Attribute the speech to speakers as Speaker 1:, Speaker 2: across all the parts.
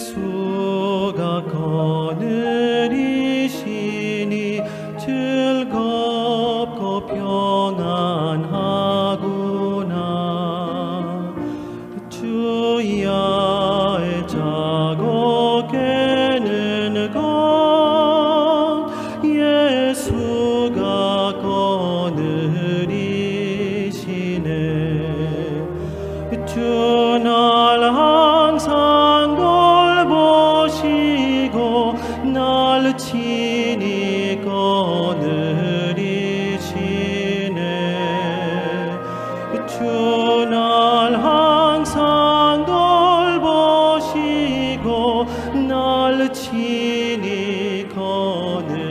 Speaker 1: 예수가 거느리시니 즐겁고 평안하구나. 주야의 자고 깨는 것 예수가 거느리시네. 주 날 항상 돌보시고 날 친히 거느리시네. 주 날 항상 돌보시고 날 친히 거느리시네.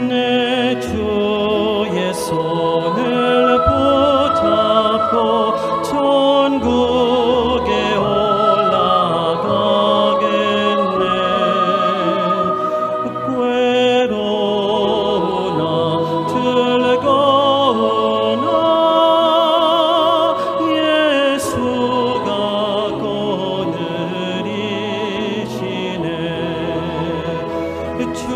Speaker 1: 내 주의 손을 붙잡고 천국에 올라가겠네. 괴로우나 즐거우나 예수가 거느리시네. 주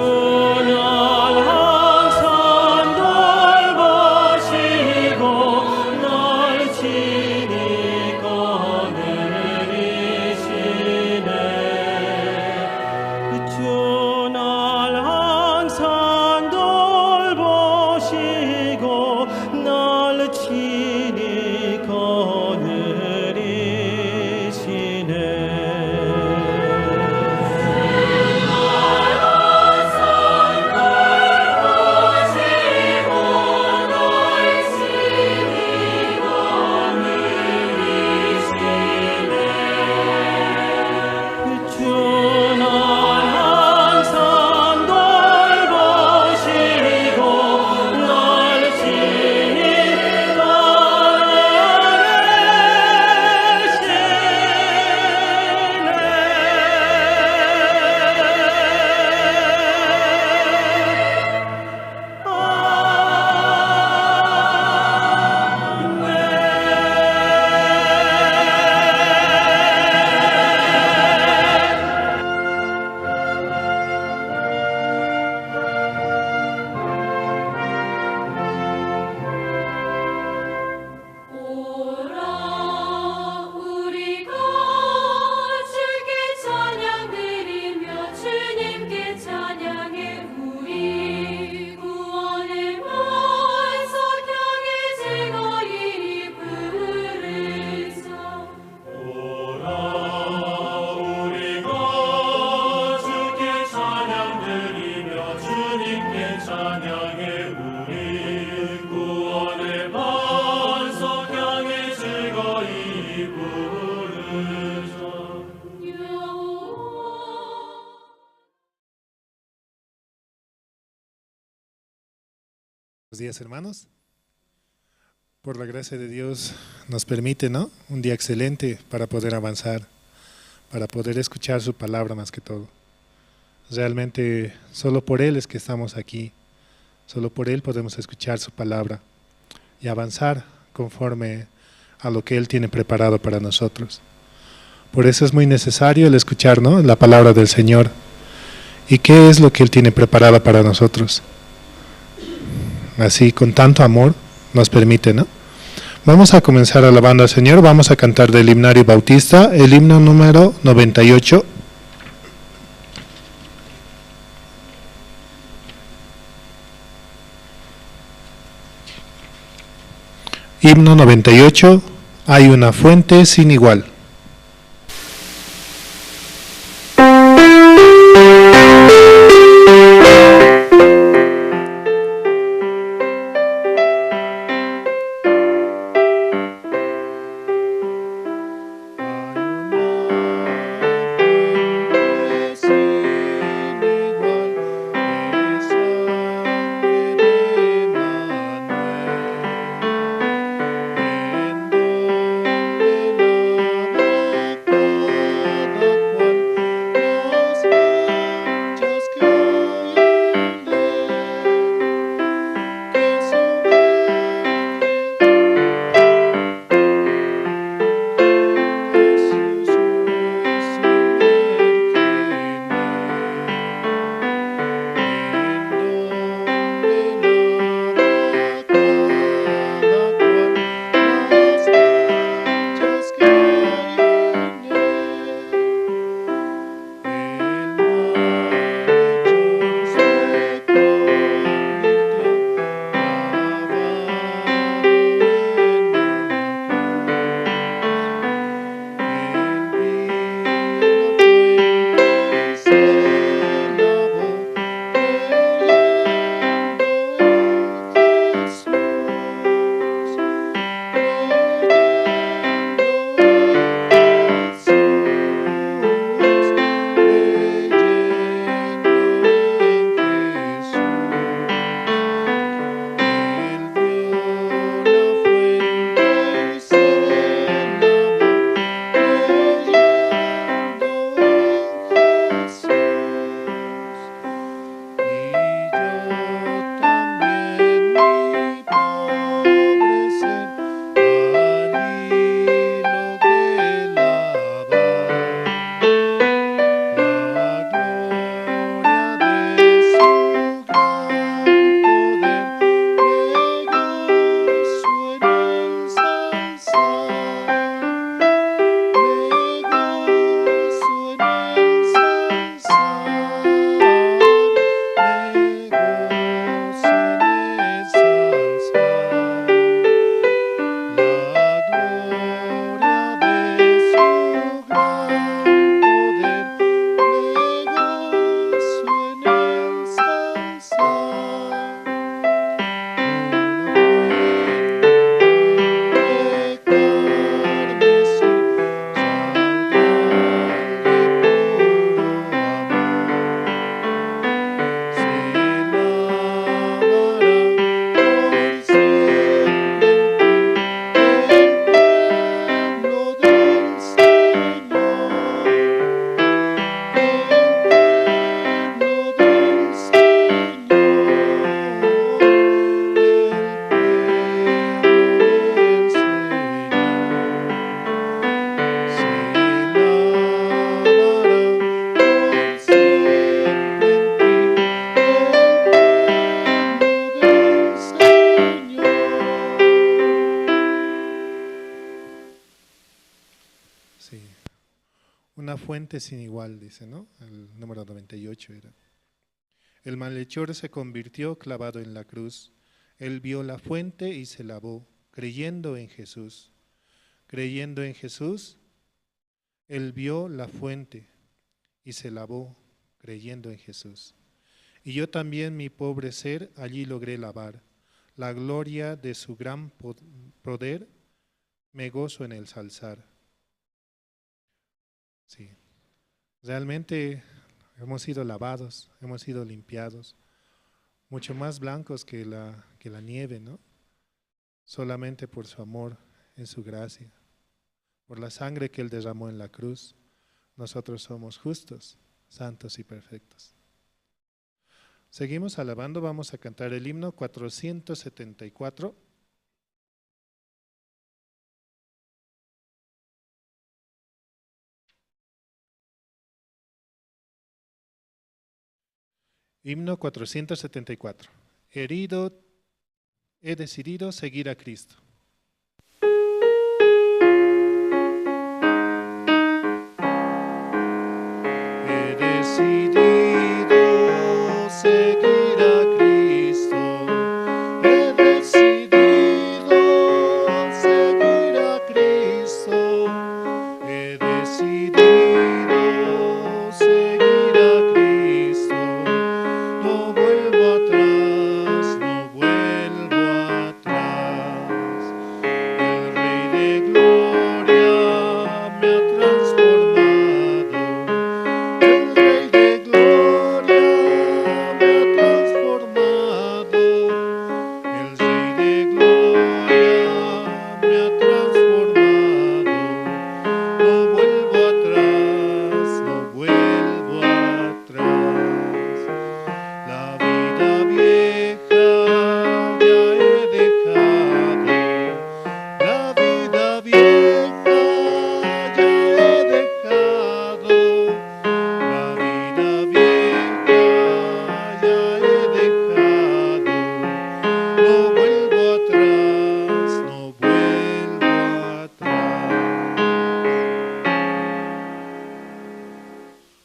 Speaker 2: Buenos días, hermanos. Por la gracia de Dios nos permite, ¿no?, un día excelente para poder avanzar, para poder escuchar su palabra más que todo. Realmente solo por Él es que estamos aquí, solo por Él podemos escuchar su palabra y avanzar conforme a lo que Él tiene preparado para nosotros. Por eso es muy necesario el escuchar, ¿no?, la palabra del Señor. ¿Y qué es lo que Él tiene preparado para nosotros? Así, con tanto amor, nos permite, ¿no? Vamos a comenzar alabando al Señor. Vamos a cantar del himnario bautista, el himno número 98. Himno 98. Hay una fuente sin igual. Una fuente sin igual, dice, ¿no? El número 98 era. El malhechor se convirtió clavado en la cruz. Él vio la fuente y se lavó, creyendo en Jesús. Creyendo en Jesús, él vio la fuente y se lavó, creyendo en Jesús. Y yo también, mi pobre ser, allí logré lavar. La gloria de su gran poder me gozo en el salzar. Sí, realmente hemos sido lavados, hemos sido limpiados, mucho más blancos que la nieve, ¿no? Solamente por su amor, en su gracia, por la sangre que Él derramó en la cruz, nosotros somos justos, santos y perfectos. Seguimos alabando, vamos a cantar el himno 474. Himno 474. Herido, he decidido seguir a Cristo. He decidido seguir a Cristo. He decidido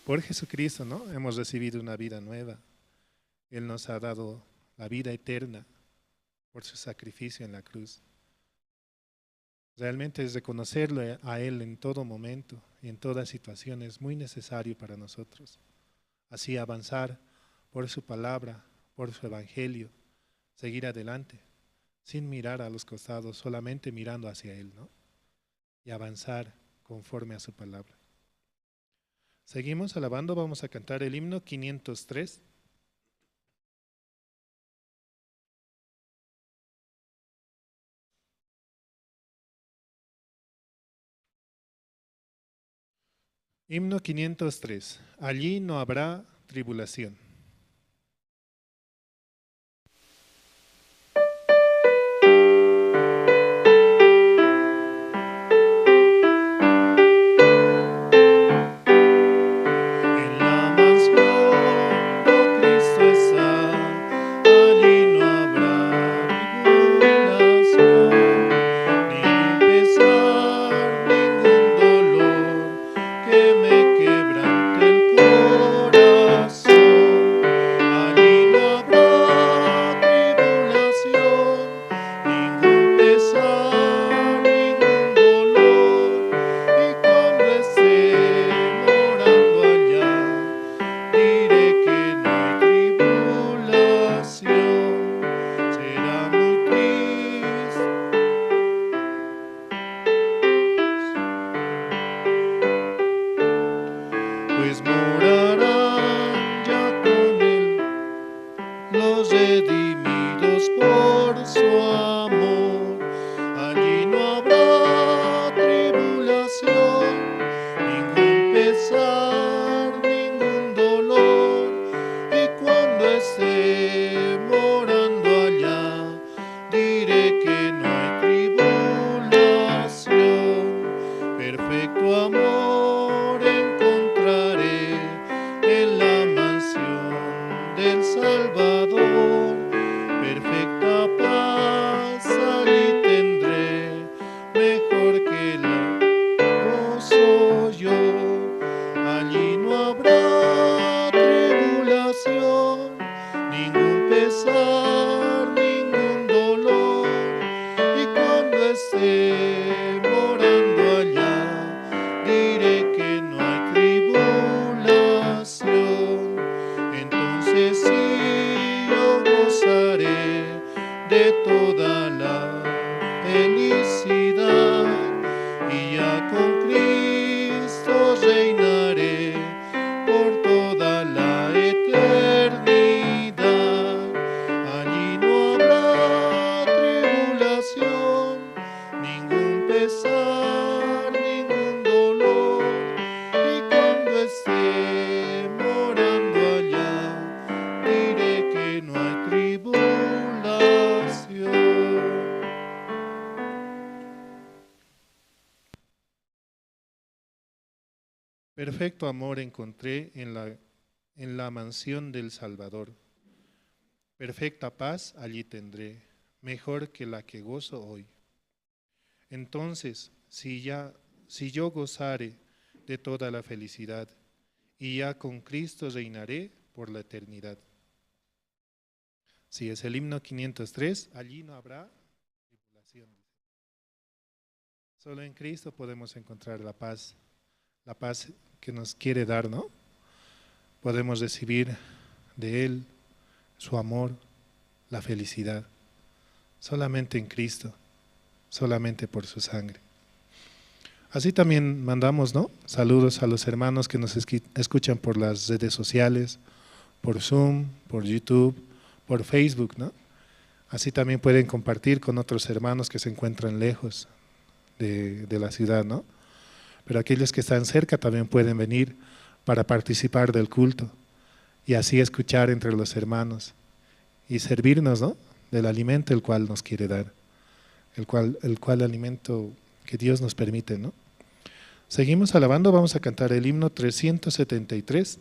Speaker 2: Por Jesucristo, ¿no? Hemos recibido una vida nueva. Él nos ha dado la vida eterna por su sacrificio en la cruz. Realmente es reconocerlo a Él en todo momento y en toda situación es muy necesario para nosotros. Así avanzar por su palabra, por su evangelio, seguir adelante, sin mirar a los costados, solamente mirando hacia Él, ¿no? Y avanzar conforme a su palabra. Seguimos alabando, vamos a cantar el himno 503. Himno 503. Allí no habrá tribulación. Perfecto amor encontré en la mansión del Salvador. Perfecta paz allí tendré, mejor que la que gozo hoy. Entonces, si yo gozare de toda la felicidad, y ya con Cristo reinaré por la eternidad. Si es el himno 503, allí no habrá tribulación. Solo en Cristo podemos encontrar la paz que nos quiere dar, ¿no? Podemos recibir de Él su amor, la felicidad, solamente en Cristo, solamente por su sangre. Así también mandamos, ¿no? Saludos a los hermanos que nos escuchan por las redes sociales, por Zoom, por YouTube, por Facebook, ¿no? Así también pueden compartir con otros hermanos que se encuentran lejos de la ciudad, ¿no? Pero aquellos que están cerca también pueden venir para participar del culto y así escuchar entre los hermanos y servirnos, ¿no? Del alimento el cual nos quiere dar, el cual alimento que Dios nos permite, ¿no? Seguimos alabando, vamos a cantar el himno 373.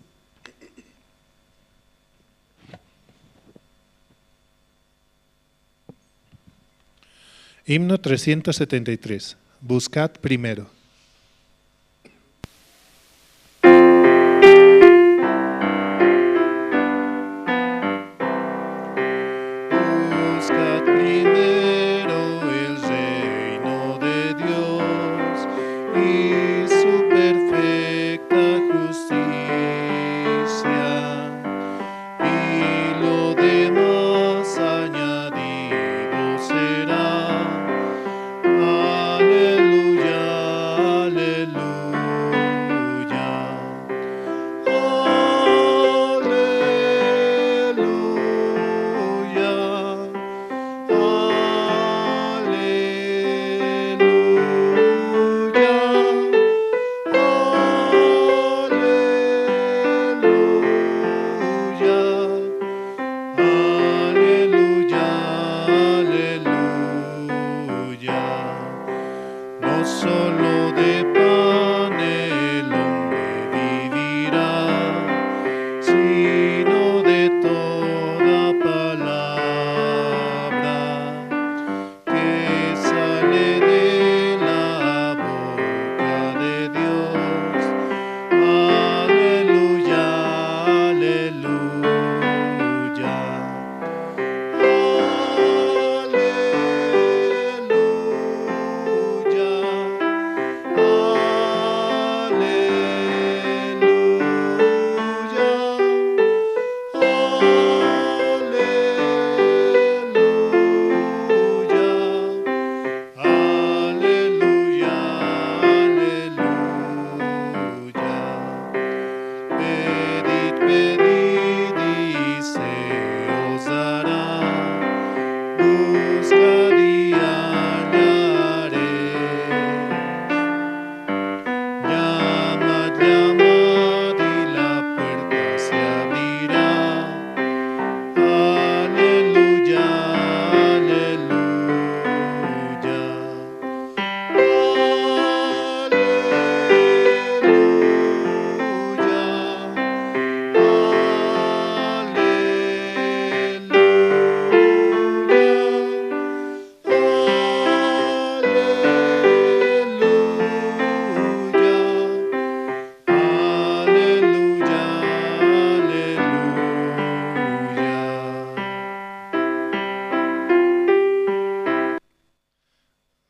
Speaker 2: Himno 373. Buscad primero.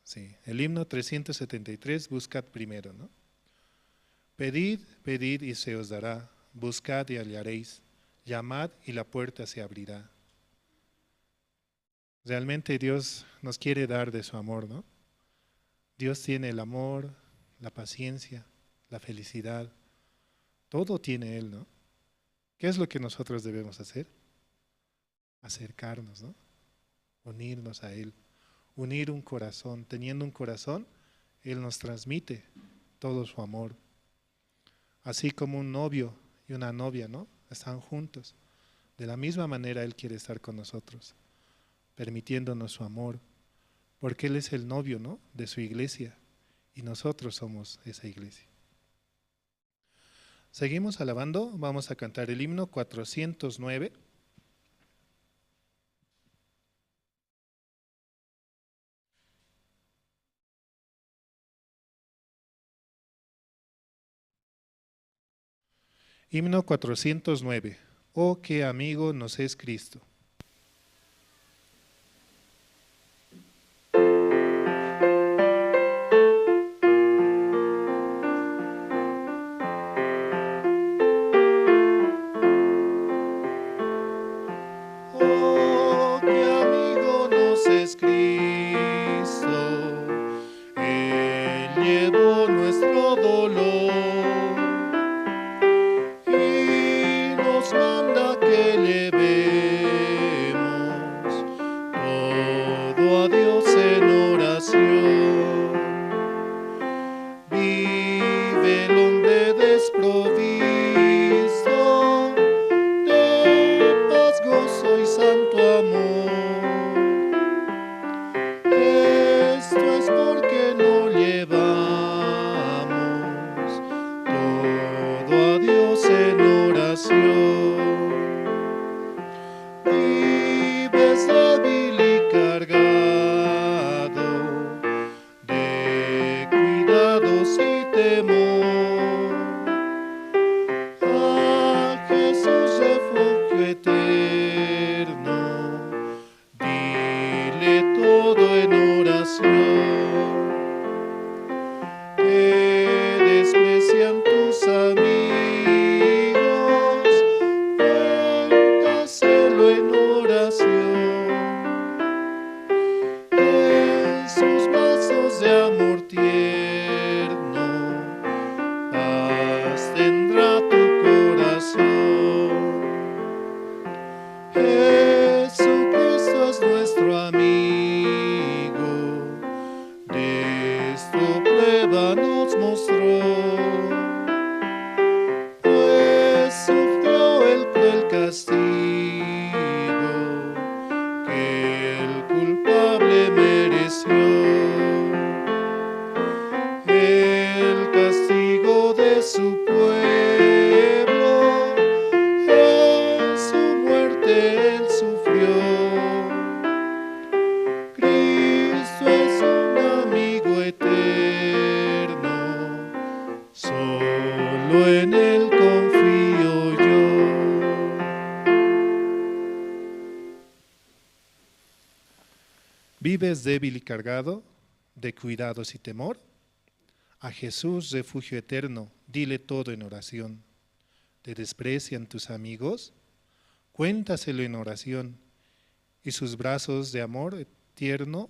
Speaker 2: Sí, el himno 373, buscad primero, ¿no? Pedid, pedid y se os dará, buscad y hallaréis, llamad y la puerta se abrirá. Realmente Dios nos quiere dar de su amor, ¿no? Dios tiene el amor, la paciencia, la felicidad, todo tiene Él, ¿no? ¿Qué es lo que nosotros debemos hacer? Acercarnos, ¿no? Unirnos a Él, unir un corazón. Teniendo un corazón, Él nos transmite todo su amor. Así como un novio y una novia, ¿no? Están juntos. De la misma manera Él quiere estar con nosotros, permitiéndonos su amor, porque Él es el novio, ¿no? De su iglesia y nosotros somos esa iglesia. Seguimos alabando, vamos a cantar el himno 409. Himno 409. Oh, qué amigo nos es Cristo.
Speaker 3: Oh, qué amigo nos es Cristo, Él llevó nuestro dolor y nos manda que llevemos todo a Dios en oración. Vive el hombre desprovisto de paz, gozo y santo amor. Esto es porque no llevamos todo a Dios en oración. Vives débil y cargado de cuidados y temor. A Jesús refugio eterno, dile todo en oración. Te desprecian tus amigos, cuéntaselo en oración. En sus brazos de amor tierno, paz tendrá tu corazón. Jesucristo es nuestro amigo, de esto prueba nos mostró, pues sufrió el cruel castigo que el culpable mereció. El castigo de su pueblo, en su muerte él sufrió. Cristo es un amigo eterno, solo en él confío yo.
Speaker 2: ¿Vives débil y cargado de cuidados y temor? A Jesús, refugio eterno, dile todo en oración. ¿Te desprecian tus amigos? Cuéntaselo en oración, y sus brazos de amor tierno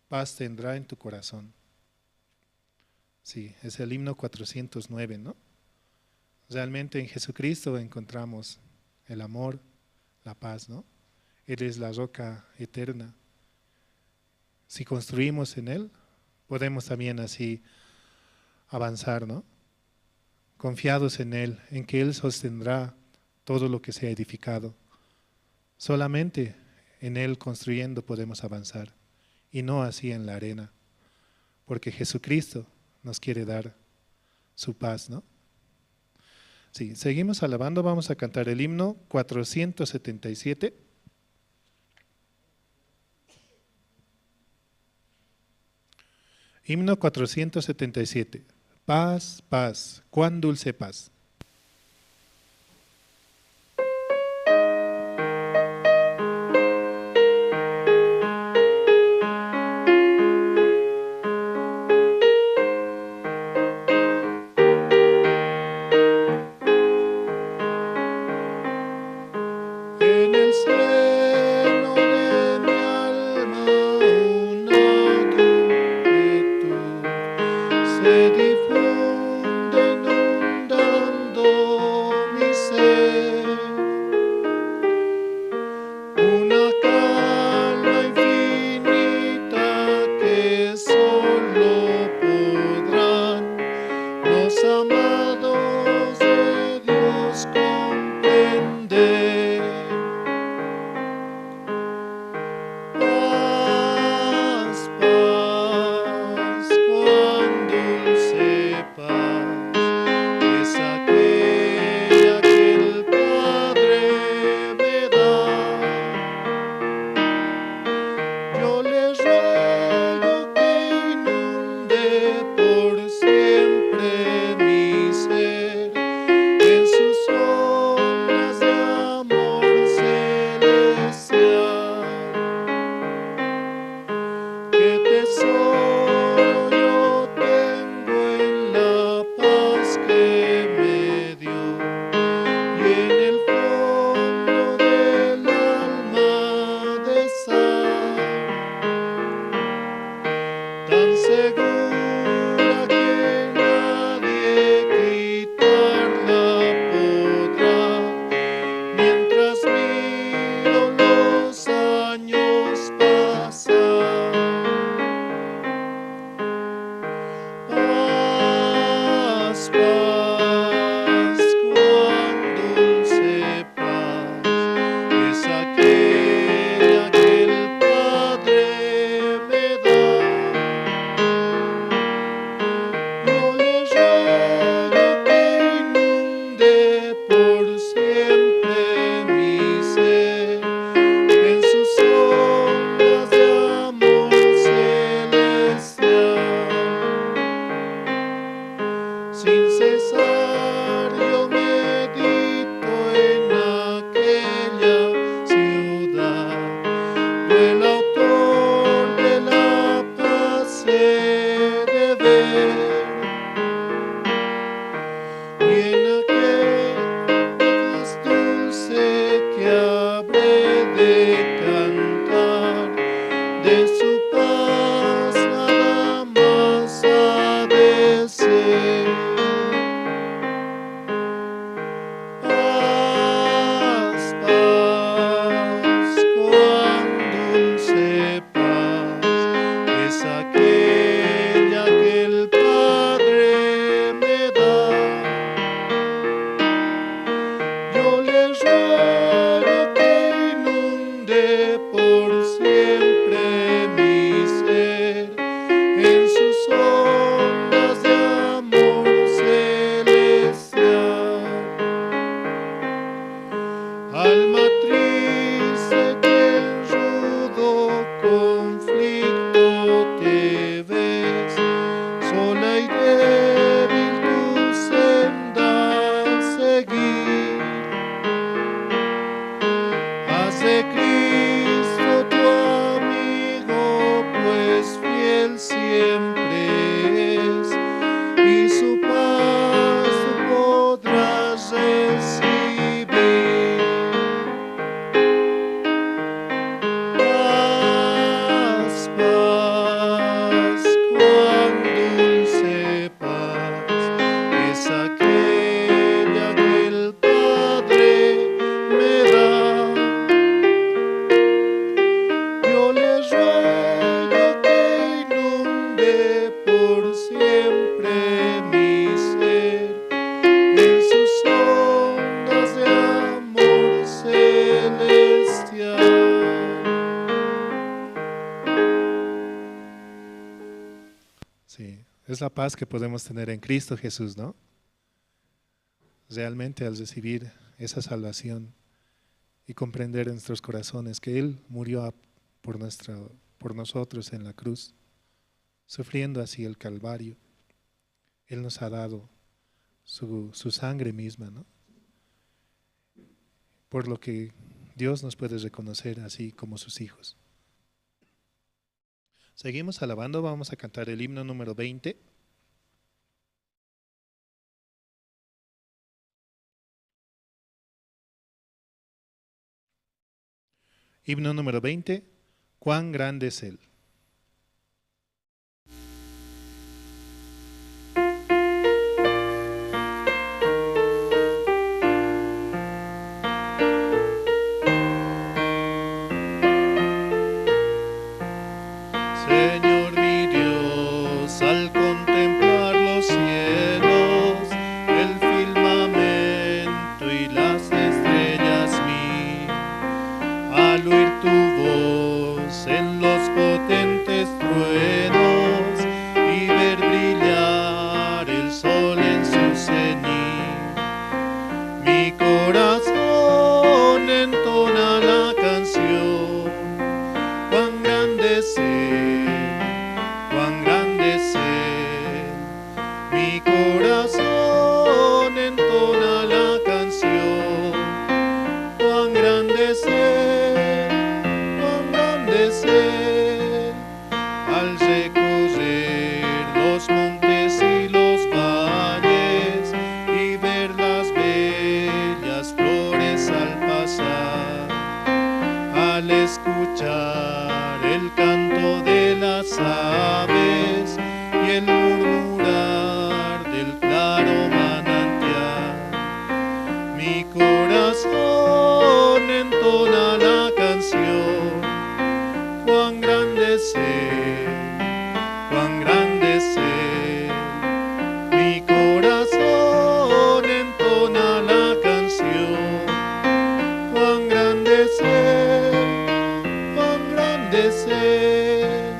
Speaker 2: paz tendrá en tu corazón. Sí, es el himno 409, ¿no? Realmente en Jesucristo encontramos el amor, la paz, ¿no? Él es la roca eterna. Si construimos en Él, podemos también así avanzar, ¿no? Confiados en Él, en que Él sostendrá todo lo que se ha edificado. Solamente en Él construyendo podemos avanzar, y no así en la arena, porque Jesucristo nos quiere dar su paz, ¿no? Sí, seguimos alabando, vamos a cantar el himno 477. Himno 477. Paz, paz, cuán dulce paz.
Speaker 3: En el seno de mi alma una quietud se difunde inundando mi ser, una calma infinita que solo podrán los amados de Dios comprender. Paz, paz, cuán dulce paz es aquella que el Padre me da. Yo le ruego que inunde por siempre mi ser.
Speaker 2: es la paz que podemos tener en Cristo Jesús, ¿no? Realmente al recibir esa salvación y comprender en nuestros corazones que Él murió por nosotros en la cruz, sufriendo así el Calvario, Él nos ha dado su sangre misma, ¿no? Por lo que Dios nos puede reconocer así como sus hijos. Seguimos alabando, vamos a cantar el himno número 20. Himno número 20, cuán grande es Él.
Speaker 3: Señor mi Dios, al contemplar los cielos, el firmamento y las estrellas al oír tu voz en los potentes truenos y ver brillar el sol en su cenit, mi corazón entona la canción. Cuán grande es Él, cuán grande es Él. Mi corazón entona la canción. Cuán grande es Él, cuán grande es Él. Al recorrer los montes y los valles y ver las bellas flores al pasar, al escuchar el canto de las aves y el murmurar del claro manantial, mi corazón entona la canción. Cuán grande es Él, cuán grande es Él. Mi corazón entona la canción. Cuán grande es Él, cuán grande es Él.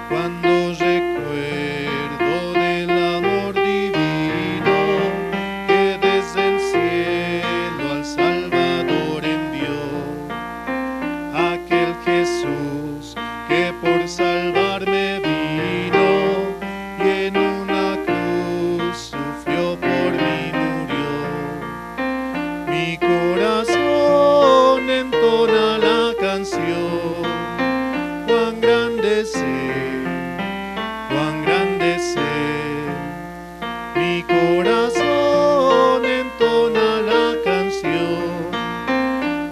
Speaker 3: Cuando recuerdo del amor divino que desde el cielo al Salvador envió, aquel Jesús que por salvarme vino y en una cruz sufrió por mí, murió. Mi corazón entona la canción. Cuán grande es Él, cuán grande es Él. Mi corazón entona la canción.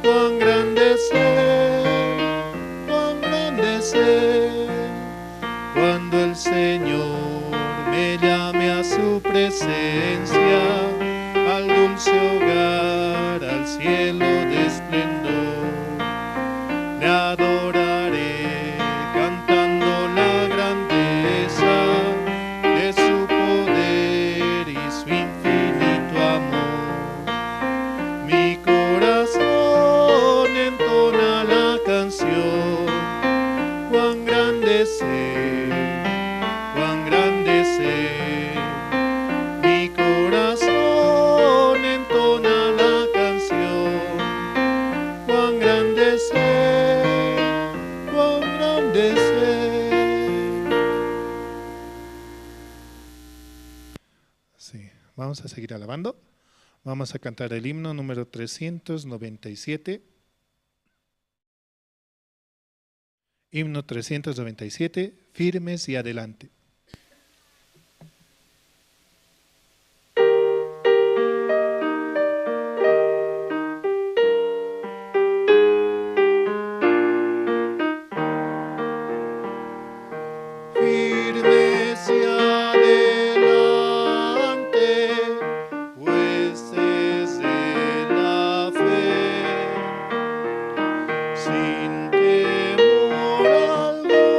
Speaker 3: Cuán grande es Él, cuán grande es Él. Cuando el Señor me llame a su presencia, al dulce hogar, al cielo de esplendor, le adoraré cantando la grandeza de su poder y su infinito amor. Mi corazón entona la canción. Cuán grande es Él, cuán grande es Él. Mi corazón entona la canción. Cuán grande es Él, cuán grande es Él.
Speaker 2: Sí, vamos a seguir alabando. Vamos a cantar el himno número 397. Himno 397, firmes y adelante.
Speaker 3: Firmes y adelante, huestes de la fe, sin temor alguno,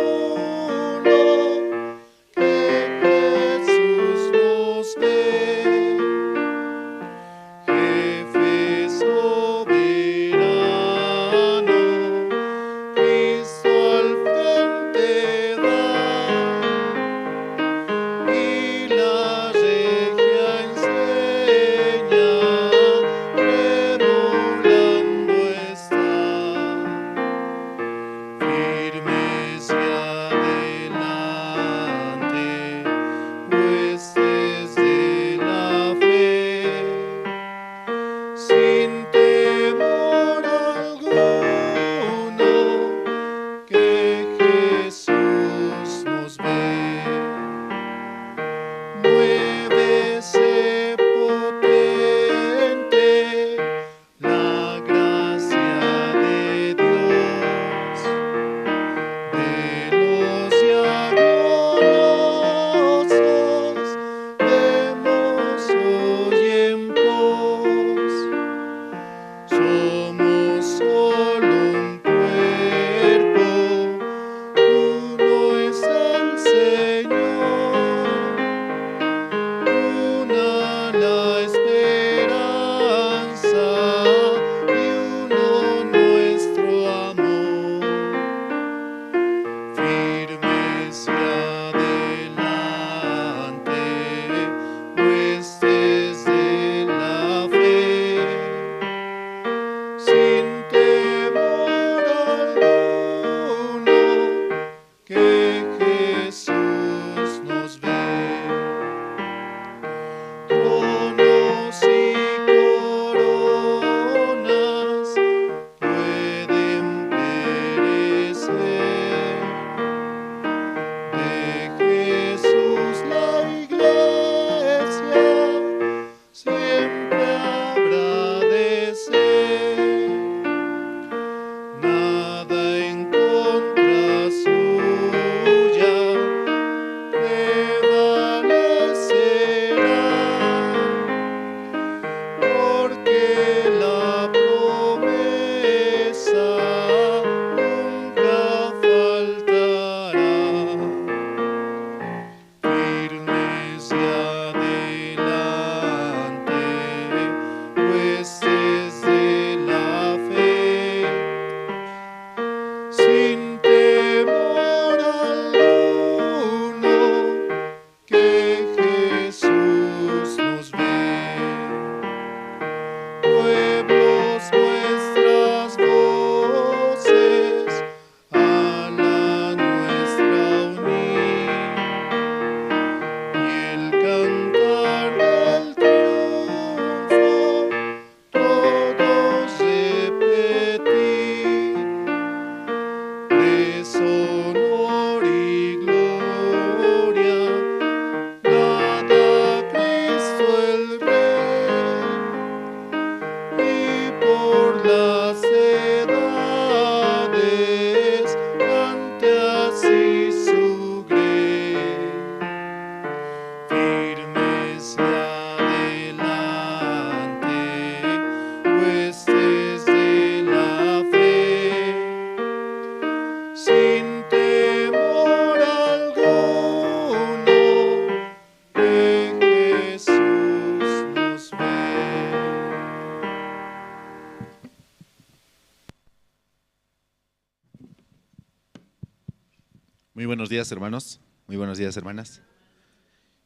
Speaker 3: Muy buenos días, hermanos. Muy buenos días, hermanas.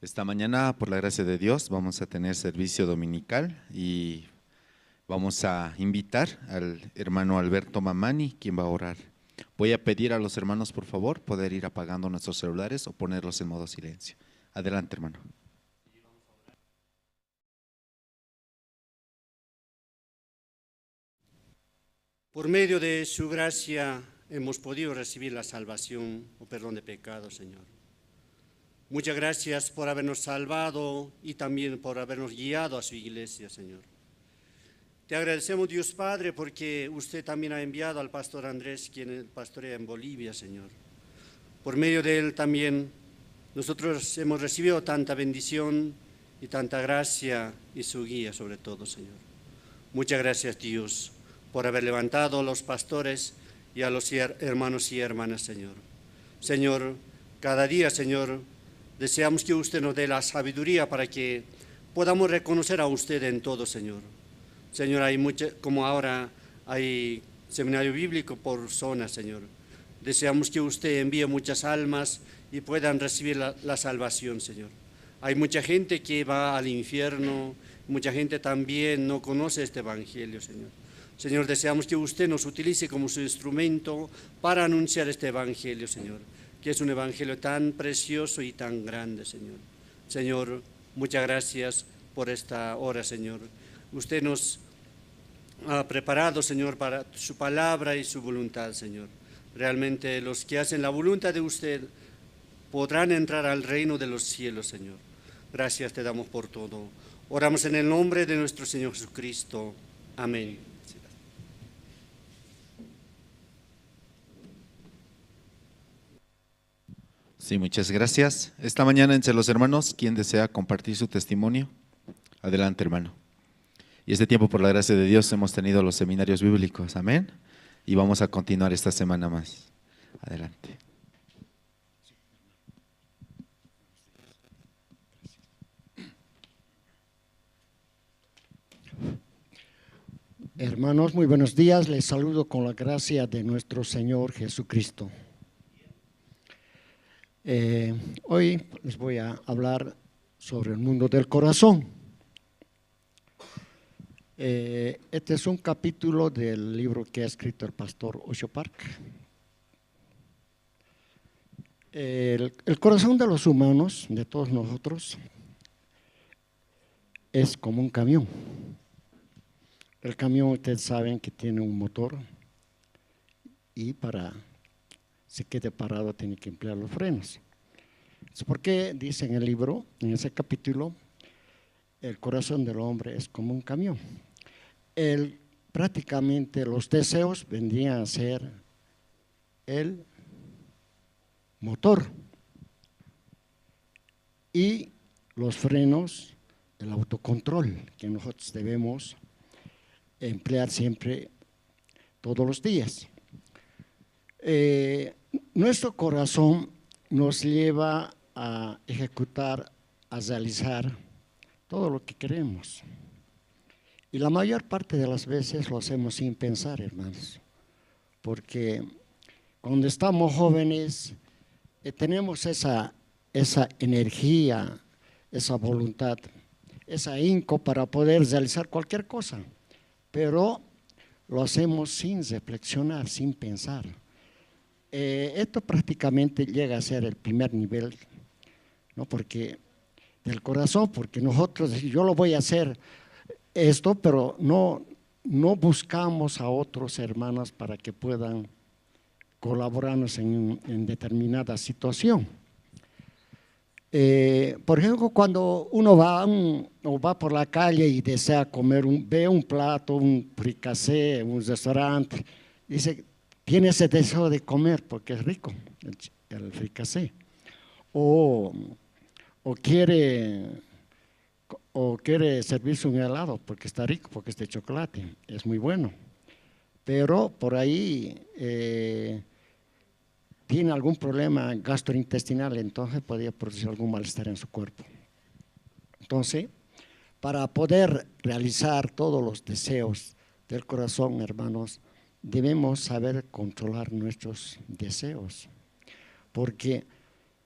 Speaker 3: Esta mañana, por la gracia de Dios, vamos a tener servicio dominical y vamos a invitar al hermano Alberto Mamani, quien va a orar. Voy a pedir a los hermanos, por favor, poder ir apagando nuestros celulares o ponerlos en modo silencio. Adelante, hermano.
Speaker 4: Por medio de su gracia hemos podido recibir la salvación o perdón de pecados, Señor. Muchas gracias por habernos salvado y también por habernos guiado a su iglesia, Señor. Te agradecemos, Dios Padre, porque usted también ha enviado al pastor Andrés, quien pastorea en Bolivia, Señor. Por medio de él también nosotros hemos recibido tanta bendición y tanta gracia y su guía sobre todo, Señor. Muchas gracias, Dios, por haber levantado a los pastores y a los hermanos y hermanas, Señor. Señor, cada día, Señor, deseamos que usted nos dé la sabiduría para que podamos reconocer a usted en todo, Señor. Señor, hay como ahora hay seminario bíblico por zona, Señor. Deseamos que usted envíe muchas almas y puedan recibir la salvación, Señor. Hay mucha gente que va al infierno, mucha gente también no conoce este evangelio, Señor. Señor, deseamos que usted nos utilice como su instrumento para anunciar este evangelio, Señor, que es un evangelio tan precioso y tan grande, Señor. Señor, muchas gracias por esta hora, Señor. Usted nos ha preparado, Señor, para su palabra y su voluntad, Señor. Realmente los que hacen la voluntad de usted podrán entrar al reino de los cielos, Señor. Gracias te damos por todo. Oramos en el nombre de nuestro Señor Jesucristo. Amén.
Speaker 3: Sí, muchas gracias. Esta mañana entre los hermanos, ¿quién desea compartir su testimonio? Adelante, hermano. Y este tiempo, por la gracia de Dios, hemos tenido los seminarios bíblicos. Amén. Y vamos a continuar esta semana más. Adelante.
Speaker 5: Hermanos, muy buenos días. Les saludo con la gracia de nuestro Señor Jesucristo. Hoy les voy a hablar sobre el mundo del corazón. Este es un capítulo del libro que ha escrito el pastor Osho Park. El corazón de los humanos, de todos nosotros, es como un camión. El camión, ustedes saben que tiene un motor y para se quede parado tiene que emplear los frenos. ¿Por qué dice en el libro, en ese capítulo, el corazón del hombre es como un camión? Prácticamente los deseos vendrían a ser el motor y los frenos, el autocontrol que nosotros debemos emplear siempre, todos los días. Nuestro corazón nos lleva a ejecutar, a realizar todo lo que queremos. Y la mayor parte de las veces lo hacemos sin pensar, hermanos, porque cuando estamos jóvenes tenemos esa energía, esa voluntad, esa ahínco para poder realizar cualquier cosa, pero lo hacemos sin reflexionar, sin pensar. Esto prácticamente llega a ser el primer nivel, ¿no? Porque del corazón, porque nosotros, yo lo voy a hacer esto, pero no buscamos a otros hermanos para que puedan colaborarnos en determinada situación. Por ejemplo, cuando uno va por la calle y desea comer, ve un plato, un fricasé, un restaurante, dice, tiene ese deseo de comer porque es rico el fricasé, o quiere servirse un helado porque está rico, porque es de chocolate, es muy bueno, pero por ahí tiene algún problema gastrointestinal, entonces podría producir algún malestar en su cuerpo. Entonces, para poder realizar todos los deseos del corazón, hermanos, debemos saber controlar nuestros deseos. porque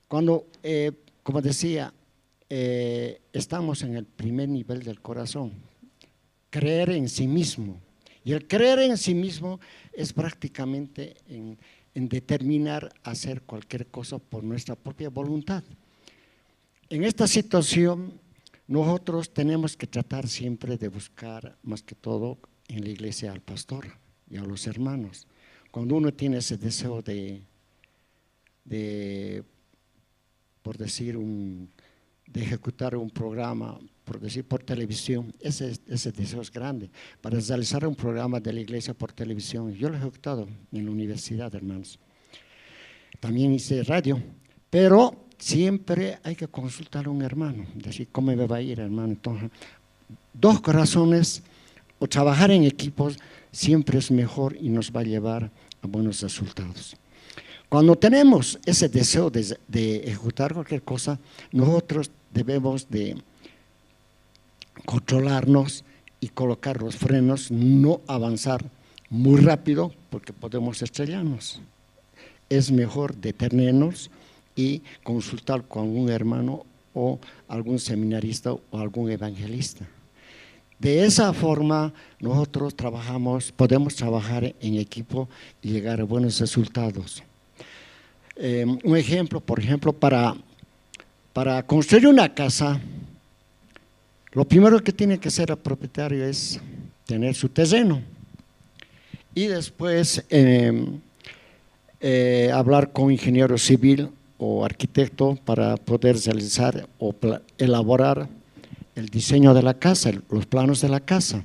Speaker 5: cuando, como decía, estamos en el primer nivel del corazón, creer en sí mismo. Y el creer en sí mismo es prácticamente en determinar hacer cualquier cosa por nuestra propia voluntad. En esta situación, nosotros tenemos que tratar siempre de buscar, más que todo, en la iglesia al pastor y a los hermanos. Cuando uno tiene ese deseo de por decir, de ejecutar un programa, por decir, por televisión, ese deseo es grande. Para realizar un programa de la iglesia por televisión, yo lo he ejecutado en la universidad, hermanos. También hice radio, pero siempre hay que consultar a un hermano, decir, ¿cómo me va a ir, hermano? Entonces, dos razones, o trabajar en equipos siempre es mejor y nos va a llevar a buenos resultados. Cuando tenemos ese deseo de ejecutar cualquier cosa, nosotros debemos de controlarnos y colocar los frenos, no avanzar muy rápido porque podemos estrellarnos. Es mejor detenernos y consultar con un hermano o algún seminarista o algún evangelista. De esa forma nosotros podemos trabajar en equipo y llegar a buenos resultados. Un ejemplo, por ejemplo, para construir una casa, lo primero que tiene que hacer el propietario es tener su terreno y después hablar con ingeniero civil o arquitecto para poder realizar o elaborar el diseño de la casa, los planos de la casa.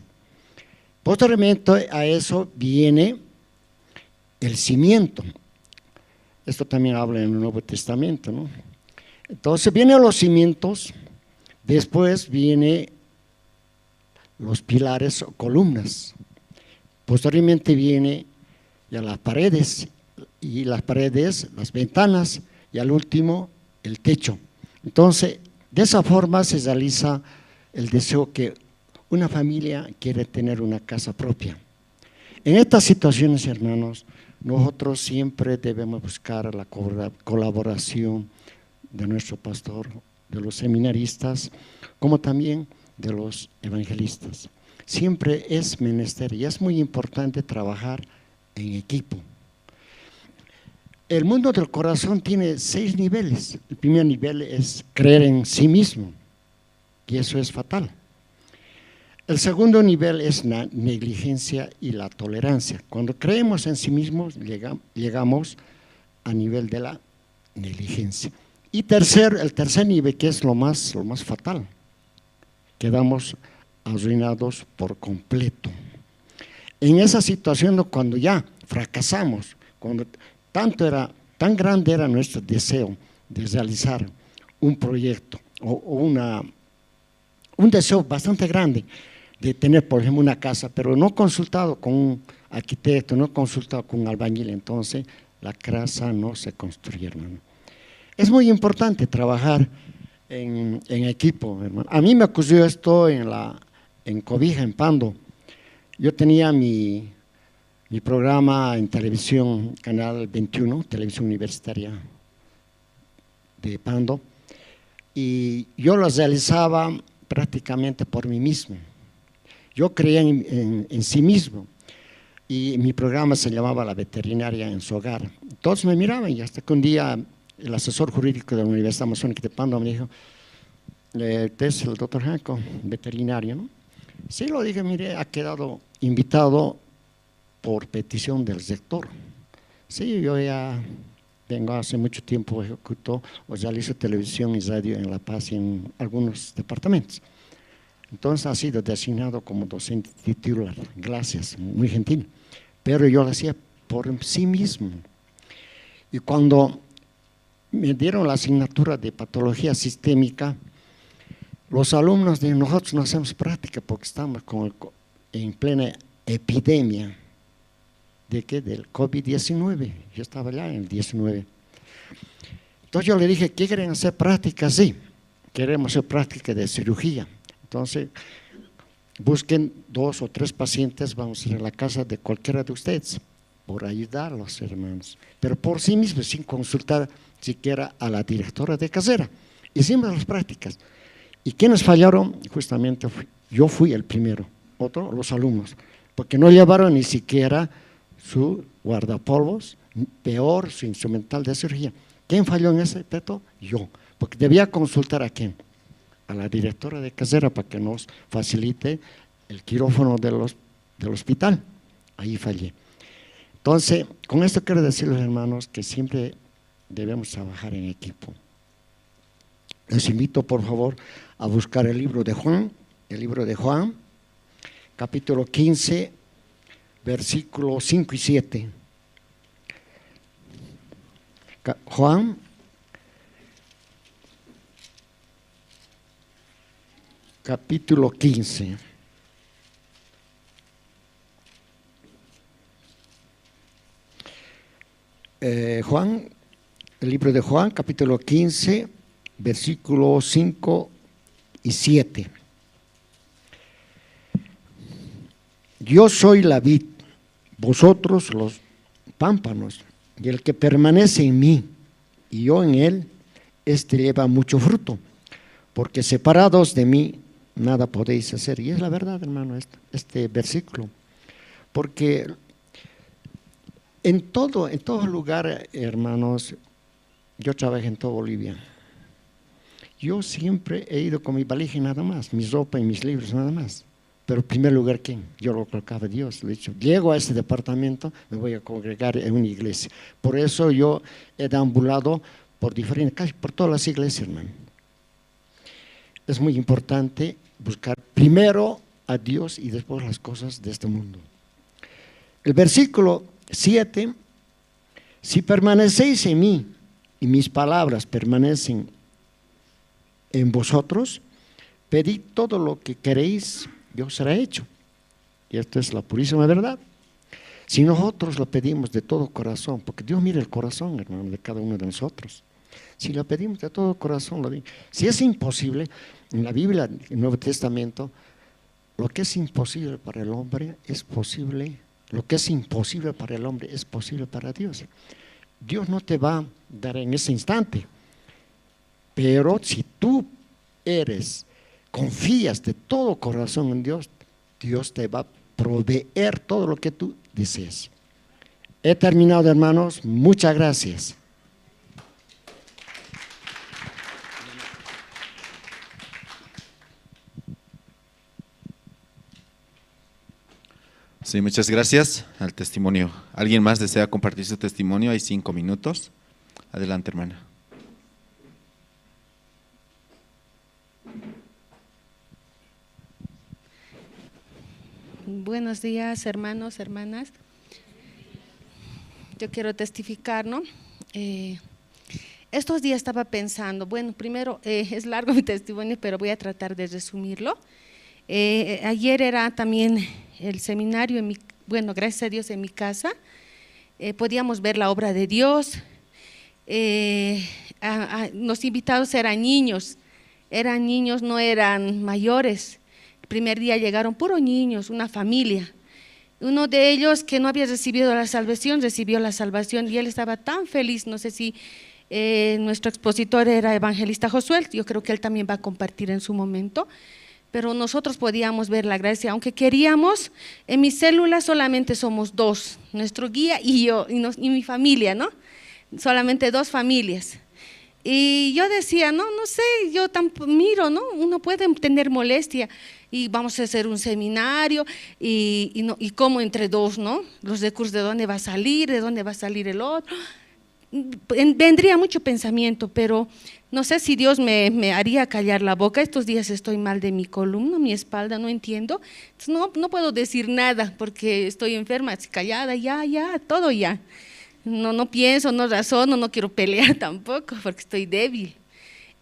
Speaker 5: Posteriormente a eso viene el cimiento. Esto también habla en el Nuevo Testamento, ¿no? Entonces vienen los cimientos, después vienen los pilares o columnas, posteriormente viene ya las paredes, las ventanas y al último el techo. Entonces, de esa forma se realiza el deseo que una familia quiere tener una casa propia. En estas situaciones, hermanos, nosotros siempre debemos buscar la colaboración de nuestro pastor, de los seminaristas, como también de los evangelistas. Siempre es menester y es muy importante trabajar en equipo. El mundo del corazón tiene 6 niveles. El primer nivel es creer en sí mismo, y eso es fatal. El segundo nivel es la negligencia y la tolerancia. Cuando creemos en sí mismos, llegamos a nivel de la negligencia. Y el tercer nivel, que es lo más fatal, quedamos arruinados por completo. En esa situación, cuando ya fracasamos, cuando tan grande era nuestro deseo de realizar un proyecto o un deseo bastante grande de tener, por ejemplo, una casa, pero no consultado con un arquitecto, no consultado con un albañil, entonces la casa no se construye, hermano. Es muy importante trabajar en equipo, hermano. A mí me ocurrió esto en Cobija, en Pando. Yo tenía mi programa en televisión, Canal 21, televisión universitaria de Pando, y yo lo realizaba prácticamente por mí mismo. Yo creía en sí mismo y mi programa se llamaba La Veterinaria en su Hogar. Todos me miraban y hasta que un día el asesor jurídico de la Universidad Masónica de Pando me dijo, ¿usted es el doctor Janco, veterinario, no? Sí, lo dije, mire, ha quedado invitado por petición del rector. Sí, yo ya vengo hace mucho tiempo, ejecuto o realizo televisión y radio en La Paz y en algunos departamentos. Entonces ha sido designado como docente titular, gracias, muy gentil. Pero yo lo hacía por sí mismo. Y cuando me dieron la asignatura de patología sistémica, los alumnos de nosotros no hacemos práctica porque estamos en plena epidemia. ¿De qué? Del COVID-19. Yo estaba allá en el 19. Entonces yo le dije, ¿qué quieren hacer práctica? Sí, queremos hacer práctica de cirugía. Entonces, busquen 2 o 3 pacientes, vamos a ir a la casa de cualquiera de ustedes. por ayudar a los hermanos, pero por sí mismo, sin consultar siquiera a la directora de casera. Hicimos las prácticas. ¿Y quiénes fallaron? Justamente yo fui el primero, otro los alumnos, porque no llevaron ni siquiera su guardapolvos, peor su instrumental de cirugía. ¿Quién falló en ese aspecto? Yo, porque debía consultar a quién, a la directora de casera para que nos facilite el quirófano del hospital. Ahí fallé. Entonces, con esto quiero decirles, hermanos, que siempre debemos trabajar en equipo. Les invito, por favor, a buscar el libro de Juan, capítulo 15, versículos 5 y 7. Juan, capítulo 15. Juan, el libro de Juan, capítulo 15, versículos 5 y 7. Yo soy la vid, vosotros los pámpanos, y el que permanece en mí y yo en él, éste lleva mucho fruto, porque separados de mí nada podéis hacer. Y es la verdad, hermano, este versículo, porque en todo lugar, hermanos, yo trabajé en toda Bolivia. Yo siempre he ido con mi valija y nada más, mi ropa y mis libros nada más. Pero en primer lugar, ¿quién? Yo lo colocaba a Dios. Le he dicho, llego a ese departamento, me voy a congregar en una iglesia. Por eso yo he deambulado por diferentes calles, por todas las iglesias, hermano. Es muy importante buscar primero a Dios y después las cosas de este mundo. El versículo 7, si permanecéis en mí y mis palabras permanecen en vosotros, pedid todo lo que queréis, Dios será hecho. Y esto es la purísima verdad. Si nosotros lo pedimos de todo corazón, porque Dios mira el corazón, hermano, de cada uno de nosotros. Si lo pedimos de todo corazón, si es imposible, en la Biblia, en el Nuevo Testamento, lo que es imposible para el hombre es posible, lo que es imposible para el hombre es posible para Dios. Dios no te va a dar en ese instante, pero si tú confías de todo corazón en Dios, Dios te va a proveer todo lo que tú desees. He terminado, hermanos, muchas gracias.
Speaker 3: Sí, muchas gracias al testimonio. ¿Alguien más desea compartir su testimonio? Hay 5 minutos. Adelante, hermana.
Speaker 6: Buenos días, hermanos, hermanas. Yo quiero testificar, ¿no? Estos días estaba pensando, bueno, primero es largo mi testimonio, pero voy a tratar de resumirlo. Ayer era también el seminario, bueno, gracias a Dios en mi casa, podíamos ver la obra de Dios. Los invitados eran niños, no eran mayores. El primer día llegaron puros niños, una familia. Uno de ellos que no había recibido la salvación, recibió la salvación y él estaba tan feliz. No sé si nuestro expositor era evangelista Josué, yo creo que él también va a compartir en su momento, pero nosotros podíamos ver la gracia, aunque queríamos. En mi célula solamente somos 2, nuestro guía y yo, y mi familia, ¿no? Solamente 2 familias. Y yo decía, no sé, yo miro, ¿no? Uno puede tener molestia y vamos a hacer un seminario y cómo entre 2, ¿no? Los recursos, ¿de dónde va a salir? ¿De dónde va a salir el otro? Vendría mucho pensamiento, pero no sé si Dios me haría callar la boca. Estos días estoy mal de mi columna, mi espalda, no entiendo. Entonces no puedo decir nada porque estoy enferma, así callada, ya, todo ya. No pienso, no razono, no quiero pelear tampoco porque estoy débil.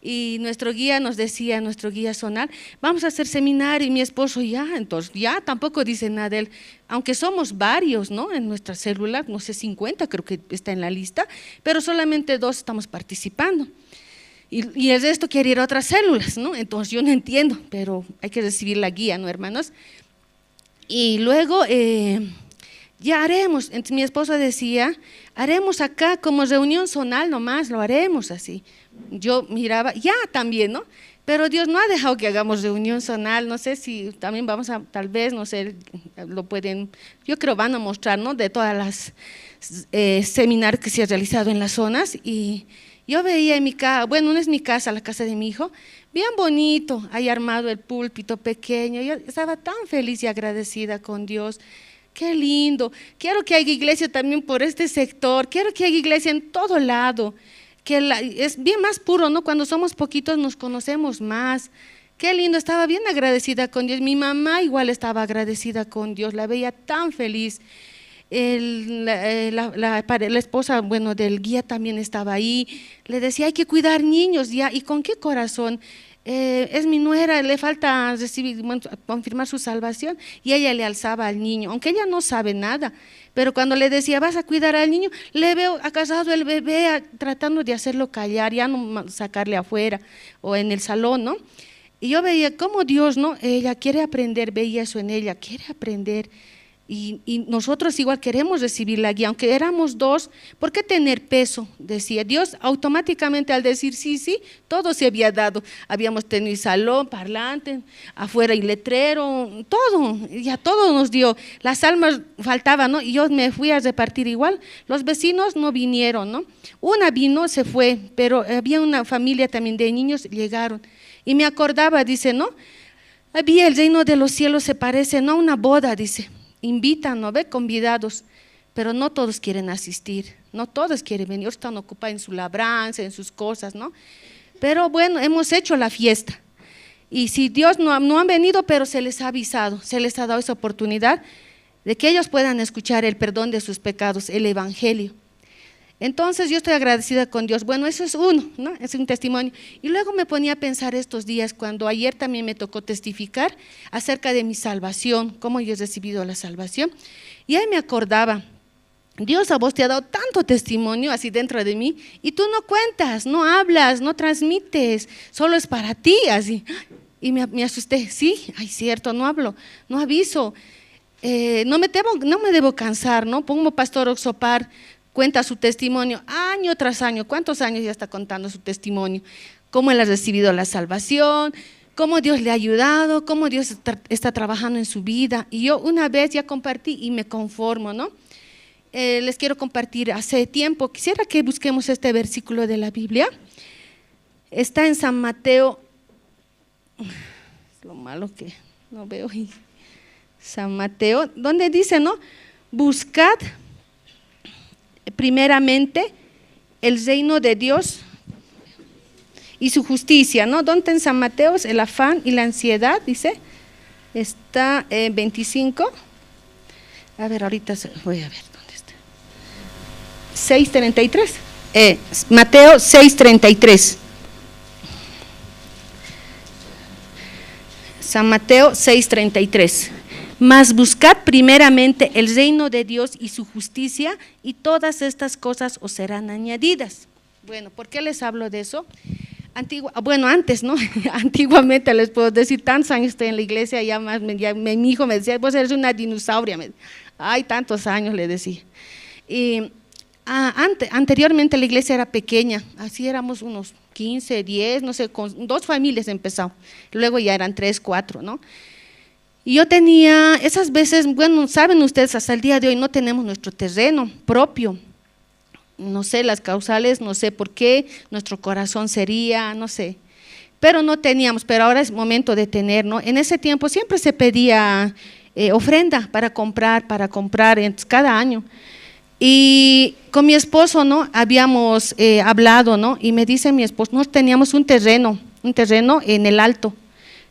Speaker 6: Y nuestro guía nos decía, nuestro guía zonal, vamos a hacer seminario, y mi esposo entonces tampoco dice nada él, aunque somos varios, ¿no? En nuestra célula, no sé, 50 creo que está en la lista, pero solamente 2 estamos participando. Y el resto quiere ir a otras células, ¿no? Entonces yo no entiendo, pero hay que recibir la guía, ¿no, hermanos? Y luego ya haremos. Entonces mi esposo decía, haremos acá como reunión zonal nomás, lo haremos así. Yo miraba, ya también, ¿no? Pero Dios no ha dejado que hagamos reunión zonal, no sé si también vamos a, tal vez, no sé, lo pueden, yo creo van a mostrar, ¿no? De todas las seminarios que se han realizado en las zonas, y yo veía en mi casa, bueno, no es mi casa, la casa de mi hijo, bien bonito, ahí armado el púlpito pequeño, yo estaba tan feliz y agradecida con Dios. Qué lindo, quiero que haya iglesia también por este sector, quiero que haya iglesia en todo lado, que es bien más puro, ¿no? Cuando somos poquitos nos conocemos más. Qué lindo, estaba bien agradecida con Dios. Mi mamá igual estaba agradecida con Dios, la veía tan feliz. La esposa, bueno, del guía también estaba ahí, le decía, hay que cuidar niños, ya, ¿y con qué corazón? Es mi nuera, le falta confirmar su salvación, y ella le alzaba al niño, aunque ella no sabe nada, pero cuando le decía, vas a cuidar al niño, le veo acasado el bebé tratando de hacerlo callar, ya no sacarle afuera o en el salón, ¿no? Y yo veía cómo Dios, ¿no? Ella quiere aprender, veía eso en ella, quiere aprender. Y nosotros igual queremos recibir la guía, aunque éramos dos, ¿por qué tener peso? Decía Dios, automáticamente al decir sí, sí, todo se había dado, habíamos tenido salón, parlante, afuera y letrero, todo, ya todo nos dio, las almas faltaban, ¿no? Y yo me fui a repartir igual, los vecinos no vinieron, ¿no? Una vino, se fue, pero había una familia también de niños, llegaron, y me acordaba, dice, ¿no? Había el reino de los cielos, se parece, no a una boda, dice. Invitan, ¿no ve? Convidados, pero no todos quieren asistir, no todos quieren venir, están ocupados en su labranza, en sus cosas, ¿no? Pero bueno, hemos hecho la fiesta, y si Dios no han venido, pero se les ha avisado, se les ha dado esa oportunidad de que ellos puedan escuchar el perdón de sus pecados, el evangelio. Entonces yo estoy agradecida con Dios. Bueno, eso es uno, ¿no? Es un testimonio. Y luego me ponía a pensar estos días, cuando ayer también me tocó testificar acerca de mi salvación, cómo yo he recibido la salvación. Y ahí me acordaba, Dios a vos te ha dado tanto testimonio así dentro de mí, y tú no cuentas, no hablas, no transmites, solo es para ti, así. Y me asusté, sí, ay, cierto, no hablo, no aviso, no me debo cansar, ¿no? Pongo pastor Oxopar, cuenta su testimonio año tras año, ¿cuántos años ya está contando su testimonio? Cómo él ha recibido la salvación, cómo Dios le ha ayudado, cómo Dios está trabajando en su vida. Y yo una vez ya compartí y me conformo, ¿no? Les quiero compartir, hace tiempo, quisiera que busquemos este versículo de la Biblia. Está en San Mateo, es lo malo que no veo, San Mateo, donde dice, ¿no? Buscad primeramente el reino de Dios y su justicia, ¿no? ¿Dónde en San Mateo? El afán y la ansiedad, dice, está en 25, a ver, ahorita voy a ver dónde está, 6:33, Mateo 6:33, San Mateo 6:33. Mas buscad primeramente el reino de Dios y su justicia, y todas estas cosas os serán añadidas. Bueno, ¿por qué les hablo de eso? Bueno, antes, ¿no? Antiguamente les puedo decir, tantos años estoy en la iglesia, mi hijo me decía, vos eres una dinosauria. Ay, tantos años le decía. Y anteriormente la iglesia era pequeña, así éramos unos 15, 10, no sé, con 2 familias empezó, luego ya eran 3, 4, ¿no? Y yo tenía esas veces, bueno, saben ustedes, hasta el día de hoy no tenemos nuestro terreno propio, no sé las causales, no sé por qué, nuestro corazón sería, no sé, pero no teníamos, pero ahora es momento de tener, ¿no? En ese tiempo siempre se pedía ofrenda para comprar cada año, y con mi esposo, ¿no? Habíamos hablado, ¿no? Y me dice mi esposo, no, teníamos un terreno en el Alto,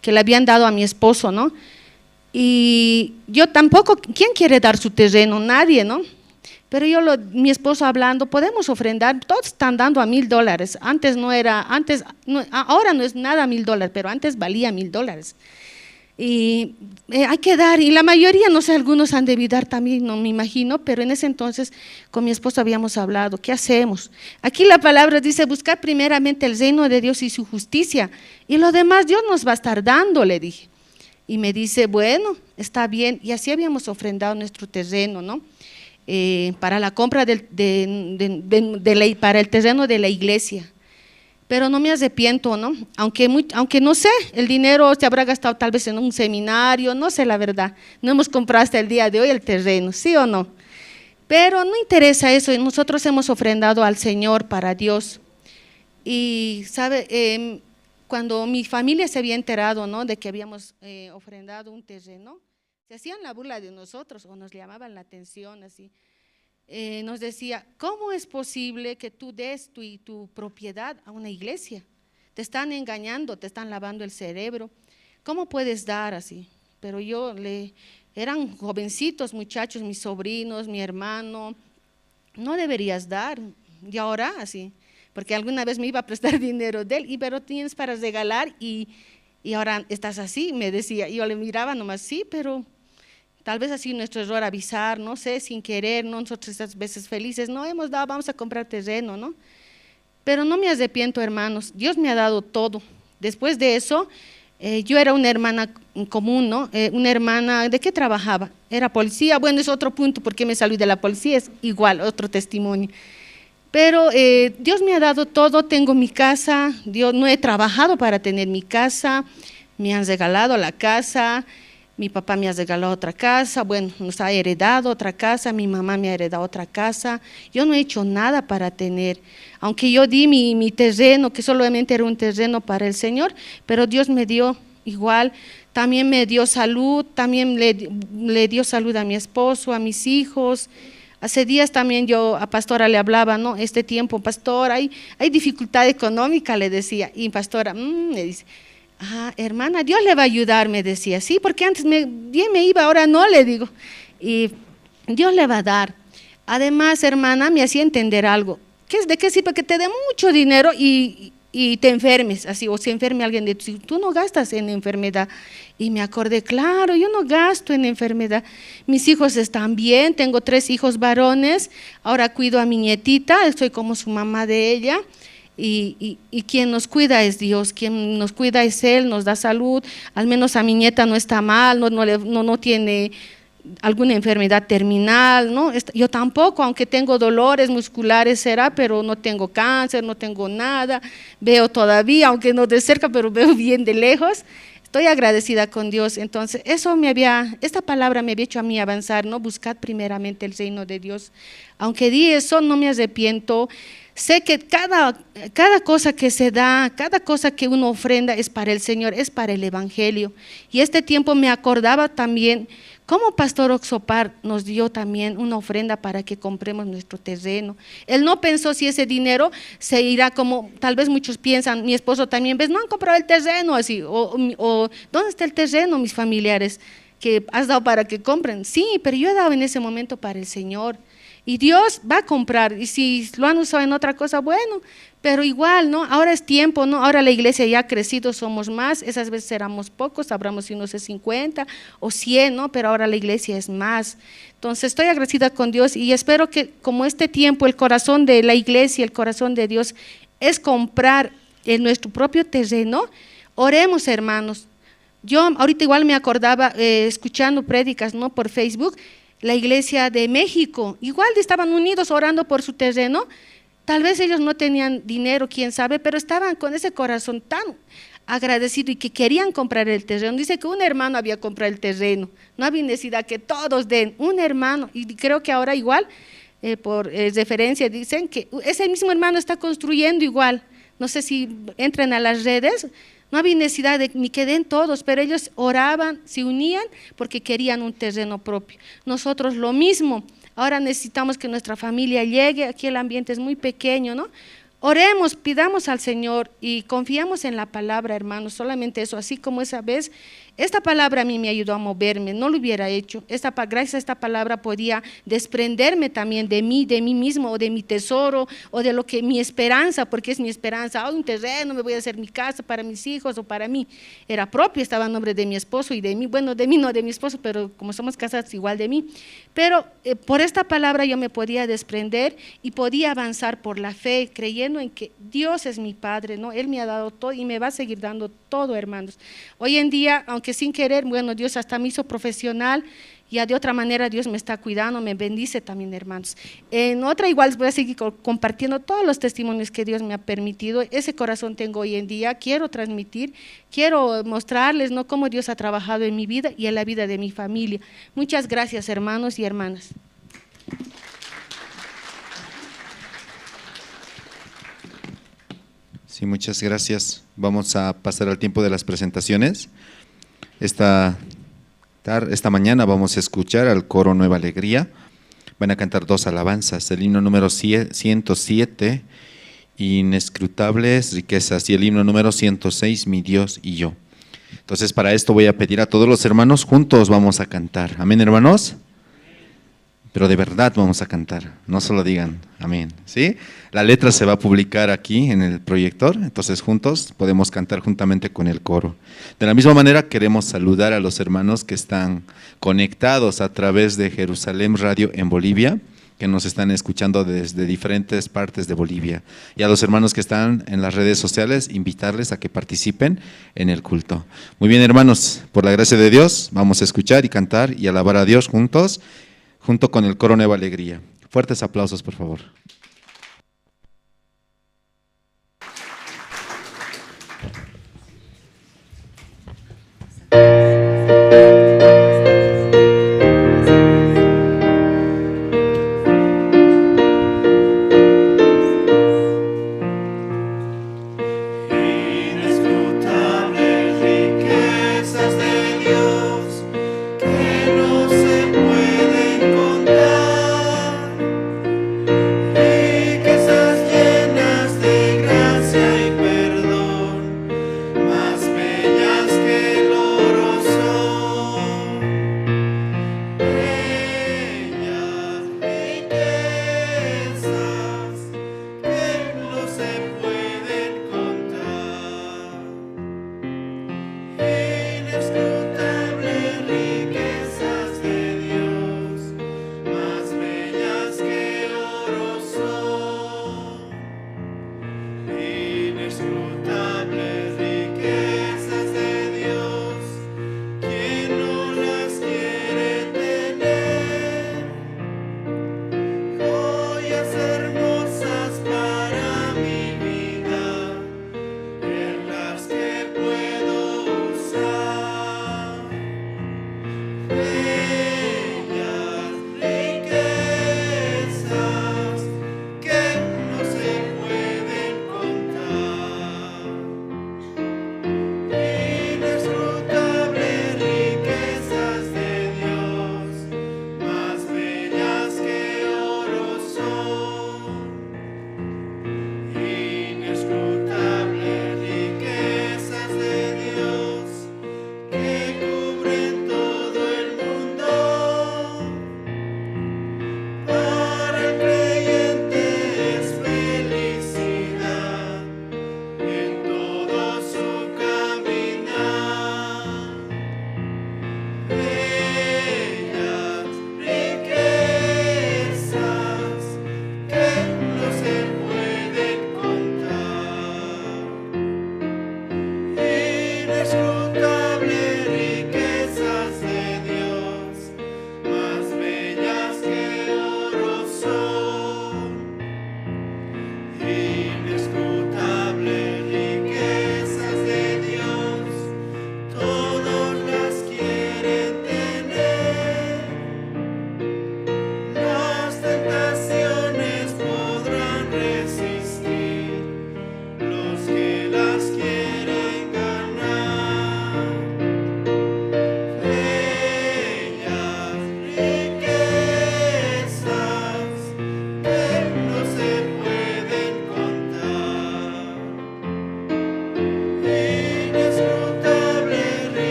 Speaker 6: que le habían dado a mi esposo, ¿no? Y yo tampoco, ¿quién quiere dar su terreno? Nadie, ¿no? Pero mi esposo hablando, podemos ofrendar, todos están dando a $1,000, antes no era, ahora no es nada $1,000, pero antes valía $1,000. Y hay que dar, y la mayoría, no sé, algunos han debido dar también, no me imagino, pero en ese entonces con mi esposo habíamos hablado, ¿qué hacemos? Aquí la palabra dice, buscar primeramente el reino de Dios y su justicia, y lo demás Dios nos va a estar dando, le dije. Y me dice, bueno, está bien. Y así habíamos ofrendado nuestro terreno, ¿no? Para la compra para el terreno de la iglesia. Pero no me arrepiento, ¿no? Aunque no sé, el dinero se habrá gastado tal vez en un seminario, no sé la verdad. No hemos comprado hasta el día de hoy el terreno, ¿sí o no? Pero no interesa eso, nosotros hemos ofrendado al Señor para Dios. Y, ¿sabe? Cuando mi familia se había enterado, ¿no?, de que habíamos ofrendado un terreno, se hacían la burla de nosotros o nos llamaban la atención así. Nos decía, ¿cómo es posible que tú des tu propiedad a una iglesia? Te están engañando, te están lavando el cerebro. ¿Cómo puedes dar así? Pero eran jovencitos muchachos, mis sobrinos, mi hermano, no deberías dar. Y ahora así, porque alguna vez me iba a prestar dinero de él, pero tienes para regalar y ahora estás así, me decía. Yo le miraba nomás, sí, pero tal vez así nuestro error avisar, no sé, sin querer, ¿no? Nosotros estas veces felices, no hemos dado, vamos a comprar terreno, ¿no? Pero no me arrepiento, hermanos, Dios me ha dado todo. Después de eso, yo era una hermana común, ¿no? Una hermana, ¿de qué trabajaba? Era policía, bueno, es otro punto, porque me salí de la policía, es igual, otro testimonio. Pero Dios me ha dado todo, tengo mi casa, no he trabajado para tener mi casa, me han regalado la casa, mi papá me ha regalado otra casa, bueno, nos ha heredado otra casa, mi mamá me ha heredado otra casa, yo no he hecho nada para tener, aunque yo di mi terreno, que solamente era un terreno para el Señor, pero Dios me dio igual, también me dio salud, también le dio salud a mi esposo, a mis hijos. Hace días también yo a pastora le hablaba, ¿no? Este tiempo, pastor, hay dificultad económica, le decía, y pastora, me dice, hermana, Dios le va a ayudar, me decía, sí, porque antes bien me iba, ahora no, le digo, y Dios le va a dar. Además, hermana, me hacía entender algo, ¿de qué sirve que te dé mucho dinero y te enfermes, así, o se enferme alguien de ti? Tú no gastas en enfermedad. Y me acordé, claro, yo no gasto en enfermedad, mis hijos están bien, tengo 3 hijos varones, ahora cuido a mi nietita, estoy como su mamá de ella, y quien nos cuida es Dios, quien nos cuida es Él, nos da salud, al menos a mi nieta no está mal, no tiene alguna enfermedad terminal, ¿no? Yo tampoco, aunque tengo dolores musculares será, pero no tengo cáncer, no tengo nada, veo todavía, aunque no de cerca, pero veo bien de lejos. Estoy agradecida con Dios. Entonces, esta palabra me había hecho a mí avanzar, ¿no? Buscad primeramente el reino de Dios. Aunque di eso, no me arrepiento. Sé que cada cosa que se da, cada cosa que uno ofrenda es para el Señor, es para el Evangelio. Y este tiempo me acordaba también cómo Pastor Oxopar nos dio también una ofrenda para que compremos nuestro terreno. Él no pensó si ese dinero se irá como tal vez muchos piensan, mi esposo también, ¿ves? No han comprado el terreno así, o ¿dónde está el terreno, mis familiares, que has dado para que compren? Sí, pero yo he dado en ese momento para el Señor. Y Dios va a comprar, y si lo han usado en otra cosa, bueno, pero igual, ¿no? Ahora es tiempo, ¿no? Ahora la iglesia ya ha crecido, somos más, esas veces éramos pocos, habramos si no sé 50 o 100, ¿no? Pero ahora la iglesia es más. Entonces estoy agradecida con Dios y espero que como este tiempo el corazón de la iglesia, el corazón de Dios es comprar en nuestro propio terreno. Oremos, hermanos. Yo ahorita igual me acordaba escuchando prédicas, ¿no? Por Facebook, la iglesia de México, igual estaban unidos orando por su terreno. Tal vez ellos no tenían dinero, quién sabe, pero estaban con ese corazón tan agradecido y que querían comprar el terreno. Dice que un hermano había comprado el terreno, no había necesidad que todos den, un hermano, y creo que ahora igual, por referencia, dicen que ese mismo hermano está construyendo igual. No sé si entran a las redes, no había necesidad de ni que den todos, pero ellos oraban, se unían porque querían un terreno propio. Nosotros lo mismo, ahora necesitamos que nuestra familia llegue, aquí el ambiente es muy pequeño, ¿no? Oremos, pidamos al Señor y confiamos en la palabra, hermanos, solamente eso, así como esa vez, esta palabra a mí me ayudó a moverme, no lo hubiera hecho, gracias a esta palabra podía desprenderme también de mí mismo, o de mi tesoro, o de lo que mi esperanza, porque es mi esperanza, un terreno, me voy a hacer mi casa para mis hijos o para mí, era propio, estaba a nombre de mi esposo y de mí, bueno, de mí no de mi esposo, pero como somos casados igual de mí, pero por esta palabra yo me podía desprender y podía avanzar por la fe, creyendo en que Dios es mi Padre, ¿no? Él me ha dado todo y me va a seguir dando todo, hermanos. Hoy en día, aunque que sin querer, bueno, Dios hasta me hizo profesional, ya de otra manera Dios me está cuidando, me bendice también, hermanos. En otra igual voy a seguir compartiendo todos los testimonios que Dios me ha permitido. Ese corazón tengo hoy en día, quiero transmitir, quiero mostrarles, ¿no?, cómo Dios ha trabajado en mi vida y en la vida de mi familia. Muchas gracias, hermanos y hermanas.
Speaker 3: Sí, muchas gracias. Vamos a pasar al tiempo de las presentaciones. Esta mañana vamos a escuchar al coro Nueva Alegría. Van a cantar 2 alabanzas, el himno número 107, Inescrutables riquezas, y el himno número 106, Mi Dios y yo. Entonces, para esto voy a pedir a todos los hermanos, juntos vamos a cantar. Amén, hermanos. Pero de verdad vamos a cantar, no solo digan amén, ¿sí? La letra se va a publicar aquí en el proyector, entonces juntos podemos cantar juntamente con el coro. De la misma manera queremos saludar a los hermanos que están conectados a través de Jerusalén Radio en Bolivia, que nos están escuchando desde diferentes partes de Bolivia. Y a los hermanos que están en las redes sociales, invitarles a que participen en el culto. Muy bien, hermanos, por la gracia de Dios, vamos a escuchar y cantar y alabar a Dios juntos, junto con el coro Nueva Alegría. Fuertes aplausos, por favor.
Speaker 1: Inescrutables riquezas de Dios que no se pueden contar.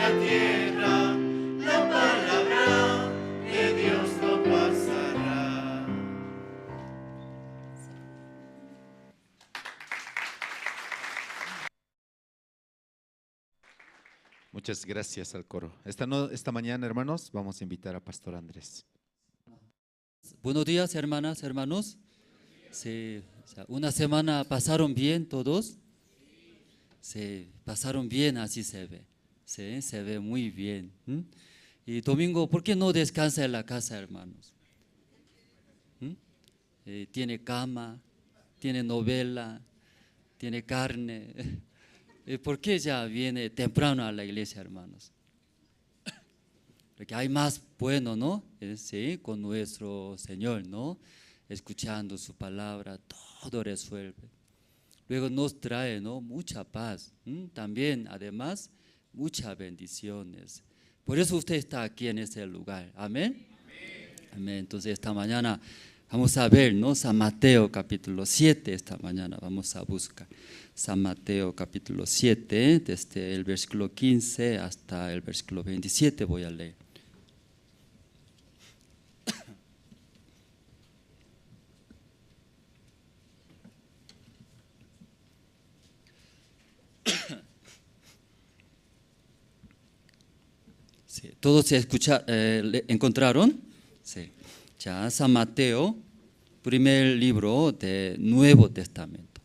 Speaker 1: la tierra, la palabra de Dios no pasará.
Speaker 3: Muchas gracias al coro. Esta mañana, hermanos, vamos a invitar a Pastor Andrés.
Speaker 7: Buenos días, hermanas, hermanos. Sí, una semana pasaron bien todos. Sí, pasaron bien, así se ve. Sí, se ve muy bien. Y domingo, ¿por qué no descansa en la casa, hermanos? Tiene cama, tiene novela, tiene carne. ¿Por qué ya viene temprano a la iglesia, hermanos? Porque hay más bueno, ¿no? Sí, con nuestro Señor, ¿no? Escuchando su palabra, todo resuelve. Luego nos trae, ¿no? Mucha paz. También, además, muchas bendiciones. Por eso usted está aquí en este lugar. Amén. Amén. Entonces, esta mañana vamos a ver, ¿no? San Mateo capítulo 7, esta mañana vamos a buscar. San Mateo capítulo 7, desde el versículo 15 hasta el versículo 27 voy a leer. Sí, ¿todos se encontraron? Sí. Ya, San Mateo, primer libro del Nuevo Testamento.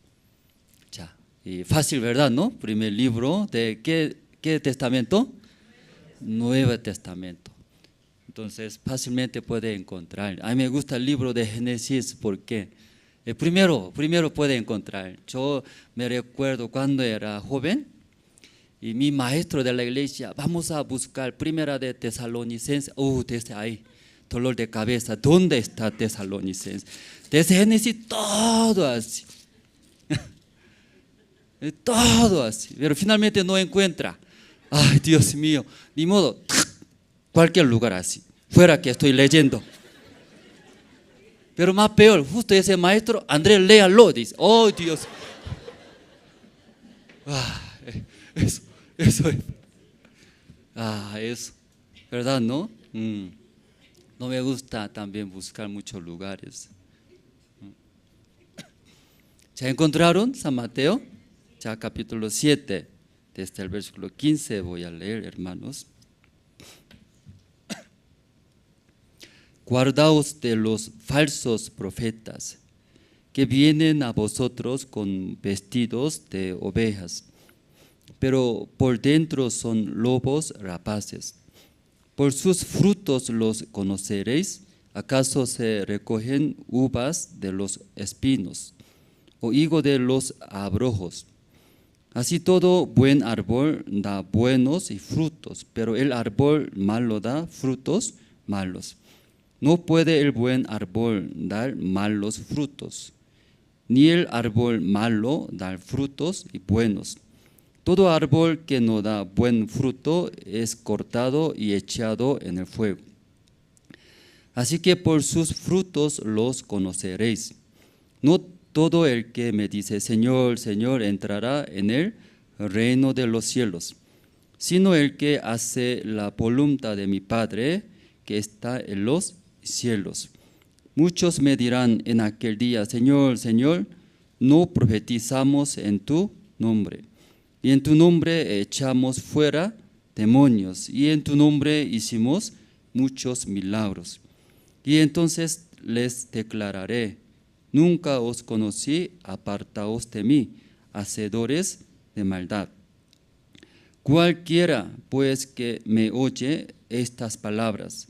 Speaker 7: Ya, y fácil, ¿verdad? ¿No? Primer libro de ¿qué testamento? Nuevo Testamento. Entonces, fácilmente puede encontrar. A mí me gusta el libro de Génesis porque primero puede encontrar. Yo me recuerdo cuando era joven y mi maestro de la iglesia, vamos a buscar Primera de Tesalonicenses. Desde ahí, dolor de cabeza. ¿Dónde está Tesalonicenses? Desde Génesis todo así. Todo así. Pero finalmente no encuentra. Ay, Dios mío. Ni modo. Cualquier lugar así. Fuera que estoy leyendo. Pero más peor, justo ese maestro, Andrés, léalo, dice. Oh, Dios. Eso es. Eso. ¿Verdad, no? No me gusta también buscar muchos lugares. ¿Ya encontraron San Mateo? Ya capítulo 7, desde el versículo 15 voy a leer, hermanos. Guardaos de los falsos profetas que vienen a vosotros con vestidos de ovejas, pero por dentro son lobos rapaces. Por sus frutos los conoceréis. ¿Acaso se recogen uvas de los espinos o higo de los abrojos? Así todo buen árbol da buenos frutos, pero el árbol malo da frutos malos. No puede el buen árbol dar malos frutos, ni el árbol malo dar frutos buenos. Todo árbol que no da buen fruto es cortado y echado en el fuego. Así que por sus frutos los conoceréis. No todo el que me dice Señor, Señor entrará en el reino de los cielos, sino el que hace la voluntad de mi Padre que está en los cielos. Muchos me dirán en aquel día, Señor, Señor, no profetizamos en tu nombre, y en tu nombre echamos fuera demonios, y en tu nombre hicimos muchos milagros. Y entonces les declararé, nunca os conocí, apartaos de mí, hacedores de maldad. Cualquiera pues que me oye estas palabras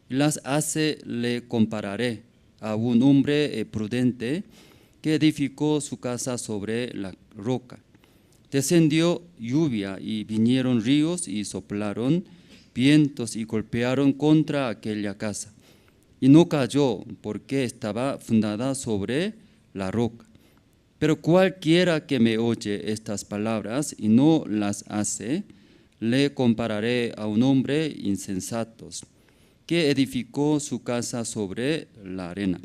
Speaker 7: y las hace, le compararé a un hombre prudente que edificó su casa sobre la roca. Descendió lluvia y vinieron ríos y soplaron vientos y golpearon contra aquella casa. Y no cayó porque estaba fundada sobre la roca. Pero cualquiera que me oye estas palabras y no las hace, le compararé a un hombre insensato que edificó su casa sobre la arena.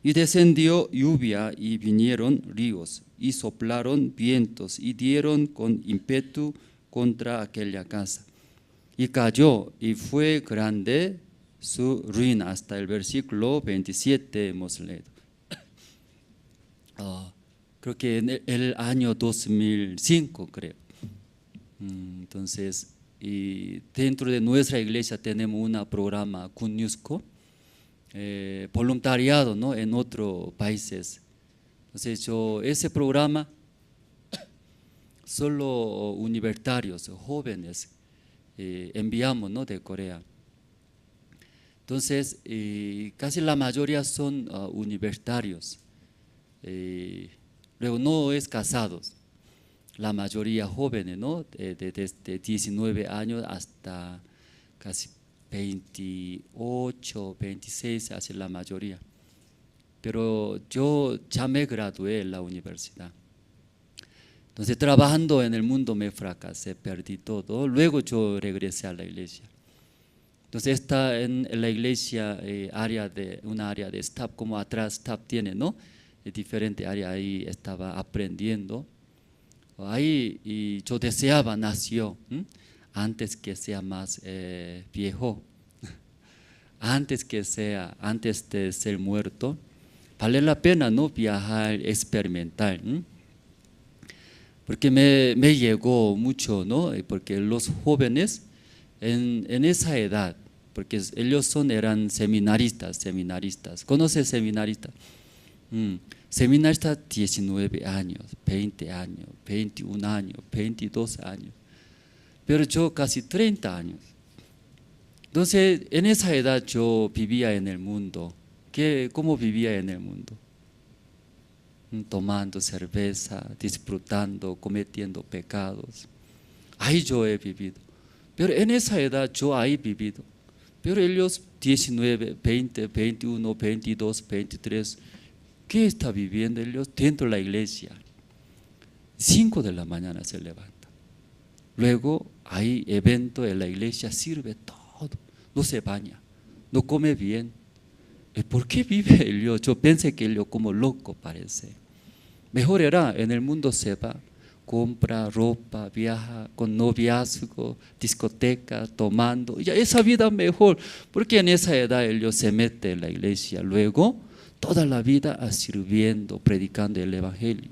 Speaker 7: Y descendió lluvia y vinieron ríos y soplaron vientos y dieron con ímpetu contra aquella casa. Y cayó, y fue grande su ruina. Hasta el versículo 27 hemos leído. Creo que en el año 2005, creo. Entonces, y dentro de nuestra iglesia tenemos un programa CUNYUSCO, voluntariado, ¿no?, en otros países. Entonces, ese programa, solo universitarios, jóvenes, enviamos, ¿no?, de Corea. Entonces, casi la mayoría son universitarios. Luego no es casados, la mayoría jóvenes, ¿no?, desde 19 años hasta casi 28, 26, hace la mayoría. Pero yo ya me gradué en la universidad. Entonces, trabajando en el mundo me fracasé, perdí todo. Luego yo regresé a la iglesia. Entonces, está en la iglesia una área de staff, como atrás staff tiene, ¿no? Diferente área, ahí estaba aprendiendo. Ahí y yo deseaba, nació, antes que sea más viejo, antes de ser muerto. Vale la pena, ¿no?, viajar, experimentar. Porque me llegó mucho, ¿no? Porque los jóvenes en esa edad, porque ellos eran seminaristas. ¿Conoces seminaristas? Seminaristas 19 años, 20 años, 21 años, 22 años. Pero yo casi 30 años. Entonces, en esa edad yo vivía en el mundo. ¿Cómo vivía en el mundo? Tomando cerveza, disfrutando, cometiendo pecados. Ahí yo he vivido. Pero en esa edad yo ahí he vivido. Pero ellos 19, 20, 21, 22, 23, ¿qué está viviendo ellos dentro de la iglesia? 5 de la mañana se levanta. Luego hay evento en la iglesia, sirve todo. No se baña, no come bien. ¿Por qué vive ellos? Yo pensé que ellos como loco parece. Mejor era, en el mundo se va, compra ropa, viaja con noviazgo, discoteca, tomando. Ya esa vida mejor, porque en esa edad ellos se meten en la iglesia. Luego, toda la vida sirviendo, predicando el evangelio.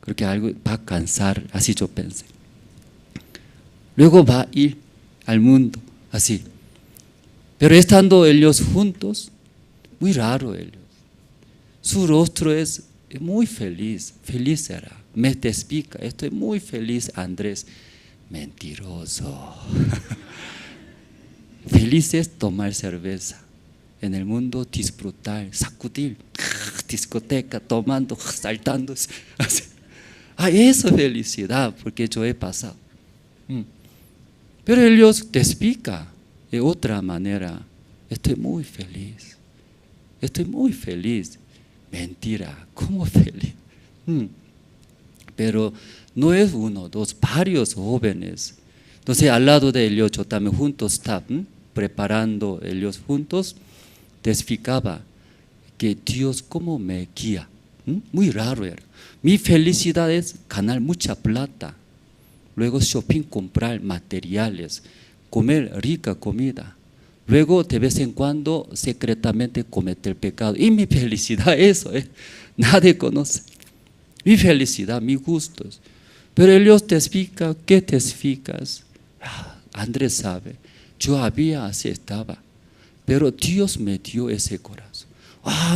Speaker 7: Creo que algo va a cansar, así yo pensé. Luego va a ir al mundo, así. Pero estando ellos juntos, muy raro ellos. Su rostro es muy feliz era. Me te explica, estoy muy feliz, Andrés. Mentiroso. Feliz es tomar cerveza. En el mundo disfrutar, sacudir, discoteca, tomando, saltando. Eso es felicidad, porque yo he pasado. Pero ellos te explican de otra manera. Estoy muy feliz. Mentira, ¿cómo feliz? Pero no es uno, dos, varios jóvenes. Entonces, al lado de ellos, yo también juntos estaba preparando ellos juntos. Te explicaba que Dios cómo me guía. Muy raro era. Mi felicidad es ganar mucha plata, luego shopping, comprar materiales, comer rica comida, luego de vez en cuando secretamente cometer pecado. Y mi felicidad eso, nadie conoce. Mi felicidad, mis gustos. Pero ellos te explican, ¿qué te explicas? Andrés sabe, yo así estaba. Pero Dios me dio ese corazón.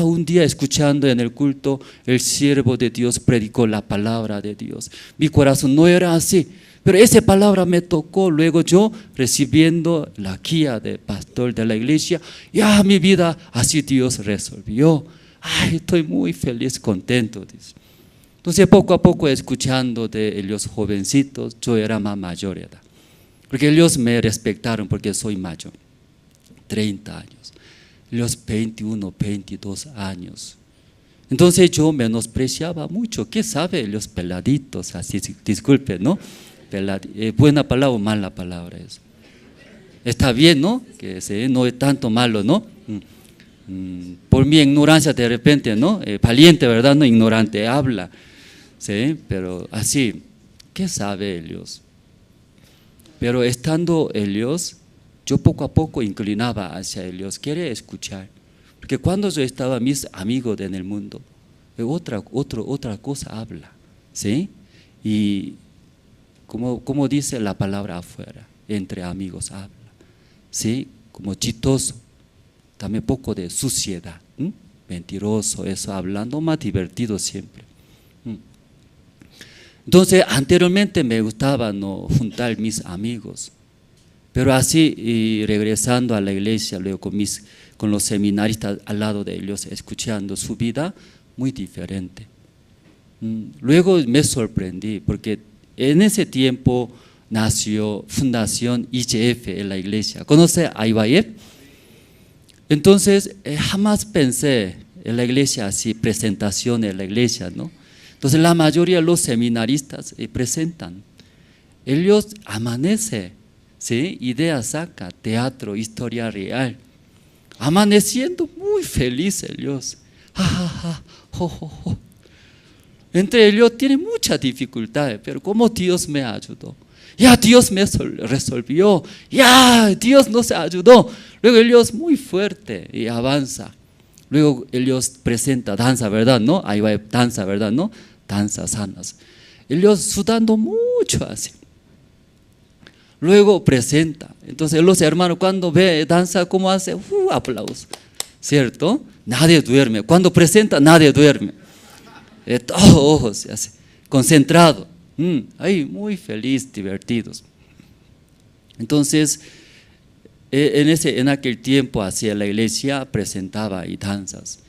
Speaker 7: Un día escuchando en el culto, el siervo de Dios predicó la palabra de Dios. Mi corazón no era así, pero esa palabra me tocó. Luego yo, recibiendo la guía del pastor de la iglesia, mi vida así Dios resolvió. Estoy muy feliz, contento. Dice. Entonces poco a poco escuchando de los jovencitos, yo era más mayor de edad. Porque ellos me respetaron porque soy mayor. 30 años, los 21, 22 años. Entonces yo menospreciaba mucho. ¿Qué sabe los peladitos? Así, disculpe, ¿no? Buena palabra o mala palabra eso. Está bien, ¿no? Que no es tanto malo, ¿no? Por mi ignorancia de repente, ¿no? Valiente, ¿verdad? No ignorante, habla. ¿Sí? Pero así, ¿qué sabe ellos? Pero estando ellos, yo poco a poco inclinaba hacia ellos, quería escuchar. Porque cuando yo estaba mis amigos en el mundo, otra cosa habla, ¿sí? Y como dice la palabra afuera, entre amigos habla, ¿sí? Como chistoso, también poco de suciedad, mentiroso, eso hablando más divertido siempre. Entonces, anteriormente me gustaba no juntar mis amigos, pero así y regresando a la iglesia, luego con los seminaristas al lado de ellos, escuchando su vida, muy diferente. Luego me sorprendí, porque en ese tiempo nació Fundación IGF en la iglesia. ¿Conoce a IYF? Entonces, jamás pensé en la iglesia así, presentaciones en la iglesia, ¿no? Entonces, la mayoría de los seminaristas presentan. Ellos amanecen, ¿sí? Ideas saca, teatro, historia real. Amaneciendo muy felices ellos. Ja, ja, ja, jo, jo, jo. Entre ellos tienen muchas dificultades, pero como Dios me ayudó. Ya Dios me resolvió. Ya Dios nos ayudó. Luego ellos muy fuerte y avanza. Luego ellos presentan danza, ¿verdad? ¿No? Ahí va danza, ¿verdad? ¿No? Danzas sanas. Ellos sudando mucho así. Luego presenta. Entonces los hermanos cuando ve danza, ¿cómo hace? Aplausos. ¿Cierto? Nadie duerme. Cuando presenta, nadie duerme. Todos ojos se hace. Concentrado. Ahí muy feliz, divertidos. Entonces, en aquel tiempo hacia la iglesia presentaba y danzas,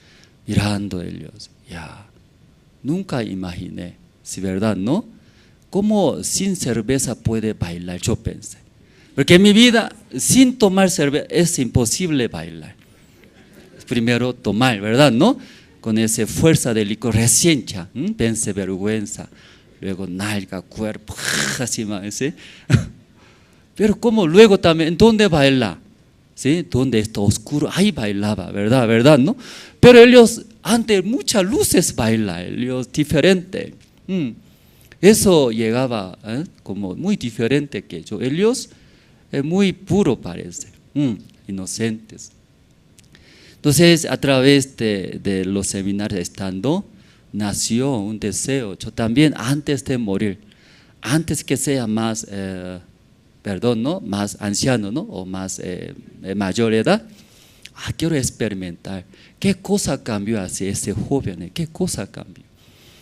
Speaker 7: mirando ellos. Ya, nunca imaginé, si verdad, ¿no? ¿Cómo sin cerveza puede bailar? Yo pensé. Porque en mi vida, sin tomar cerveza, es imposible bailar. Primero tomar, ¿verdad? ¿No? Con esa fuerza de licor recién ya, vence vergüenza. Luego nalga, cuerpo, así más, ¿sí? Pero como luego también, ¿dónde baila? ¿Sí? ¿Dónde está oscuro? Ahí bailaba, ¿verdad? ¿Verdad? ¿No? Pero ellos, ante muchas luces bailan, ellos diferente. Eso llegaba como muy diferente que yo. Ellos muy puro parece, inocentes. Entonces, a través de los seminarios estando, nació un deseo. Yo también, antes de morir, antes que sea más, ¿no? Más anciano, ¿no? O más mayor edad, quiero experimentar. ¿Qué cosa cambió así ese joven? ¿Qué cosa cambió?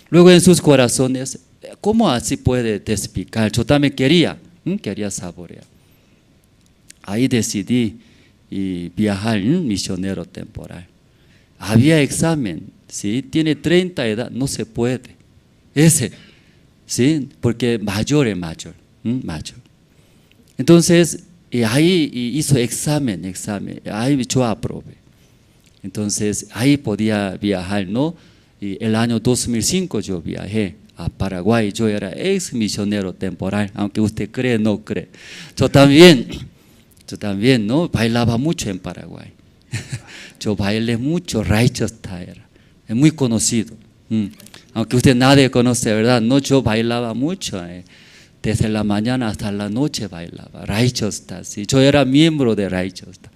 Speaker 7: Luego en sus corazones, ¿cómo así puede explicar? Yo también quería saborear. Ahí decidí viajar, misionero temporal. Había examen, ¿sí? Tiene 30 edad, no se puede. Ese, ¿sí? Porque mayor. Entonces, ahí hizo examen, ahí yo aprobé. Entonces, ahí podía viajar, ¿no? Y el año 2005 yo viajé a Paraguay, yo era ex misionero temporal, aunque usted cree, no cree. Yo también, ¿no? Bailaba mucho en Paraguay. Yo bailé mucho, Raichosta era, es muy conocido. Aunque usted nadie conoce, ¿verdad? No, yo bailaba mucho, desde la mañana hasta la noche bailaba, Raichosta, sí. Yo era miembro de Raichosta.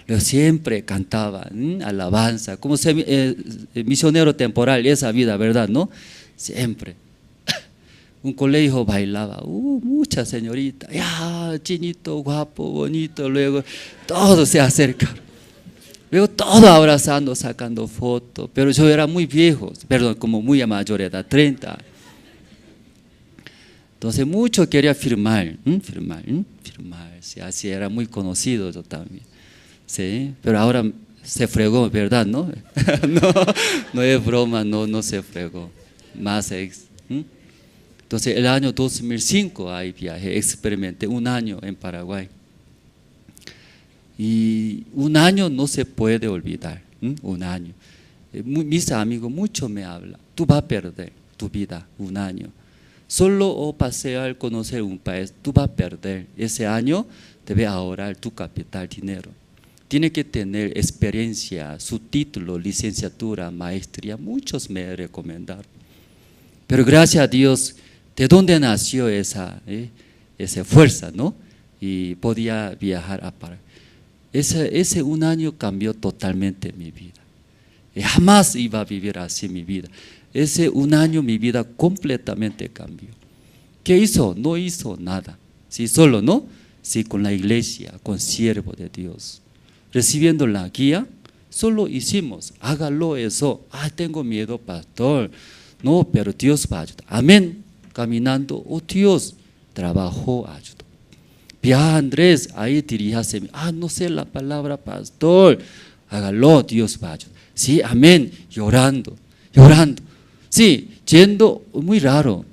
Speaker 7: Yo siempre cantaba, alabanza, como misionero temporal, esa vida, ¿verdad? ¿No? Siempre. Un colegio bailaba, muchas señoritas, ya, chinito, guapo, bonito, luego todos se acercan. Luego todos abrazando, sacando fotos, pero yo era muy viejo, perdón, como muy a mayor edad, 30. Entonces mucho quería firmar, sí, así era muy conocido yo también, sí, pero ahora se fregó, ¿verdad? ¿No? No es broma, no se fregó, más Entonces el año 2005 ahí viajé, experimenté un año en Paraguay. Y un año no se puede olvidar, un año. Mis amigos mucho me hablan, tú vas a perder tu vida un año. Solo pasear, conocer un país, tú vas a perder. Ese año debes ahorrar tu capital, dinero. Tiene que tener experiencia, su título, licenciatura, maestría, muchos me recomendaron. Pero gracias a Dios, ¿de dónde nació esa esa fuerza, ¿no? Y podía viajar a Paraguay. Ese un año cambió totalmente mi vida. Y jamás iba a vivir así mi vida. Ese un año mi vida completamente cambió. ¿Qué hizo? No hizo nada. Sí, solo, ¿no? Sí, con la iglesia, con siervo de Dios. Recibiendo la guía, solo hicimos, hágalo eso. Tengo miedo, pastor. No, pero Dios va a ayudar. Amén. Caminando, Dios trabajó, ayudó. Viaja Andrés, ahí diríjase. No sé la palabra, pastor. Hágalo, Dios va a ayudar. Sí, amén. Llorando. Sí, yendo, muy raro.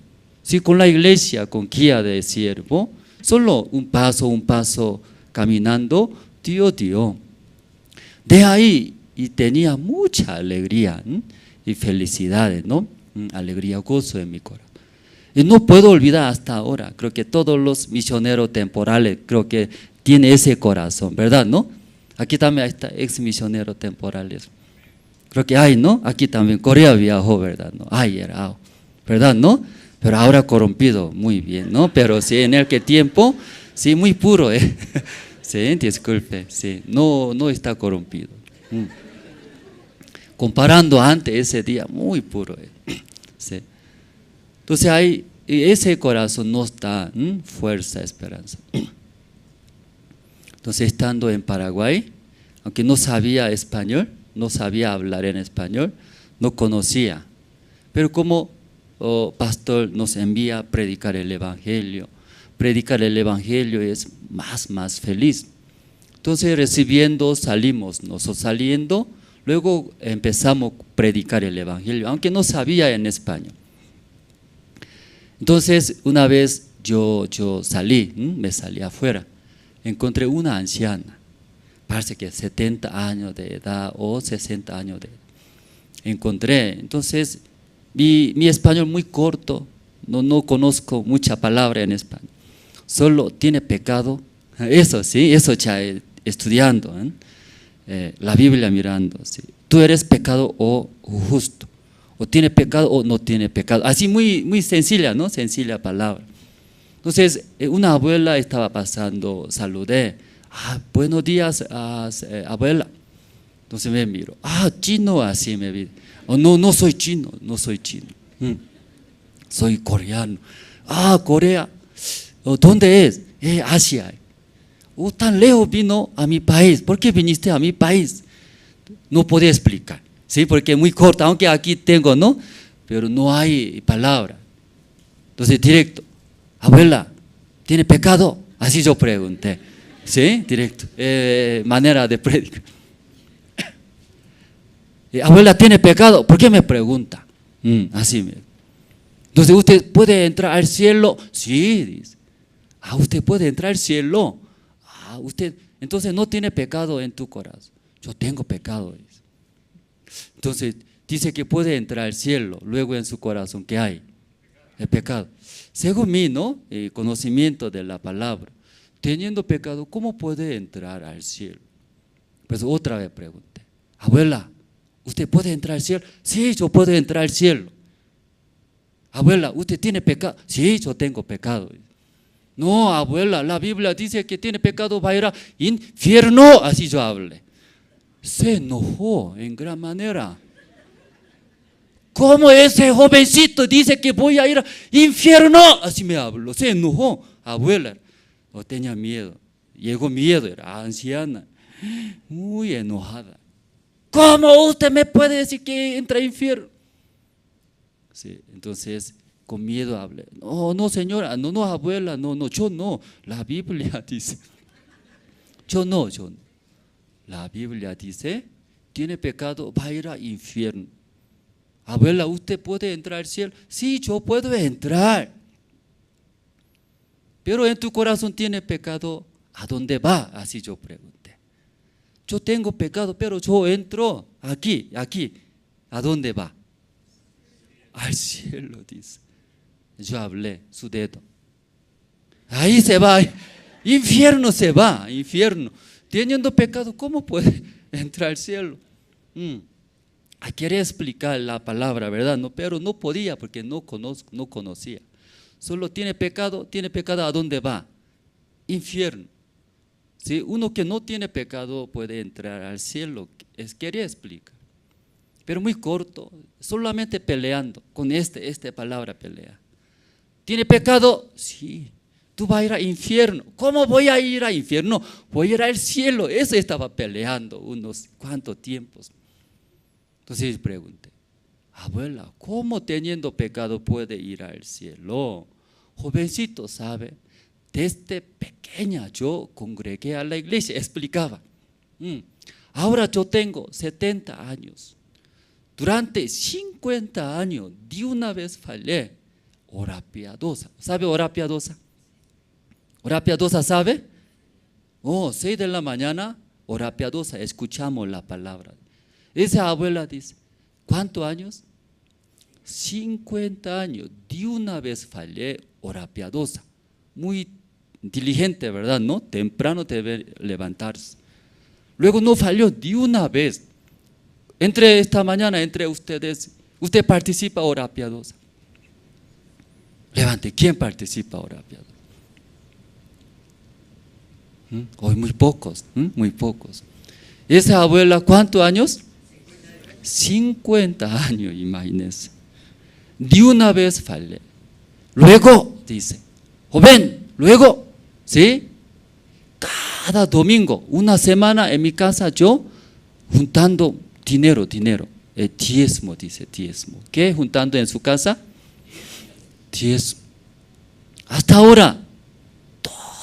Speaker 7: Sí, con la iglesia, con guía de siervo, solo un paso caminando, Dios dio. De ahí, y tenía mucha alegría y felicidades, ¿no? Alegría, gozo en mi corazón. Y no puedo olvidar hasta ahora, creo que todos los misioneros temporales, creo que tiene ese corazón, ¿verdad, no? Aquí también está ex misioneros temporales. Creo que hay, ¿no? Aquí también Corea viajó, ¿verdad? ¿No? Era, ¿verdad? ¿No? Pero ahora corrompido, muy bien, ¿no? Pero sí, en aquel tiempo, sí, muy puro, ¿eh? Sí, disculpe, sí, no está corrompido. Comparando antes ese día, muy puro, sí. Entonces hay, ese corazón nos da fuerza, esperanza. Entonces estando en Paraguay, aunque no sabía español, no sabía hablar en español, no conocía, pero como pastor nos envía a predicar el evangelio es más feliz. Entonces recibiendo salimos, nosotros saliendo, luego empezamos a predicar el evangelio, aunque no sabía en español. Entonces una vez yo salí, me salí afuera, encontré una anciana, parece que 70 años de edad o 60 años de edad. Encontré, entonces mi español muy corto, no conozco mucha palabra en español. Solo tiene pecado, eso sí, eso ya estudiando, la Biblia mirando, ¿sí? Tú eres pecado o justo, o tiene pecado o no tiene pecado. Así muy sencilla, ¿no? Sencilla palabra. Entonces, una abuela estaba pasando, saludé. Buenos días, abuela. Entonces me miro, chino, así me vi. No soy chino, soy coreano. Corea. ¿Dónde es? Asia. Tan lejos vino a mi país. ¿Por qué viniste a mi país? No podía explicar, ¿sí? Porque es muy corta, aunque aquí tengo, ¿no? Pero no hay palabra. Entonces directo, abuela, ¿tiene pecado? Así yo pregunté, ¿sí? Directo, manera de predicar. Abuela, ¿tiene pecado? ¿Por qué me pregunta? Así me. Entonces, ¿usted puede entrar al cielo? Sí, dice. ¿Usted puede entrar al cielo? Usted, entonces no tiene pecado en tu corazón. Yo tengo pecado, dice. Entonces, dice que puede entrar al cielo, luego en su corazón, ¿qué hay? El pecado. Según mí, ¿no? El conocimiento de la palabra. Teniendo pecado, ¿cómo puede entrar al cielo? Pues otra vez pregunté, abuela, ¿usted puede entrar al cielo? Sí, yo puedo entrar al cielo. Abuela, ¿usted tiene pecado? Sí, yo tengo pecado. No, abuela, la Biblia dice que tiene pecado, va a ir al infierno. Así yo hablé. Se enojó en gran manera. ¿Cómo ese jovencito dice que voy a ir al infierno? Así me habló, se enojó. Abuela, tenía miedo. Llegó miedo, era anciana, muy enojada. ¿Cómo usted me puede decir que entra al infierno? Sí, entonces con miedo hablé. No señora, no abuela, no, yo no. La Biblia dice. Yo no. La Biblia dice, tiene pecado, va a ir al infierno. Abuela, ¿usted puede entrar al cielo? Sí, yo puedo entrar. Pero en tu corazón tiene pecado, ¿a dónde va? Así yo pregunté. Yo tengo pecado, pero yo entro aquí, ¿a dónde va? Al cielo, dice. Yo hablé su dedo. Ahí se va, infierno se va, infierno. Teniendo pecado, ¿cómo puede entrar al cielo? Quería explicar la palabra, ¿verdad? No, pero no podía porque no conocía. Solo tiene pecado, ¿a dónde va? Infierno. ¿Sí? Uno que no tiene pecado puede entrar al cielo, quería explicar. Pero muy corto, solamente peleando con esta palabra pelea. ¿Tiene pecado? Sí. Tú vas a ir al infierno. ¿Cómo voy a ir al infierno? Voy a ir al cielo. Eso estaba peleando unos cuantos tiempos. Entonces pregunté, abuela, ¿cómo teniendo pecado puede ir al cielo? Jovencito, ¿sabe? Desde pequeña yo congregué a la iglesia, explicaba. Ahora yo tengo 70 años. Durante 50 años, de una vez fallé. Hora piadosa. ¿Sabe hora piadosa? Hora piadosa, ¿sabe? 6 de la mañana, hora piadosa, escuchamos la palabra. Esa abuela dice, ¿cuántos años? 50 años, de una vez fallé, hora piadosa. Muy diligente, ¿verdad? ¿No? Temprano debe levantarse. Luego no falló, de una vez. Entre esta mañana, entre ustedes, usted participa hora piadosa. Levante, ¿quién participa hora piadosa? Hoy muy pocos, muy pocos. Esa abuela, ¿cuántos años? 50 años, imagínense. De una vez fallé. Luego, dice, joven, luego, ¿sí? Cada domingo, una semana en mi casa yo juntando dinero, diezmo, dice, diezmo. ¿Qué? Juntando en su casa, diezmo. Hasta ahora,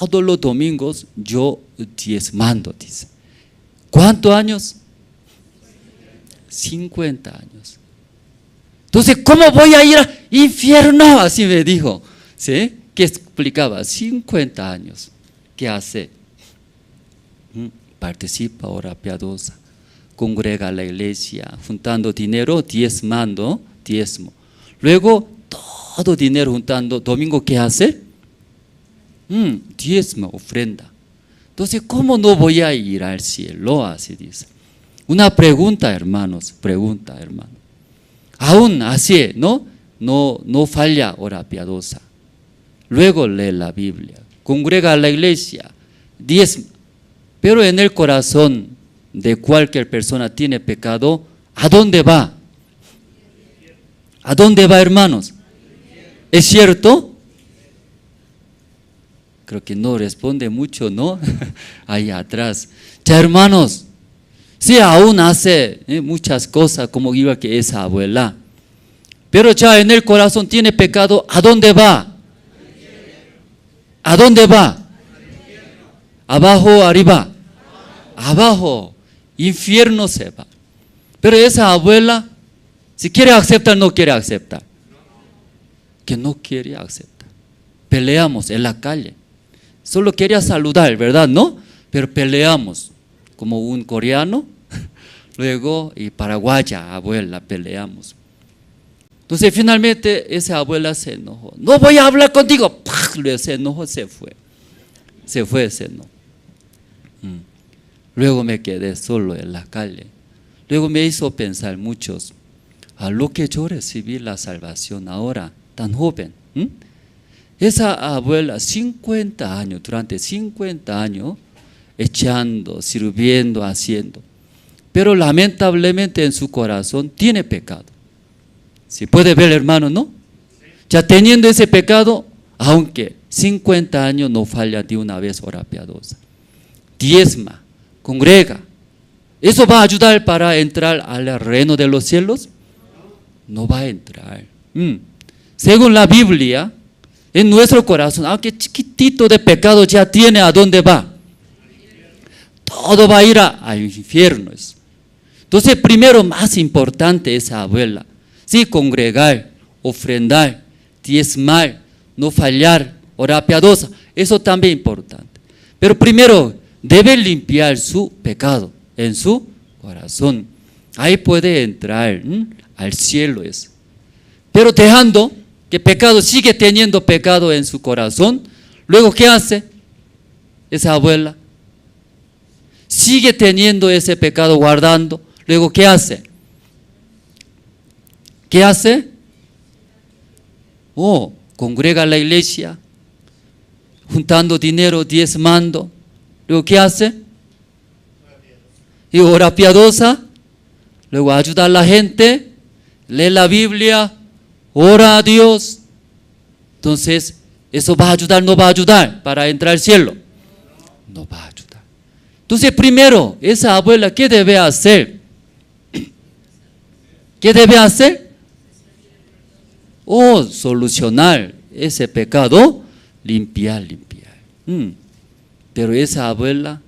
Speaker 7: todos los domingos yo diezmando, dice. ¿Cuántos años? 50 años. Entonces, ¿cómo voy a ir al infierno? Así me dijo. ¿Sí? ¿Qué explicaba? 50 años. ¿Qué hace? Participa hora piadosa. Congrega a la iglesia, juntando dinero, diezmando, diezmo. Luego, todo dinero juntando, domingo, ¿qué hace? Diezmo, ofrenda. Entonces, ¿cómo no voy a ir al cielo? Así dice. Una pregunta, hermanos, hermano. Aún así, ¿no? No falla hora piadosa. Luego lee la Biblia, congrega a la iglesia, diezma. Pero en el corazón de cualquier persona tiene pecado, ¿a dónde va? ¿A dónde va, hermanos? ¿Es cierto? Creo que no responde mucho, ¿no? Ahí atrás. Ya, hermanos, sí, aún hace muchas cosas como iba que esa abuela. Pero ya en el corazón tiene pecado, ¿a dónde va? ¿A dónde va? ¿Abajo o arriba? Abajo. Infierno se va. Pero esa abuela, si quiere aceptar, no quiere aceptar. Que no quiere aceptar. Peleamos en la calle. Solo quería saludar, ¿verdad? ¿No? Pero peleamos como un coreano. Luego, y paraguaya, abuela, peleamos. Entonces, finalmente, esa abuela se enojó. No voy a hablar contigo. ¡Pah! Luego se enojó, se fue. Se enojó. Luego me quedé solo en la calle. Luego me hizo pensar muchos, a lo que yo recibí la salvación ahora, tan joven. Esa abuela, 50 años, durante 50 años, echando, sirviendo, haciendo. Pero lamentablemente en su corazón tiene pecado. Si puede ver, hermano, ¿no? Ya teniendo ese pecado, aunque 50 años no falla de una vez hora piadosa. Diezma, congrega. ¿Eso va a ayudar para entrar al reino de los cielos? No va a entrar. Según la Biblia, en nuestro corazón, aunque chiquitito de pecado ya tiene, ¿a dónde va? Todo va a ir al infierno. Entonces, primero, más importante esa abuela. Sí, congregar, ofrendar, diezmar, no fallar, hora piadosa. Eso también es importante. Pero primero, debe limpiar su pecado en su corazón. Ahí puede entrar al cielo. Pero dejando que pecado, sigue teniendo pecado en su corazón, luego ¿qué hace esa abuela? Sigue teniendo ese pecado guardando, luego ¿qué hace? ¿Qué hace? congrega a la iglesia, juntando dinero, diezmando. Luego, ¿qué hace? Y ora piadosa. Luego ayuda a la gente, lee la Biblia, ora a Dios. Entonces, ¿eso va a ayudar o no va a ayudar para entrar al cielo? No va a ayudar. Entonces, primero, esa abuela, ¿qué debe hacer? ¿Qué debe hacer? Solucionar ese pecado, limpiar. Pero esa abuela,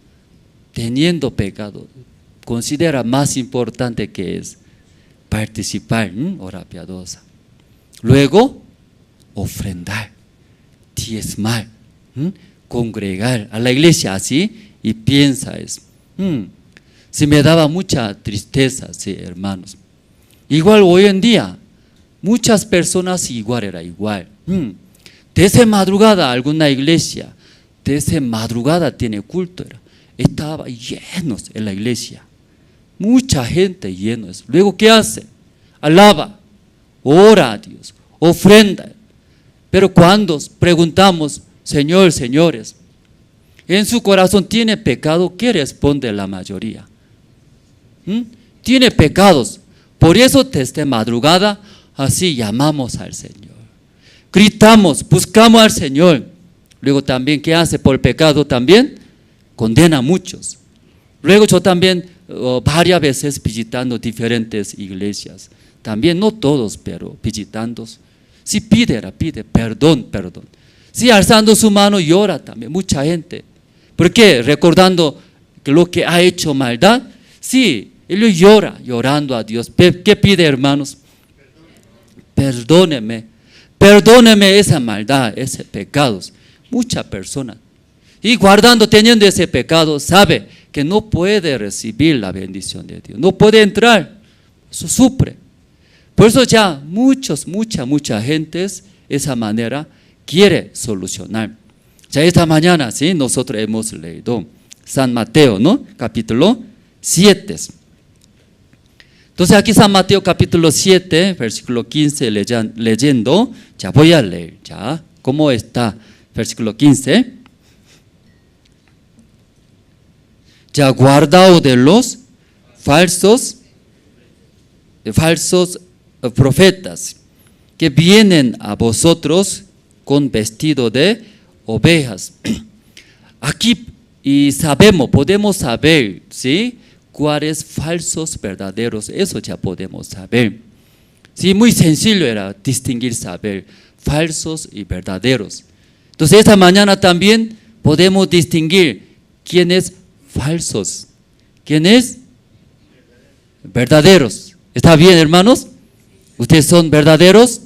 Speaker 7: teniendo pecado, considera más importante que es participar, hora piadosa. Luego, ofrendar, diezmar, congregar a la iglesia así, y piensa eso. Se me daba mucha tristeza, sí, hermanos. Igual hoy en día, muchas personas era igual. Desde madrugada alguna iglesia, desde madrugada tiene culto, estaba llenos en la iglesia. Mucha gente llenos. Luego, ¿qué hace? Alaba, ora a Dios, ofrenda. Pero cuando preguntamos, Señor, señores, en su corazón tiene pecado, ¿qué responde la mayoría? Tiene pecados. Por eso desde madrugada así llamamos al Señor. Gritamos, buscamos al Señor. Luego también, ¿qué hace por pecado también? Condena a muchos. Luego yo también varias veces visitando diferentes iglesias. También no todos, pero visitando. Sí pide perdón. Sí alzando su mano llora también, mucha gente. ¿Por qué? Recordando que lo que ha hecho maldad. Sí, él llora, llorando a Dios. ¿Qué pide, hermanos? Perdóneme esa maldad, ese pecado. Muchas personas. Y guardando, teniendo ese pecado, sabe que no puede recibir la bendición de Dios. No puede entrar. Eso sufre. Por eso ya mucha gente esa manera quiere solucionar. Ya esta mañana, ¿sí? Nosotros hemos leído San Mateo, ¿no? Capítulo 7. Entonces aquí San Mateo capítulo 7, versículo 15, leyendo, ya voy a leer, ya, ¿cómo está? Versículo 15. Ya guardaos de los falsos profetas que vienen a vosotros con vestido de ovejas. Aquí y podemos saber, ¿sí? Cuáles falsos verdaderos, eso ya podemos saber. Sí, muy sencillo era distinguir, saber falsos y verdaderos. Entonces esta mañana también podemos distinguir quién es falsos, quién es verdaderos. ¿Está bien, hermanos? ¿Ustedes son verdaderos?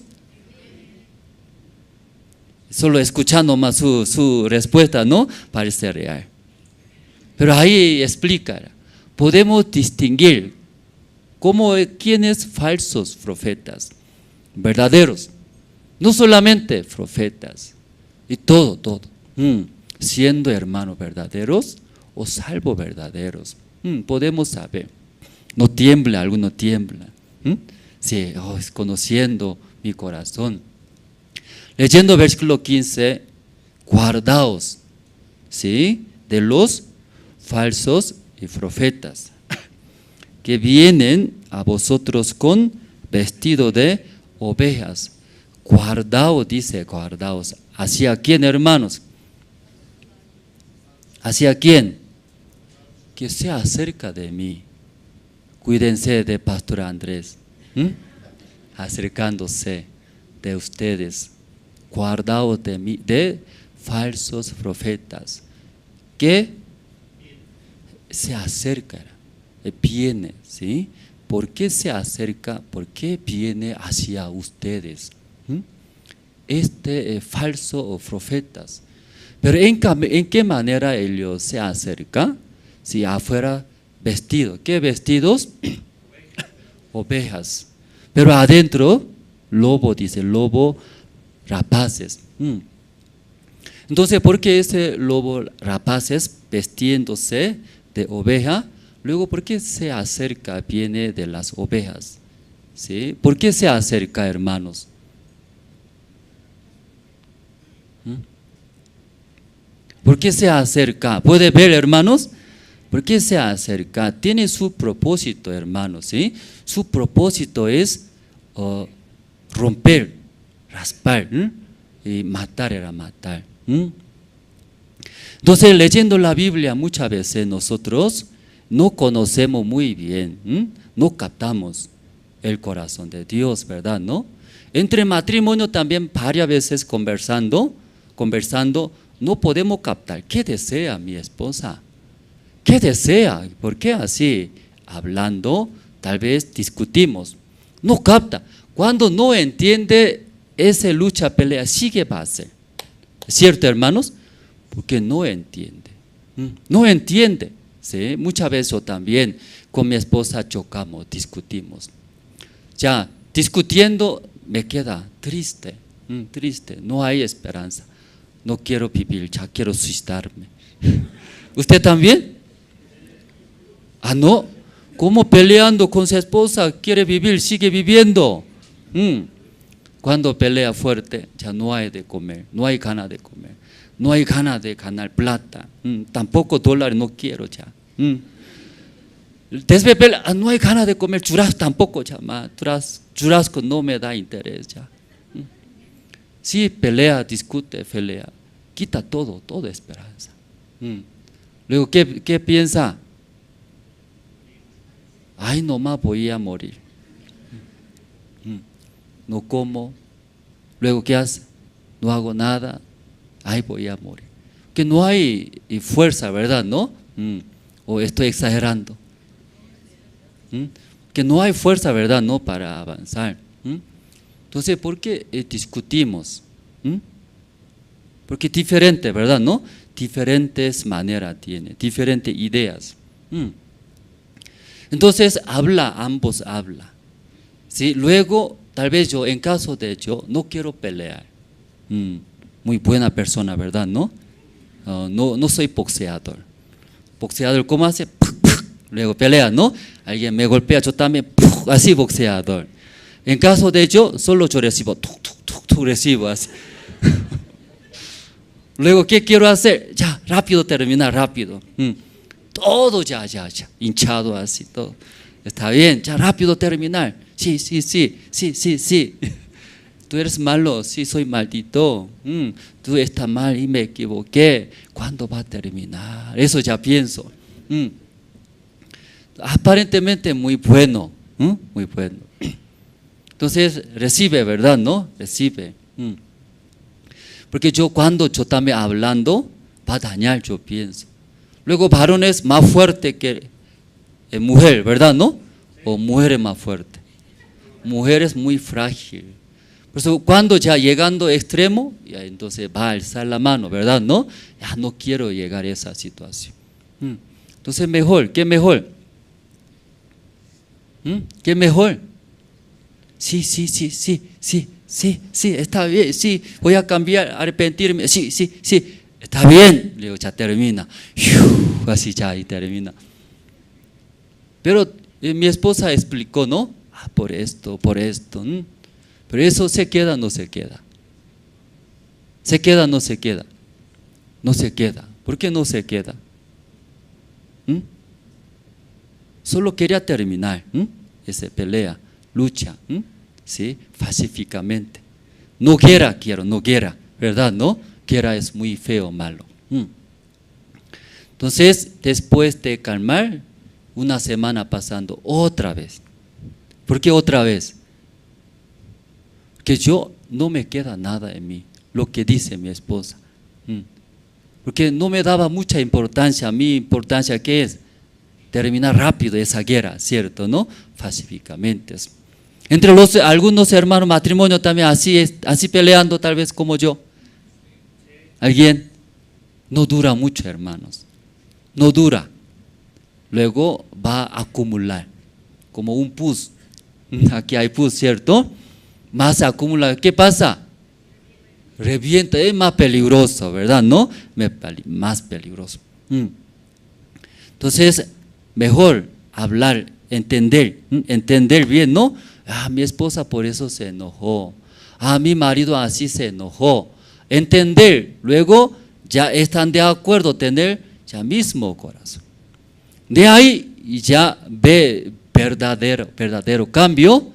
Speaker 7: Solo escuchando más su respuesta, ¿no? Parece real. Pero ahí explica. Podemos distinguir quiénes falsos profetas, verdaderos. No solamente profetas, y todo. Siendo hermanos verdaderos o salvo verdaderos. Podemos saber. No tiembla, alguno tiembla. Sí, es conociendo mi corazón. Leyendo versículo 15, guardaos, ¿sí? De los falsos y profetas que vienen a vosotros con vestido de ovejas. Guardaos, dice, guardaos. ¿Hacia quién, hermanos? ¿Hacia quién? Que sea acerca de mí. Cuídense de Pastor Andrés, acercándose de ustedes. Guardaos de mí, de falsos profetas que se acercan, viene, ¿sí? ¿Por qué se acerca? ¿Por qué viene hacia ustedes? Falso o profetas. Pero ¿en qué manera ellos se acercan? Si afuera vestido, ¿qué vestidos? Ovejas. Pero adentro, lobo, dice, lobo rapaces. Entonces, ¿por qué ese lobo rapaces vestiéndose de oveja? Luego, ¿por qué se acerca? Viene de las ovejas. ¿Sí? ¿Por qué se acerca, hermanos? ¿Por qué se acerca? ¿Puede ver, hermanos? ¿Por qué se acerca? Tiene su propósito, hermanos, ¿sí? Su propósito es romper, raspar, y matar era matar. Entonces, leyendo la Biblia muchas veces nosotros no conocemos muy bien, no captamos el corazón de Dios, ¿verdad? ¿No? Entre matrimonio también varias veces conversando, no podemos captar qué desea mi esposa, qué desea, por qué así, hablando, tal vez discutimos, no capta. Cuando no entiende, esa lucha, pelea, sigue va a ser. ¿Es cierto, hermanos? Porque no entiende, no entiende. ¿Sí? Muchas veces yo también con mi esposa chocamos, discutimos. Ya, discutiendo me queda triste, triste, no hay esperanza. No quiero vivir, ya quiero suicidarme. ¿Usted también? Ah, no. ¿Cómo peleando con su esposa quiere vivir, sigue viviendo? Cuando pelea fuerte, ya no hay de comer, no hay ganas de comer, no hay ganas de ganar plata, tampoco dólares no quiero ya. Después pelea, no hay ganas de comer churrasco tampoco ya, churrasco no me da interés ya. Sí, pelea, discute, pelea, quita toda esperanza. Luego, ¿qué piensa? Ay, nomás voy a morir. No como. Luego, ¿qué hace? No hago nada. Ay, voy a morir. Que no hay fuerza, ¿verdad? ¿No? O estoy exagerando. Que no hay fuerza, ¿verdad? No, para avanzar. Entonces, ¿por qué discutimos? Porque es diferente, ¿verdad? ¿No? Diferentes maneras tiene, diferentes ideas. Entonces, ambos hablan. ¿Sí? Luego, tal vez yo, en caso de yo, no quiero pelear. Muy buena persona, ¿verdad? ¿No? No soy boxeador. Boxeador, ¿cómo hace? Luego pelea, ¿no? Alguien me golpea, yo también, así boxeador. En caso de yo, solo yo recibo, recibo así. Luego, ¿qué quiero hacer? Ya, rápido terminar, rápido. Todo ya, hinchado así, todo. Está bien, ya rápido terminar. Sí. Tú eres malo, sí, soy maldito. Tú estás mal y me equivoqué. ¿Cuándo va a terminar? Eso ya pienso. Aparentemente muy bueno, muy bueno. Entonces recibe, ¿verdad? ¿No? Recibe. Porque cuando yo también hablando, va a dañar, yo pienso. Luego varones más fuerte que mujer, ¿verdad? ¿No? O mujeres más fuerte. Mujeres muy frágil. Por eso cuando ya llegando extremo, ya entonces va a alzar la mano, ¿verdad? ¿No? Ya no quiero llegar a esa situación. Entonces mejor, ¿qué mejor? ¿Qué mejor? Sí, está bien, sí, voy a cambiar, arrepentirme, sí, está bien, luego ya termina, así ya y termina. Pero mi esposa explicó, ¿no? Por esto, pero eso se queda, no se queda. Se queda, no se queda. No se queda. ¿Por qué no se queda? Solo quería terminar esa pelea, lucha, ¿sí? Pacíficamente. No guerra quiero, no guerra, ¿verdad? ¿No? Guerra es muy feo, malo. Entonces, después de calmar, una semana pasando, otra vez. ¿Por qué otra vez? Que yo no me queda nada en mí, lo que dice mi esposa. Porque no me daba mucha importancia, a mí importancia que es terminar rápido esa guerra, ¿cierto? ¿No? Pacíficamente. Entre algunos hermanos matrimonio también así peleando tal vez como yo. ¿Alguien? No dura mucho, hermanos. No dura. Luego va a acumular, como un pus. Aquí hay pus, ¿cierto? Más acumula. ¿Qué pasa? Revienta, es más peligroso, ¿verdad? ¿No? Más peligroso. Entonces, mejor hablar, entender bien, ¿no? Mi esposa por eso se enojó. Mi marido así se enojó. entender, luego ya están de acuerdo tener ya mismo corazón. De ahí ya ve verdadero cambio,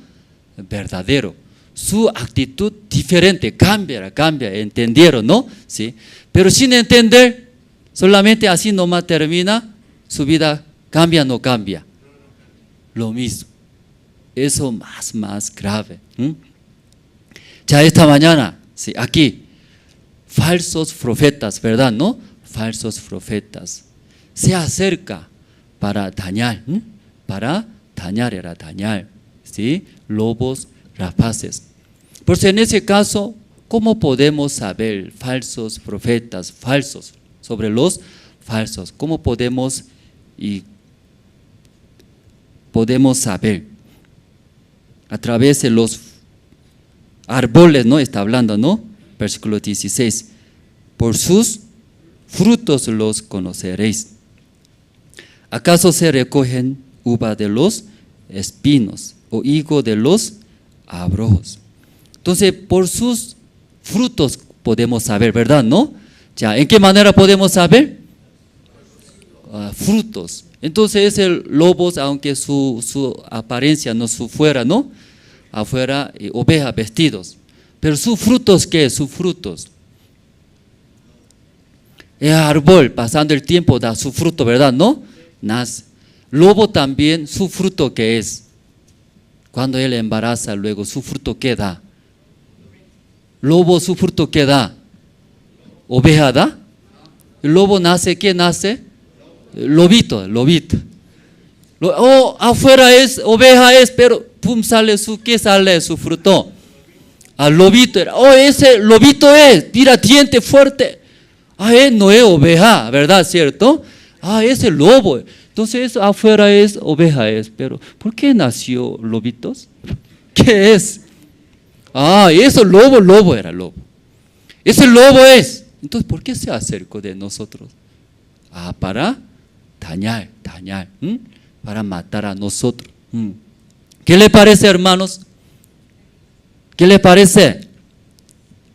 Speaker 7: verdadero. Su actitud diferente, cambia, entendieron, ¿no? ¿Sí? Pero sin entender, solamente así nomás termina, su vida cambia o no cambia. Lo mismo. Eso más grave. Ya esta mañana, sí, aquí, falsos profetas, ¿verdad? ¿No? Falsos profetas. Se acerca para dañar, era dañar, ¿sí? Lobos rapaces. Por eso en ese caso, ¿cómo podemos saber falsos profetas, falsos, sobre los falsos? ¿Cómo podemos saber? A través de los árboles, ¿no? Está hablando, ¿no? Versículo 16. Por sus frutos los conoceréis. ¿Acaso se recogen uva de los espinos o higo de los abrojos? Entonces, por sus frutos podemos saber, ¿verdad? ¿No? Ya, ¿en qué manera podemos saber? Frutos. Entonces, ese lobos, aunque su apariencia no su fuera, ¿no? Afuera, oveja vestidos. Pero sus frutos, ¿qué es? Sus frutos. El árbol, pasando el tiempo, da su fruto, ¿verdad? ¿No? Nace. Lobo también, su fruto, ¿qué es? Cuando él embaraza, luego, su fruto, ¿qué da? Lobo, su fruto, ¿qué da? Oveja da. El lobo nace, ¿qué nace? Lobito. Afuera es, oveja es, pero pum, sale ¿qué sale? Su fruto. Al lobito era, ese lobito es, tira diente fuerte. Él no es oveja, ¿verdad? ¿Cierto? Ese lobo. Entonces afuera es, oveja es, pero ¿por qué nació lobitos? ¿Qué es? Eso lobo era lobo. Ese lobo es. Entonces, ¿por qué se acercó de nosotros? Para dañar, para matar a nosotros. ¿Qué le parece, hermanos? ¿Qué le parece?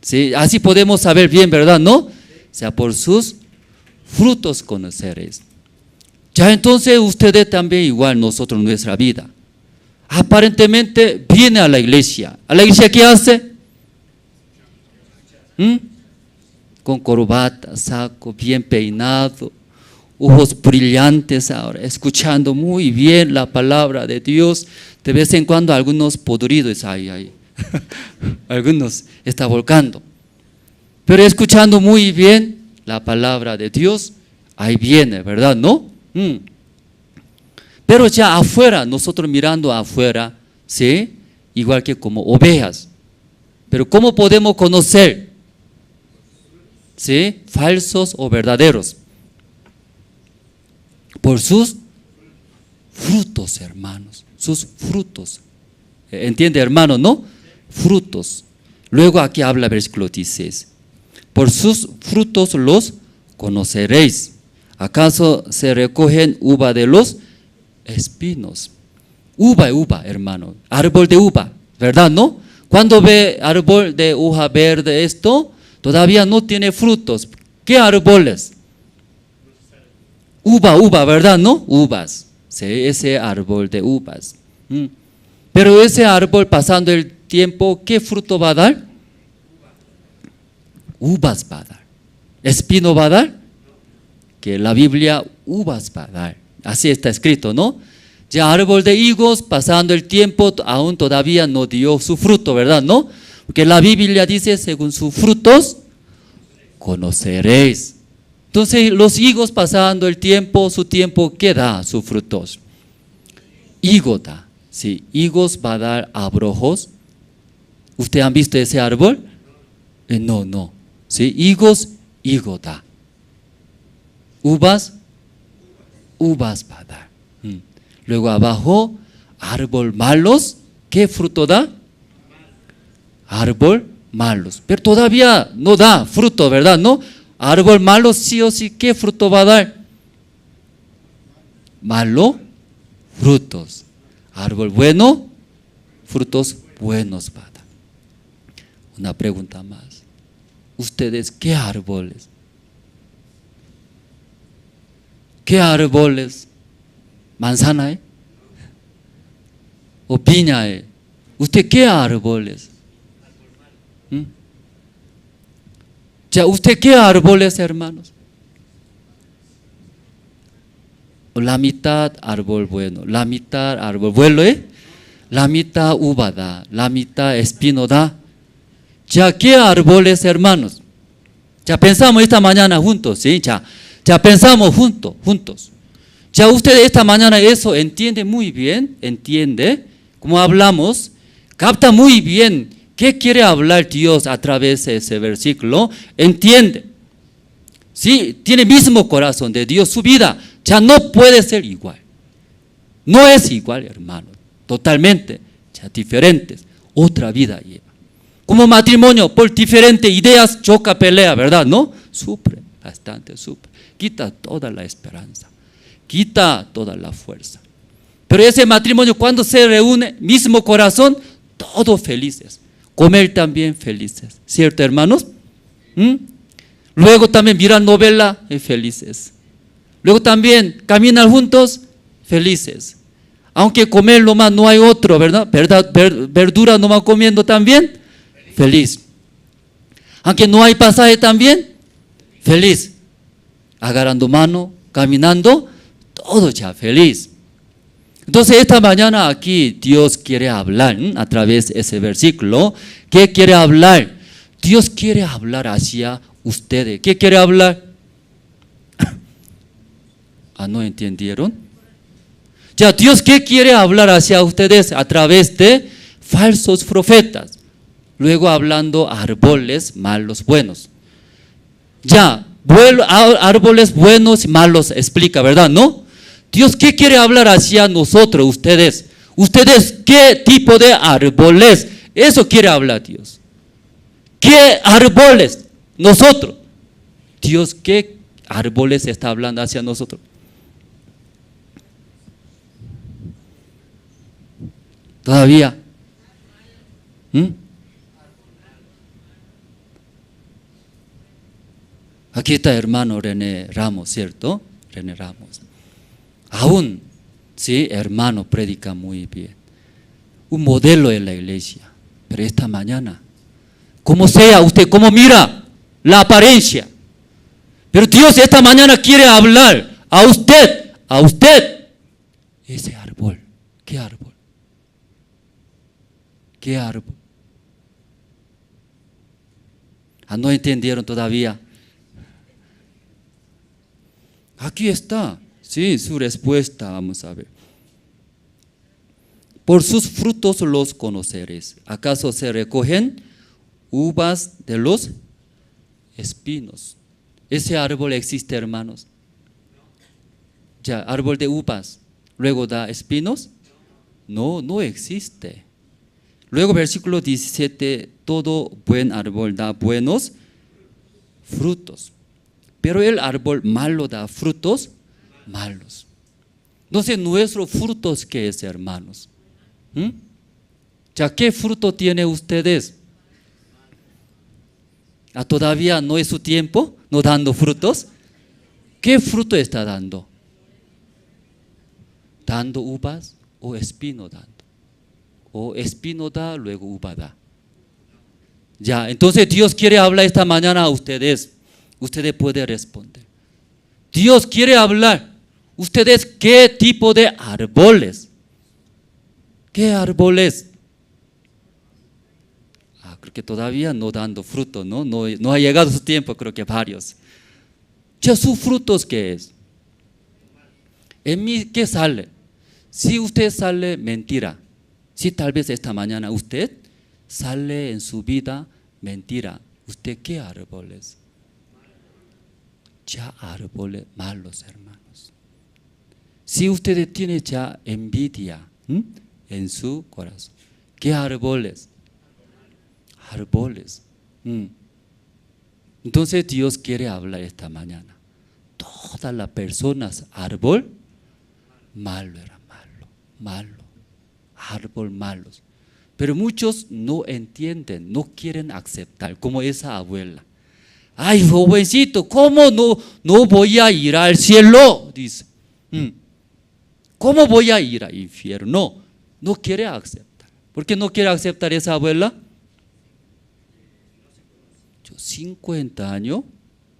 Speaker 7: Sí, así podemos saber bien, ¿verdad? ¿No? O sea, por sus frutos conoceréis. Ya entonces ustedes también igual, nosotros en nuestra vida. Aparentemente viene a la iglesia. ¿A la iglesia qué hace? Con corbata, saco, bien peinado, ojos brillantes ahora, escuchando muy bien la palabra de Dios. De vez en cuando algunos podridos ahí. Algunos está volcando. Pero escuchando muy bien la palabra de Dios, ahí viene, ¿verdad? ¿No? Pero ya afuera, nosotros mirando afuera, ¿sí? Igual que como ovejas. Pero ¿cómo podemos conocer? ¿Sí? Falsos o verdaderos. Por sus frutos, hermanos. Sus frutos. ¿Entiende, hermano? ¿No? Frutos. Luego aquí habla versículo 16. Por sus frutos los conoceréis. ¿Acaso se recogen uva de los espinos? Uva, hermano. Árbol de uva, ¿verdad? ¿No? Cuando ve árbol de hoja verde esto, todavía no tiene frutos. ¿Qué árboles? Uva, ¿verdad? ¿No? Uvas. Sí, ese árbol de uvas. Pero ese árbol, pasando el tiempo, ¿qué fruto va a dar? Uvas va a dar. ¿Espino va a dar? Que la Biblia uvas va a dar. Así está escrito, ¿no? Ya árbol de higos, pasando el tiempo, aún todavía no dio su fruto, ¿verdad? ¿No? Porque la Biblia dice, según sus frutos, conoceréis. Entonces, los higos pasando el tiempo, su tiempo, ¿qué da? Sus frutos. Higo da. Sí, higos va a dar abrojos. ¿Ustedes han visto ese árbol? No. Sí, higos, higo da. Uvas va a dar. Luego abajo, árbol malos, ¿qué fruto da? Árbol malos, pero todavía no da fruto, ¿verdad? ¿No? Árbol malo sí o sí, ¿qué fruto va a dar? Malo, frutos. Árbol bueno, frutos buenos va a dar. Una pregunta más. ¿Ustedes qué árboles? ¿Qué árboles? ¿Manzana? ¿O piña? ¿Usted qué árboles? Ya, ¿usted qué árboles, hermanos? La mitad árbol bueno, la mitad árbol bueno, la mitad uva da, la mitad espino da. Ya, ¿qué árboles, hermanos? Ya pensamos esta mañana juntos, ¿sí? Ya pensamos juntos. Ya usted esta mañana eso entiende muy bien, entiende, como hablamos, capta muy bien qué quiere hablar Dios a través de ese versículo, entiende. Sí, tiene el mismo corazón de Dios, su vida ya no puede ser igual. No es igual, hermano, totalmente, ya diferentes, otra vida lleva. Como matrimonio, por diferentes ideas choca, pelea, ¿verdad? ¿No? Sufre, bastante sufre, quita toda la esperanza, quita toda la fuerza. Pero ese matrimonio cuando se reúne, mismo corazón, todos felices, comer también felices, ¿cierto, hermanos? Luego también mirar novela, felices. Luego también caminar juntos, felices. Aunque comer nomás no hay otro, ¿verdad? Verdura nomás comiendo también, feliz. Aunque no hay pasaje también, feliz. Agarrando mano, caminando, todo ya feliz. Entonces esta mañana aquí Dios quiere hablar a través de ese versículo. ¿Qué quiere hablar? Dios quiere hablar hacia ustedes. ¿Qué quiere hablar? ¿No entendieron? Ya, Dios, ¿qué quiere hablar hacia ustedes? A través de falsos profetas. Luego hablando árboles malos, buenos. Ya, árboles buenos y malos explica, ¿verdad? ¿No? Dios, ¿qué quiere hablar hacia nosotros, ustedes? ¿Ustedes qué tipo de árboles? Eso quiere hablar Dios. ¿Qué árboles? Nosotros. Dios, ¿qué árboles está hablando hacia nosotros? ¿Todavía? Aquí está hermano René Ramos, ¿cierto? René Ramos. Aún, sí, hermano, predica muy bien. Un modelo en la iglesia. Pero esta mañana, como sea, usted como mira la apariencia. Pero Dios esta mañana quiere hablar a usted, ese árbol. ¿Qué árbol? ¿Qué árbol? ¿No entendieron todavía? Aquí está, sí, su respuesta, vamos a ver. Por sus frutos los conoceréis. ¿Acaso se recogen uvas de los espinos? ¿Ese árbol existe, hermanos? Ya, árbol de uvas, luego da espinos. No, no existe. Luego versículo 17, todo buen árbol da buenos frutos, pero el árbol malo da frutos malos. Entonces, nuestros frutos, ¿qué es, hermanos? Ya, ¿qué fruto tiene ustedes? ¿Todavía no es su tiempo? ¿No dando frutos? ¿Qué fruto está dando? ¿Dando uvas o espino dando? O espino da, luego uva da. Ya, entonces Dios quiere hablar esta mañana a ustedes. Ustedes pueden responder. Dios quiere hablar. ¿Ustedes qué tipo de árboles? ¿Qué árboles? Creo que todavía no dando fruto, ¿no? No ha llegado su tiempo, creo que varios. Ya, ¿sus frutos qué es? En mí, ¿qué sale? Si usted sale mentira, si tal vez esta mañana usted sale en su vida mentira, ¿usted qué árboles? Ya, árboles malos, hermanos. Si usted tiene ya envidia en su corazón, ¿qué árboles? Árboles. Entonces Dios quiere hablar esta mañana. Todas las personas, árbol malo era malo, árbol malos. Pero muchos no entienden, no quieren aceptar, como esa abuela. Ay, jovencito, ¿cómo no voy a ir al cielo? Dice. ¿Cómo voy a ir al infierno? No quiere aceptar. ¿Por qué no quiere aceptar esa abuela? Yo 50 años,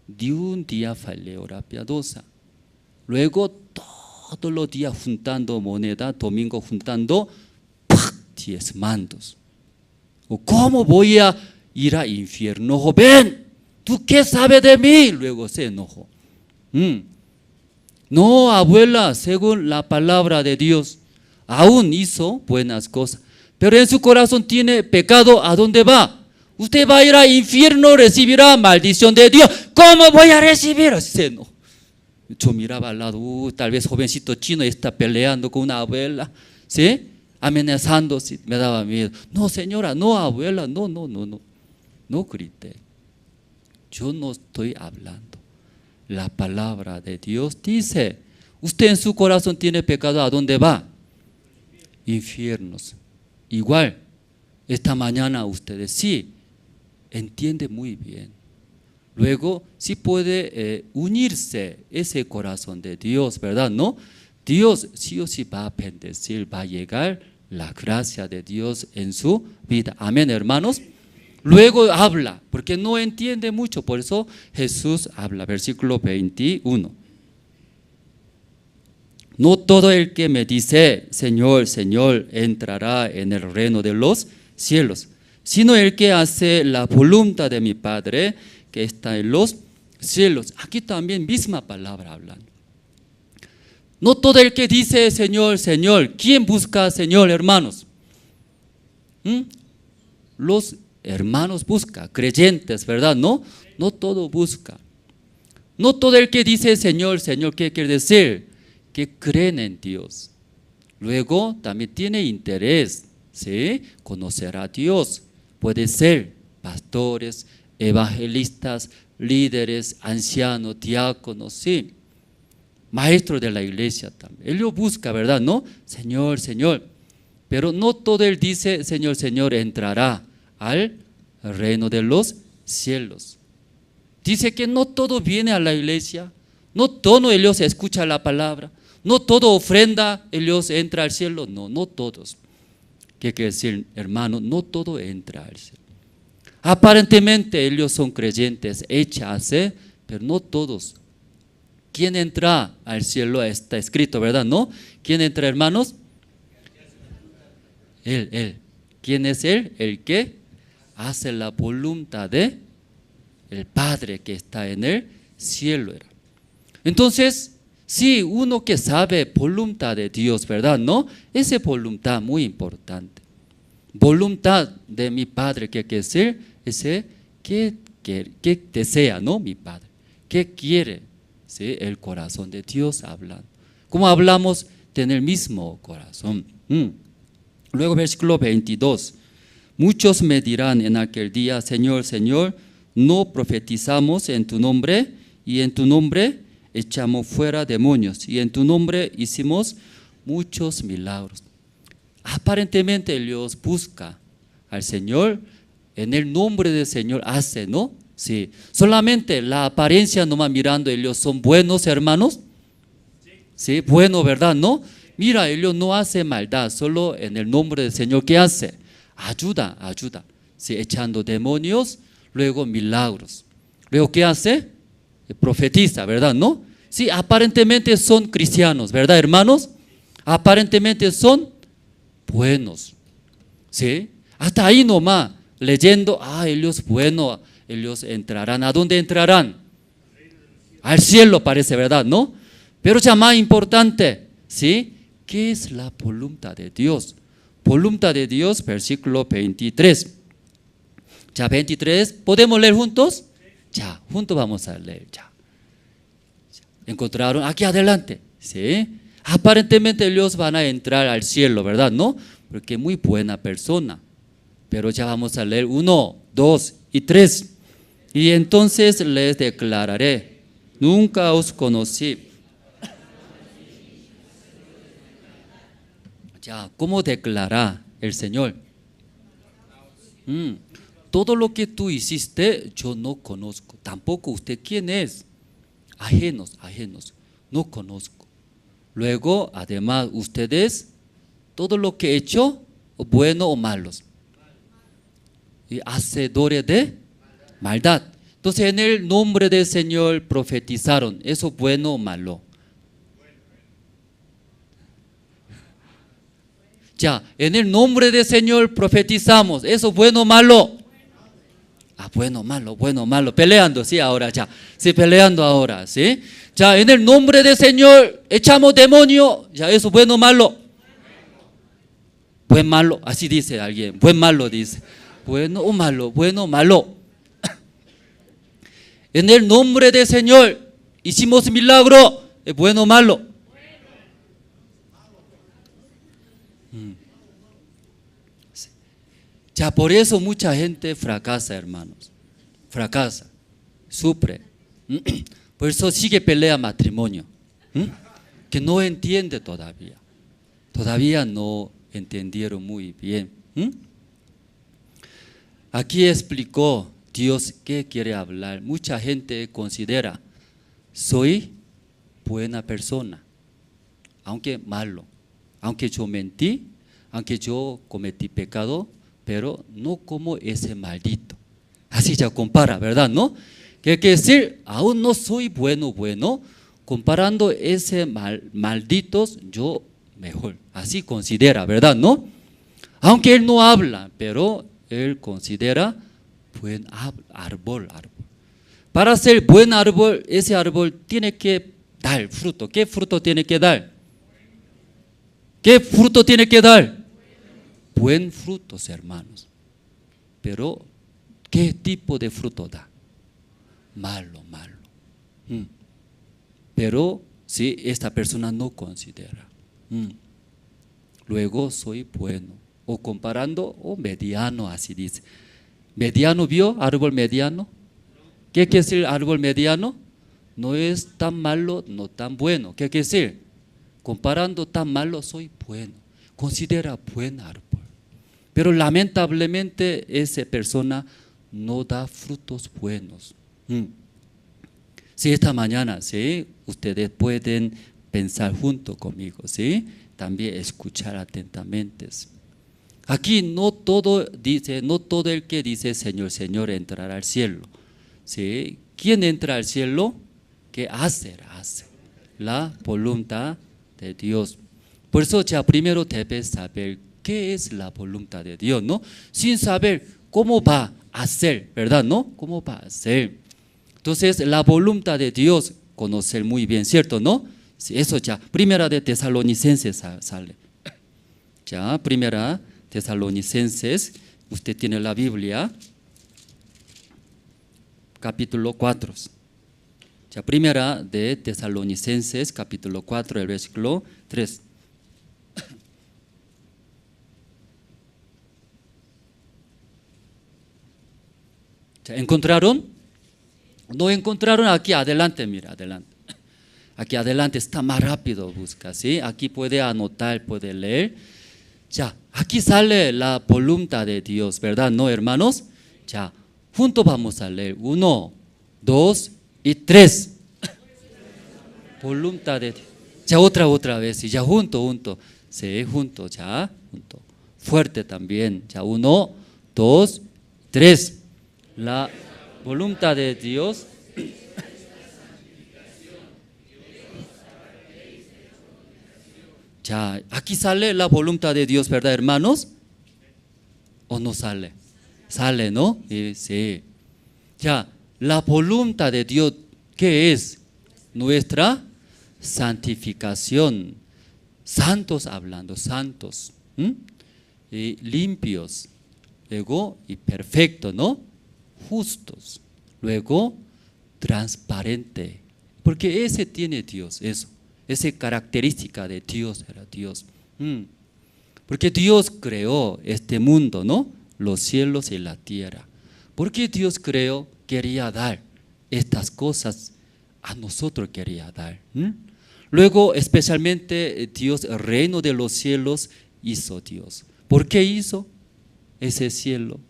Speaker 7: de un día fallé hora piadosa. Luego todos los días juntando moneda, domingo juntando, ¡pac! 10 mandos. ¿Cómo voy a ir al infierno, joven? ¿Tú qué sabes de mí? Luego se enojó. No, abuela, según la palabra de Dios, aún hizo buenas cosas, pero en su corazón tiene pecado. ¿A dónde va? Usted va a ir al infierno, recibirá maldición de Dios. ¿Cómo voy a recibir? Se enojó. Yo miraba al lado, tal vez jovencito chino está peleando con una abuela, ¿sí? Amenazando, ¿sí? Me daba miedo. No, señora, no, abuela, no. No grité. Yo no estoy hablando. La palabra de Dios dice, usted en su corazón tiene pecado, ¿a dónde va? Infiernos. Igual, esta mañana ustedes sí entiende muy bien. Luego sí puede unirse ese corazón de Dios, ¿verdad? ¿No? Dios sí o sí va a bendecir, va a llegar la gracia de Dios en su vida. Amén, hermanos. Luego habla, porque no entiende mucho, por eso Jesús habla, versículo 21. No todo el que me dice, Señor, Señor, entrará en el reino de los cielos, sino el que hace la voluntad de mi Padre que está en los cielos. Aquí también misma palabra hablan. No todo el que dice Señor, Señor. ¿Quién busca Señor, hermanos? Los hermanos buscan, creyentes, ¿verdad? No todo busca. No todo el que dice Señor, Señor, ¿qué quiere decir? Que creen en Dios. Luego también tiene interés, ¿sí? Conocer a Dios. Puede ser pastores, evangelistas, líderes, ancianos, diáconos, sí. Maestros de la iglesia también. Él lo busca, ¿verdad? ¿No? Señor, Señor. Pero no todo él dice, Señor, Señor, entrará al reino de los cielos. Dice que no todo viene a la iglesia, no todo ellos escucha la palabra, no todo ofrenda ellos entra al cielo, no todos. ¿Qué quiere decir, hermano? No todo entra al cielo. Aparentemente ellos son creyentes, hechas, pero no todos. ¿Quién entra al cielo? Está escrito, ¿verdad? ¿No? ¿Quién entra, hermanos? Él. ¿Quién es él? El que hace la voluntad de el Padre que está en el cielo. Entonces, sí, uno que sabe voluntad de Dios, ¿verdad? ¿No? Esa voluntad muy importante. Voluntad de mi Padre, ¿qué quiere decir? Ese que desea, ¿no? Mi Padre. ¿Qué quiere? ¿Sí? El corazón de Dios hablando. Como hablamos, tener el mismo corazón. Luego versículo 22. Muchos me dirán en aquel día, Señor, Señor, no profetizamos en tu nombre, y en tu nombre echamos fuera demonios, y en tu nombre hicimos muchos milagros. Aparentemente ellos buscan al Señor, en el nombre del Señor hace, ¿no? Sí, solamente la apariencia nomás mirando, ellos son buenos, hermanos. Sí, bueno, ¿verdad? ¿No? Mira, ellos no hacen maldad, solo en el nombre del Señor, ¿qué hace? Ayuda. Sí, echando demonios, luego milagros. Luego, ¿qué hace? Profetiza, ¿verdad? ¿No? Sí, aparentemente son cristianos, ¿verdad, hermanos? Aparentemente son buenos. ¿Sí? Hasta ahí nomás, leyendo, ellos buenos. Ellos entrarán. ¿A dónde entrarán? Al cielo parece, ¿verdad? ¿No? Pero ya más importante, ¿sí? ¿Qué es la voluntad de Dios? Voluntad de Dios, versículo 23. Ya 23, ¿podemos leer juntos? Ya, juntos vamos a leer, ya. ¿Encontraron? Aquí adelante, ¿sí? Aparentemente ellos van a entrar al cielo, ¿verdad? ¿No? Porque muy buena persona. Pero ya vamos a leer 1, 2 y 3. Y entonces les declararé, nunca os conocí. Ya, ¿cómo declara el Señor? todo lo que tú hiciste yo no conozco, tampoco usted quién es, ajenos, no conozco. Luego, además, ustedes, todo lo que he hecho, bueno o malos, y hacedores de maldad. Entonces, en el nombre del Señor profetizaron, ¿eso bueno o malo? Ya, en el nombre del Señor profetizamos, ¿eso bueno o malo? Ah, bueno, malo, peleando, sí, ahora ya, sí, peleando ahora, sí. Ya, en el nombre del Señor echamos demonio, ya, ¿eso bueno o malo? Buen malo, así dice alguien, buen malo dice, bueno o malo, En el nombre del Señor hicimos milagro, ¿es bueno o malo? Ya, por eso mucha gente fracasa, hermanos, fracasa, sufre. Por eso sigue pelea matrimonio, que no entiende todavía no entendieron muy bien. Aquí explicó Dios qué quiere hablar. Mucha gente considera, soy buena persona, aunque malo, aunque yo mentí, aunque yo cometí pecado, pero no como ese maldito. Así ya compara, ¿verdad? ¿No? ¿Qué quiere decir? Aún no soy bueno, comparando ese malditos, yo mejor. Así considera, ¿verdad? ¿No? Aunque él no habla, pero él considera buen árbol. Para ser buen árbol, ese árbol tiene que dar fruto. ¿Qué fruto tiene que dar? ¿Qué fruto tiene que dar? Buen frutos, hermanos. Pero, ¿qué tipo de fruto da? Malo. Pero, si esta persona no considera. Luego, soy bueno. O comparando, o mediano, así dice. ¿Mediano vio? ¿Árbol mediano? ¿Qué quiere decir árbol mediano? No es tan malo, no tan bueno. ¿Qué quiere decir? Comparando tan malo, soy bueno. Considera buen árbol. Pero lamentablemente esa persona no da frutos buenos. Sí, esta mañana, ¿sí? Ustedes pueden pensar junto conmigo, ¿sí? También escuchar atentamente. Aquí no todo el que dice Señor, Señor entrará al cielo. ¿Sí? ¿Quién entra al cielo? ¿Qué hace? La voluntad de Dios. Por eso ya primero debes saber qué es la voluntad de Dios, ¿no? Sin saber cómo va a hacer, ¿verdad? ¿No? ¿Cómo va a hacer? Entonces, la voluntad de Dios, conocer muy bien, ¿cierto? ¿No? Sí, eso ya, primera de Tesalonicenses sale. Ya, primera Tesalonicenses, usted tiene la Biblia, capítulo 4. Ya, primera de Tesalonicenses, capítulo 4, el versículo 3. ¿Ya encontraron? ¿No encontraron? Aquí adelante, mira, adelante. Aquí adelante está más rápido, busca, ¿sí? Aquí puede anotar, puede leer. Ya, aquí sale la voluntad de Dios, ¿verdad? ¿No, hermanos? Ya, juntos vamos a leer. 1, 2 y 3. Voluntad de Dios. Ya, otra vez. Y ya, junto. Sí, junto, ya, junto. Fuerte también. Ya, 1, 2, 3. La voluntad de Dios. Ya, aquí sale la voluntad de Dios, ¿verdad, hermanos? ¿O no sale? Sale, ¿no? Sí. Ya, la voluntad de Dios, ¿qué es? Nuestra santificación. Santos hablando, santos. Y limpios. Luego, y perfectos, ¿no? Justos. Luego, transparente. Porque ese tiene Dios, eso. Esa característica de Dios era Dios. Porque Dios creó este mundo, ¿no? Los cielos y la tierra. Porque Dios creó, quería dar estas cosas a nosotros quería dar. Luego, especialmente Dios, el reino de los cielos hizo Dios. ¿Por qué hizo ese cielo?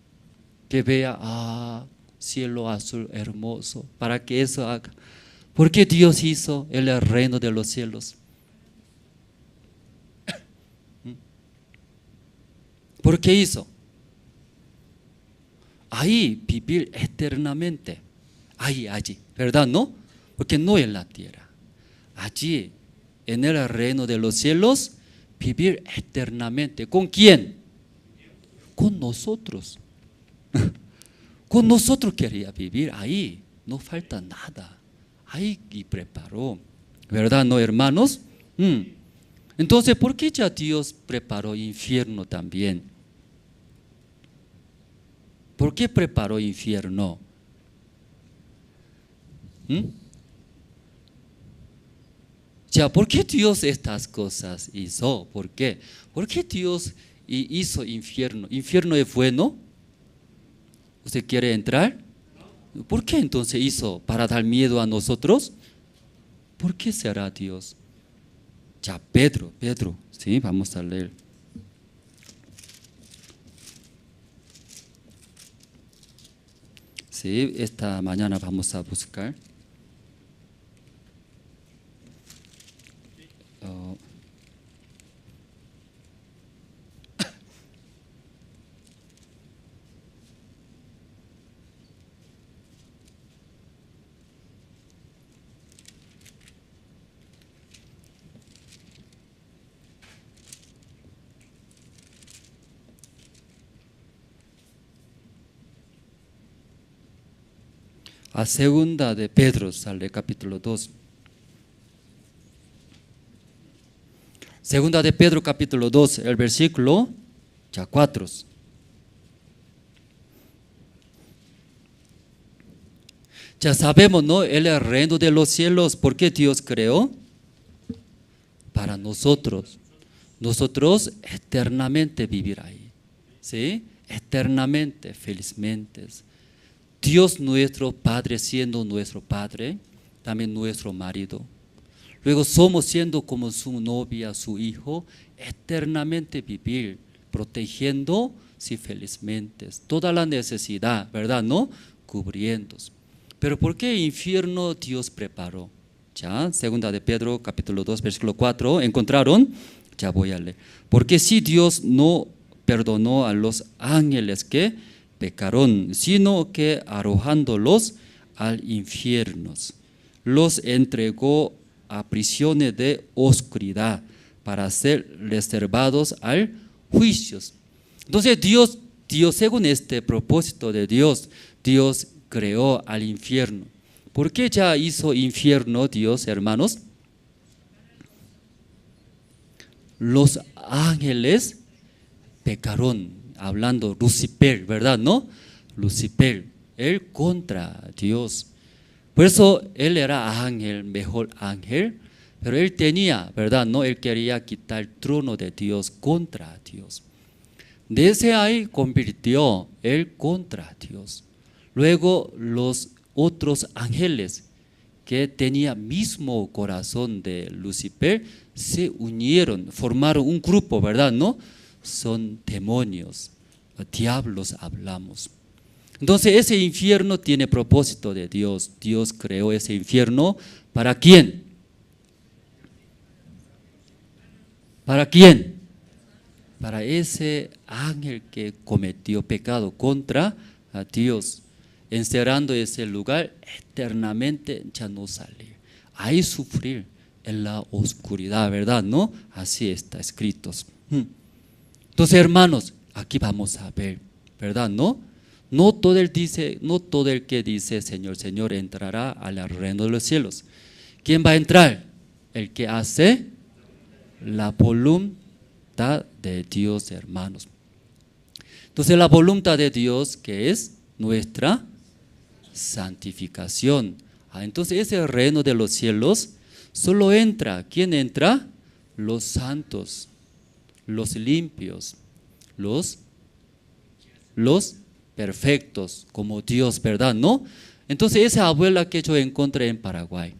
Speaker 7: que vea, cielo azul hermoso, para que eso haga. ¿Por qué Dios hizo el reino de los cielos? ¿Por qué hizo? Ahí vivir eternamente. Ahí, allí, ¿verdad? ¿No? Porque no en la tierra. Allí, en el reino de los cielos, vivir eternamente. ¿Con quién? Con nosotros. Con nosotros quería vivir ahí. No falta nada. Ahí y preparó. ¿Verdad, no, hermanos? Entonces, ¿por qué ya Dios preparó infierno también? ¿Por qué preparó infierno? Ya, ¿por qué Dios estas cosas hizo? ¿Por qué? ¿Por qué Dios hizo infierno? ¿Infierno es bueno? ¿Usted quiere entrar? ¿Por qué entonces hizo? ¿Para dar miedo a nosotros? ¿Por qué será Dios? Ya, Pedro, sí, vamos a leer. Sí, esta mañana vamos a buscar. A segunda de Pedro, sale capítulo 2. Segunda de Pedro, capítulo 2, el versículo ya 4. Ya sabemos, ¿no? El reino de los cielos, ¿por qué Dios creó? Para nosotros. Nosotros eternamente vivir ahí. ¿Sí? Eternamente, felizmente. Dios nuestro Padre siendo nuestro Padre, también nuestro marido. Luego somos siendo como su novia, su hijo, eternamente vivir, protegiendo, sí, felizmente, toda la necesidad, ¿verdad? ¿No? Cubriendo. Pero ¿por qué infierno Dios preparó? Ya, segunda de Pedro, capítulo 2, versículo 4, ¿encontraron? Ya voy a leer. Porque si Dios no perdonó a los ángeles que pecaron, sino que arrojándolos al infierno, los entregó a prisiones de oscuridad para ser reservados al juicio. Entonces Dios, según este propósito de Dios, Dios creó al infierno. ¿Por qué ya hizo infierno Dios, hermanos? Los ángeles pecaron, hablando Lucifer, ¿verdad? ¿No? Lucifer, él contra Dios. Por eso él era ángel, mejor ángel, pero él tenía, ¿verdad? No, él quería quitar el trono de Dios contra Dios. Desde ahí convirtió él contra Dios. Luego los otros ángeles que tenían mismo corazón de Lucifer se unieron, formaron un grupo, ¿verdad? ¿No? Son demonios, diablos hablamos. Entonces ese infierno tiene propósito de Dios. Dios creó ese infierno ¿para quién? ¿Para quién? Para ese ángel que cometió pecado contra Dios, encerrando ese lugar eternamente, ya no salir. Ahí sufrir en la oscuridad, ¿verdad? ¿No? Así está escrito. Entonces, hermanos, aquí vamos a ver, ¿verdad? No todo el que dice Señor, Señor entrará al reino de los cielos. ¿Quién va a entrar? El que hace la voluntad de Dios, hermanos. Entonces la voluntad de Dios, que es nuestra santificación. Entonces ese reino de los cielos solo entra, ¿quién entra? Los santos, los limpios, los perfectos, como Dios, ¿verdad? ¿No? Entonces esa abuela que yo encontré en Paraguay,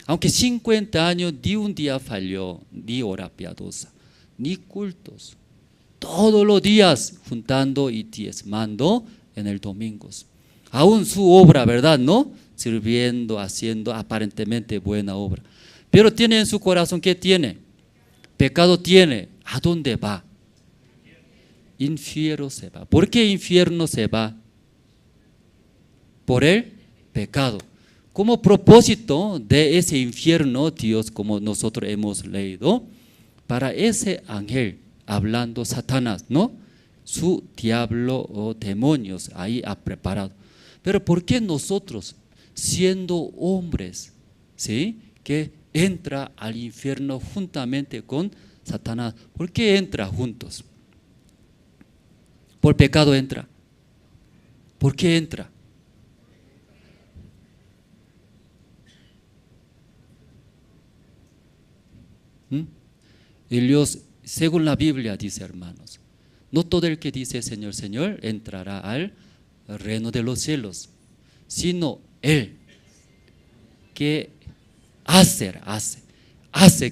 Speaker 7: aunque 50 años ni un día falló, ni hora piadosa, ni cultos, todos los días juntando y diezmando en el domingo. Aún su obra, ¿verdad? ¿No? Sirviendo, haciendo aparentemente buena obra. Pero tiene en su corazón, ¿qué tiene? Pecado tiene. ¿A dónde va? Infierno se va. ¿Por qué infierno se va? Por el pecado. Como propósito de ese infierno, Dios, como nosotros hemos leído, para ese ángel, hablando Satanás, ¿no? Su diablo o demonios ahí ha preparado. Pero ¿por qué nosotros, siendo hombres, ¿sí?, que entra al infierno juntamente con Satanás? ¿Por qué entra juntos? Por pecado entra. ¿Por qué entra? Ellos, según la Biblia dice, hermanos, no todo el que dice Señor, Señor entrará al reino de los cielos, sino él que hace,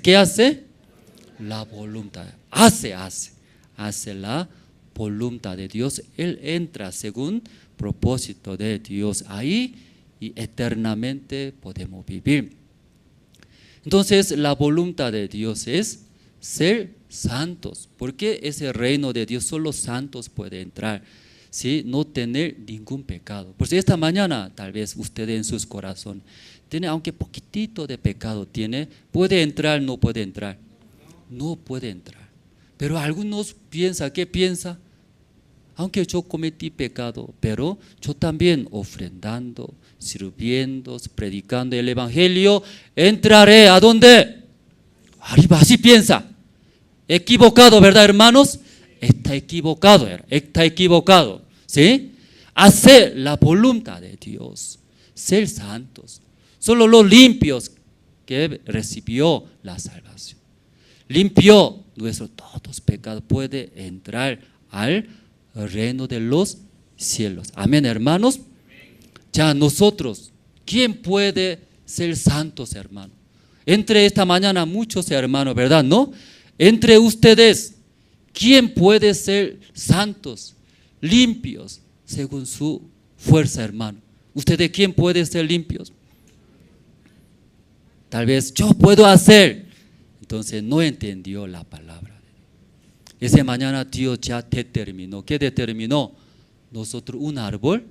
Speaker 7: ¿qué hace? La voluntad, hace la voluntad de Dios. Él entra según propósito de Dios ahí y eternamente podemos vivir. Entonces la voluntad de Dios es ser santos, porque ese reino de Dios solo santos puede entrar, ¿sí? No tener ningún pecado. Pues esta mañana tal vez usted en sus corazones tiene, aunque poquitito de pecado tiene, ¿puede entrar? No puede entrar. No puede entrar. Pero algunos piensan, ¿qué piensa? Aunque yo cometí pecado, pero yo también ofrendando, sirviendo, predicando el evangelio, entraré. ¿A dónde? Arriba, así piensa. Equivocado, ¿verdad, hermanos? Está equivocado, ¿sí? Hacer la voluntad de Dios, ser santos. Solo los limpios que recibió la salvación, limpió nuestros todos pecados, puede entrar al reino de los cielos. Amén, hermanos. Ya nosotros, ¿quién puede ser santos, hermano? Entre esta mañana muchos hermanos, ¿verdad? ¿No? Entre ustedes, ¿quién puede ser santos, limpios, según su fuerza, hermano? ¿Ustedes quién puede ser limpios? Tal vez yo puedo hacer. Entonces no entendió la palabra. Esa mañana Dios ya determinó. ¿Qué determinó? Nosotros un árbol.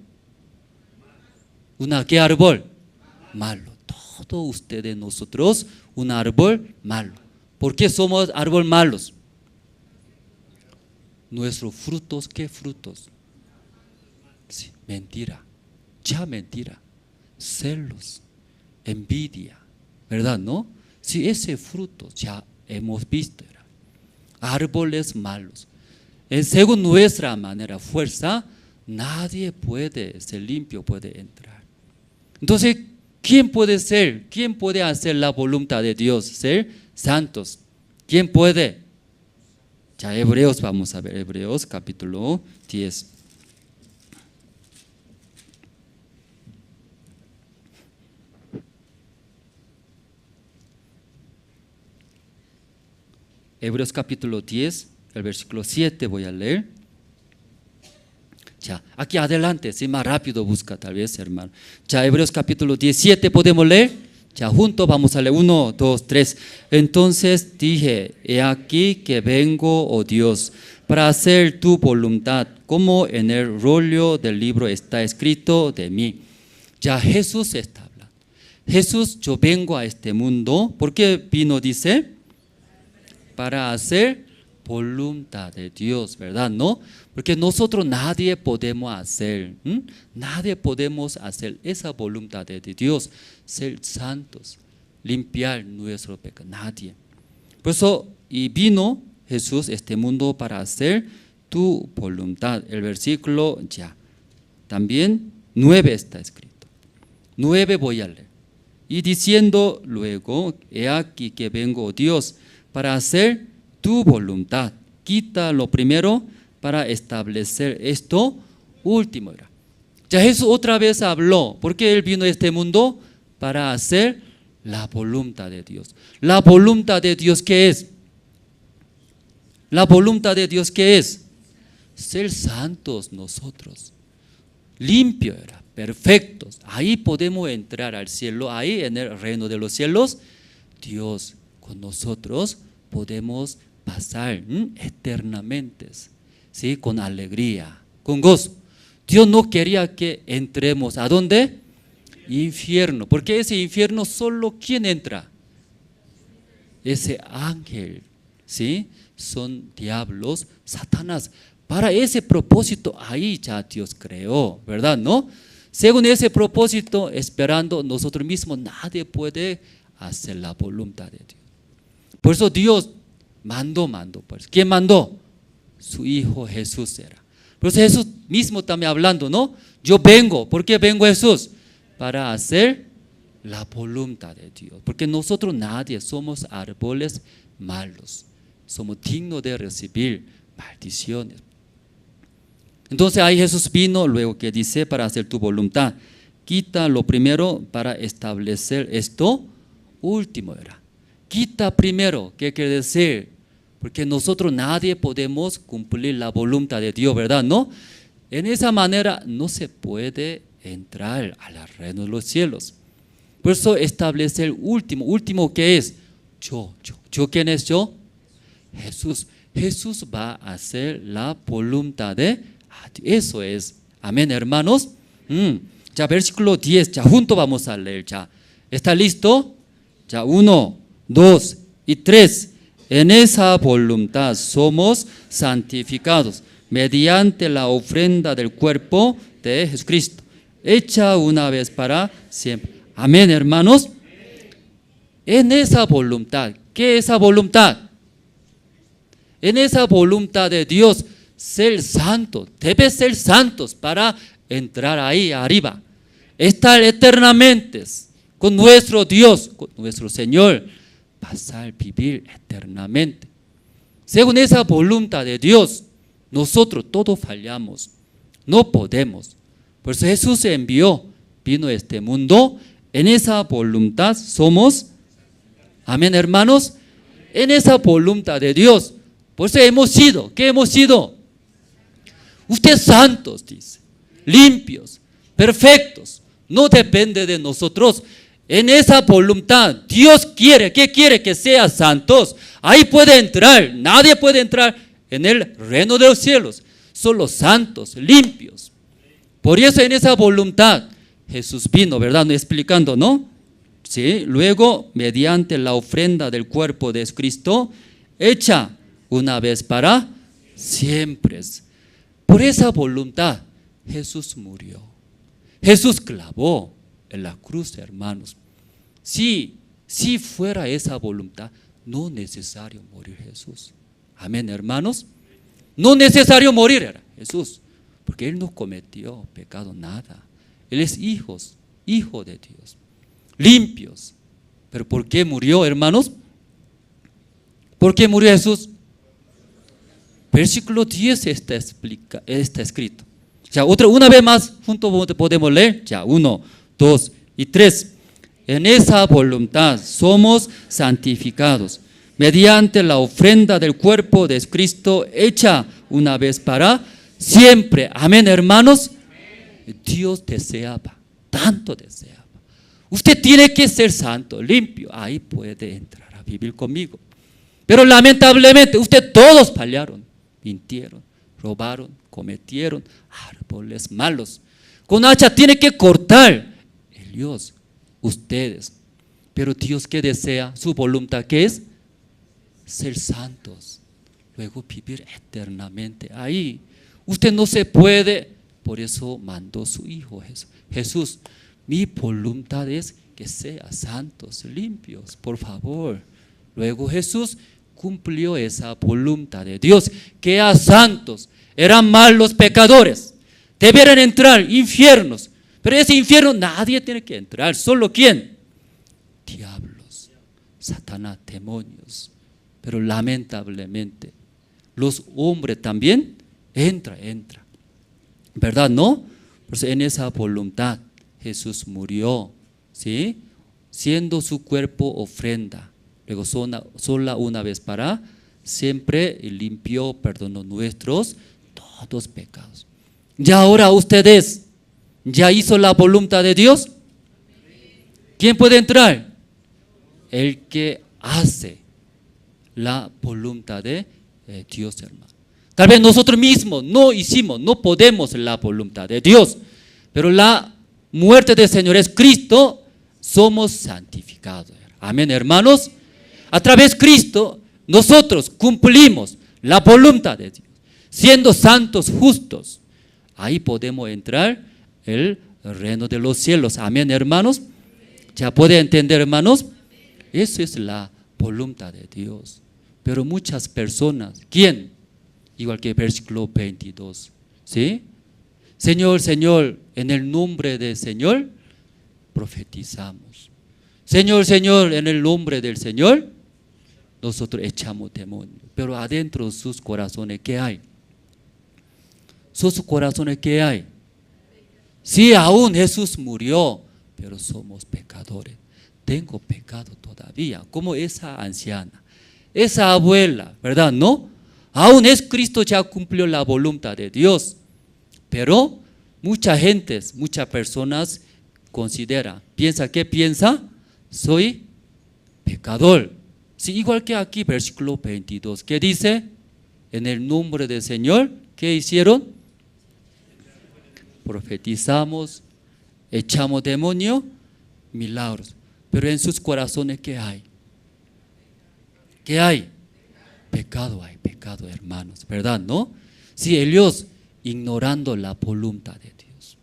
Speaker 7: ¿Qué árbol? Malo. Todos ustedes, nosotros, un árbol malo. ¿Por qué somos árboles malos? Nuestros frutos, ¿qué frutos? Sí, mentira, ya mentira, celos, envidia, ¿verdad, no? Sí, ese fruto ya hemos visto, era árboles malos. Según nuestra manera, fuerza, nadie puede ser limpio, puede entrar. Entonces, ¿quién puede ser? ¿Quién puede hacer la voluntad de Dios? Ser santos. ¿Quién puede? Ya Hebreos, vamos a ver, Hebreos capítulo 10. Hebreos capítulo 10, el versículo 7 voy a leer. Ya, aquí adelante, si más rápido busca tal vez, hermano. Ya, Hebreos capítulo 17, ¿podemos leer? Ya, juntos vamos a leer, 1, 2, 3. Entonces dije, he aquí que vengo, oh Dios, para hacer tu voluntad, como en el rollo del libro está escrito de mí. Ya Jesús está hablando. Jesús, yo vengo a este mundo, ¿por qué vino? Dice, para hacer voluntad de Dios, ¿verdad? ¿No? Porque nosotros nadie podemos hacer, nadie podemos hacer esa voluntad de Dios, ser santos, limpiar nuestro pecado, nadie. Por eso, y vino Jesús a este mundo para hacer tu voluntad. El versículo ya, también 9 está escrito. 9 voy a leer. Y diciendo luego, he aquí que vengo, oh Dios, para hacer tu voluntad. Quita lo primero para establecer esto último. Ya Jesús otra vez habló, porque Él vino a este mundo para hacer la voluntad de Dios. La voluntad de Dios, ¿qué es? La voluntad de Dios, ¿qué es? Ser santos nosotros. limpio era, perfectos. Ahí podemos entrar al cielo, ahí en el reino de los cielos, Dios con nosotros podemos pasar eternamente, ¿sí? Con alegría, con gozo. Dios no quería que entremos, ¿a dónde? Infierno, porque ese infierno solo ¿quién entra? Ese ángel, ¿sí? Son diablos, Satanás. Para ese propósito ahí ya Dios creó, ¿verdad? ¿No? Según ese propósito, esperando nosotros mismos, nadie puede hacer la voluntad de Dios. Por eso Dios mandó. Pues. ¿Quién mandó? Su Hijo Jesús era. Por eso Jesús mismo también hablando, ¿no? Yo vengo. ¿Por qué vengo Jesús? Para hacer la voluntad de Dios. Porque nosotros nadie somos árboles malos. Somos dignos de recibir maldiciones. Entonces ahí Jesús vino, luego que dice, para hacer tu voluntad. Quita lo primero para establecer esto último era. Quita primero, ¿qué quiere decir? Porque nosotros nadie podemos cumplir la voluntad de Dios, ¿verdad? ¿No? En esa manera no se puede entrar al reino de los cielos. Por eso establece el último ¿qué es? Yo. ¿Quién es yo? Jesús. Jesús va a hacer la voluntad de Dios. Eso es. Amén, hermanos. Ya versículo 10, ya junto vamos a leer ya. ¿Está listo? Ya 1, 2 y 3. En esa voluntad somos santificados mediante la ofrenda del cuerpo de Jesucristo, hecha una vez para siempre. Amén, hermanos. En esa voluntad, ¿qué es esa voluntad? En esa voluntad de Dios, ser santo, debe ser santos para entrar ahí arriba, estar eternamente con nuestro Dios, con nuestro Señor, pasar, vivir eternamente. Según esa voluntad de Dios, nosotros todos fallamos, no podemos. Por eso Jesús se envió, vino a este mundo, en esa voluntad somos, amén, hermanos, en esa voluntad de Dios. Por eso hemos sido, ¿qué hemos sido? Ustedes santos, dice, limpios, perfectos, no depende de nosotros. En esa voluntad, Dios quiere, ¿qué quiere? Que sean santos. Ahí puede entrar, nadie puede entrar en el reino de los cielos, solo santos, limpios. Por eso en esa voluntad Jesús vino, ¿verdad? Explicando, ¿no? Sí, luego mediante la ofrenda del cuerpo de Cristo, hecha una vez para siempre. Por esa voluntad Jesús murió. Jesús clavó en la cruz, hermanos. Si fuera esa voluntad, no necesario morir Jesús. Amén, hermanos. No necesario morir era Jesús, porque Él no cometió pecado nada. Él es hijo de Dios, limpios. Pero ¿por qué murió, hermanos? ¿Por qué murió Jesús? Versículo 10 está escrito. Ya, una vez más, juntos podemos leer. Ya, 1, 2 y 3. En esa voluntad somos santificados mediante la ofrenda del cuerpo de Cristo, hecha una vez para siempre. Amén, hermanos. Dios deseaba, tanto deseaba. Usted tiene que ser santo, limpio. Ahí puede entrar a vivir conmigo. Pero lamentablemente, ustedes todos fallaron. Mintieron, robaron, cometieron árboles malos. Con hacha tiene que cortar el Dios, ustedes. Pero Dios que desea, su voluntad que es ser santos, luego vivir eternamente ahí. Usted no se puede, por eso mandó su Hijo Jesús. Jesús, mi voluntad es que sean santos, limpios, por favor. Luego Jesús cumplió esa voluntad de Dios, que a santos, eran malos pecadores, debieran entrar infiernos, pero ese infierno nadie tiene que entrar, solo ¿quién? Diablos, Satanás, demonios. Pero lamentablemente los hombres también entra, ¿verdad? ¿No? Pues en esa voluntad Jesús murió, ¿sí? Siendo su cuerpo ofrenda. Luego sola una vez para siempre limpió, perdonó nuestros todos pecados. Ya ahora ustedes ¿Ya hizo la voluntad de Dios? ¿Quién puede entrar? El que hace la voluntad de Dios, hermano. Tal vez nosotros mismos no hicimos, no podemos la voluntad de Dios, pero la muerte del Señor es Cristo, somos santificados. Amén, hermanos. A través de Cristo nosotros cumplimos la voluntad de Dios, siendo santos, justos. Ahí podemos entrar el reino de los cielos. Amén, hermanos. ¿Ya puede entender, hermanos? Eso es la voluntad de Dios. Pero muchas personas, ¿quién? Igual que versículo 22, ¿sí? Señor, Señor, en el nombre del Señor profetizamos. Señor, Señor, en el nombre del Señor nosotros echamos demonios. Pero adentro de sus corazones, ¿qué hay? Sus corazones, ¿qué hay? Sí, aún Jesús murió, pero somos pecadores. Tengo pecado todavía, como esa anciana, esa abuela, ¿verdad? ¿No? Aún es Cristo, ya cumplió la voluntad de Dios, pero mucha gente, muchas personas considera, piensa, ¿qué piensa? Soy pecador. Sí, igual que aquí, versículo 22, ¿qué dice? En el nombre del Señor, ¿qué hicieron? Profetizamos, echamos demonio, milagros. Pero en sus corazones, ¿qué hay? ¿Qué hay? Hay pecado, hermanos, ¿verdad? ¿No? Sí, ellos ignorando la voluntad de Dios.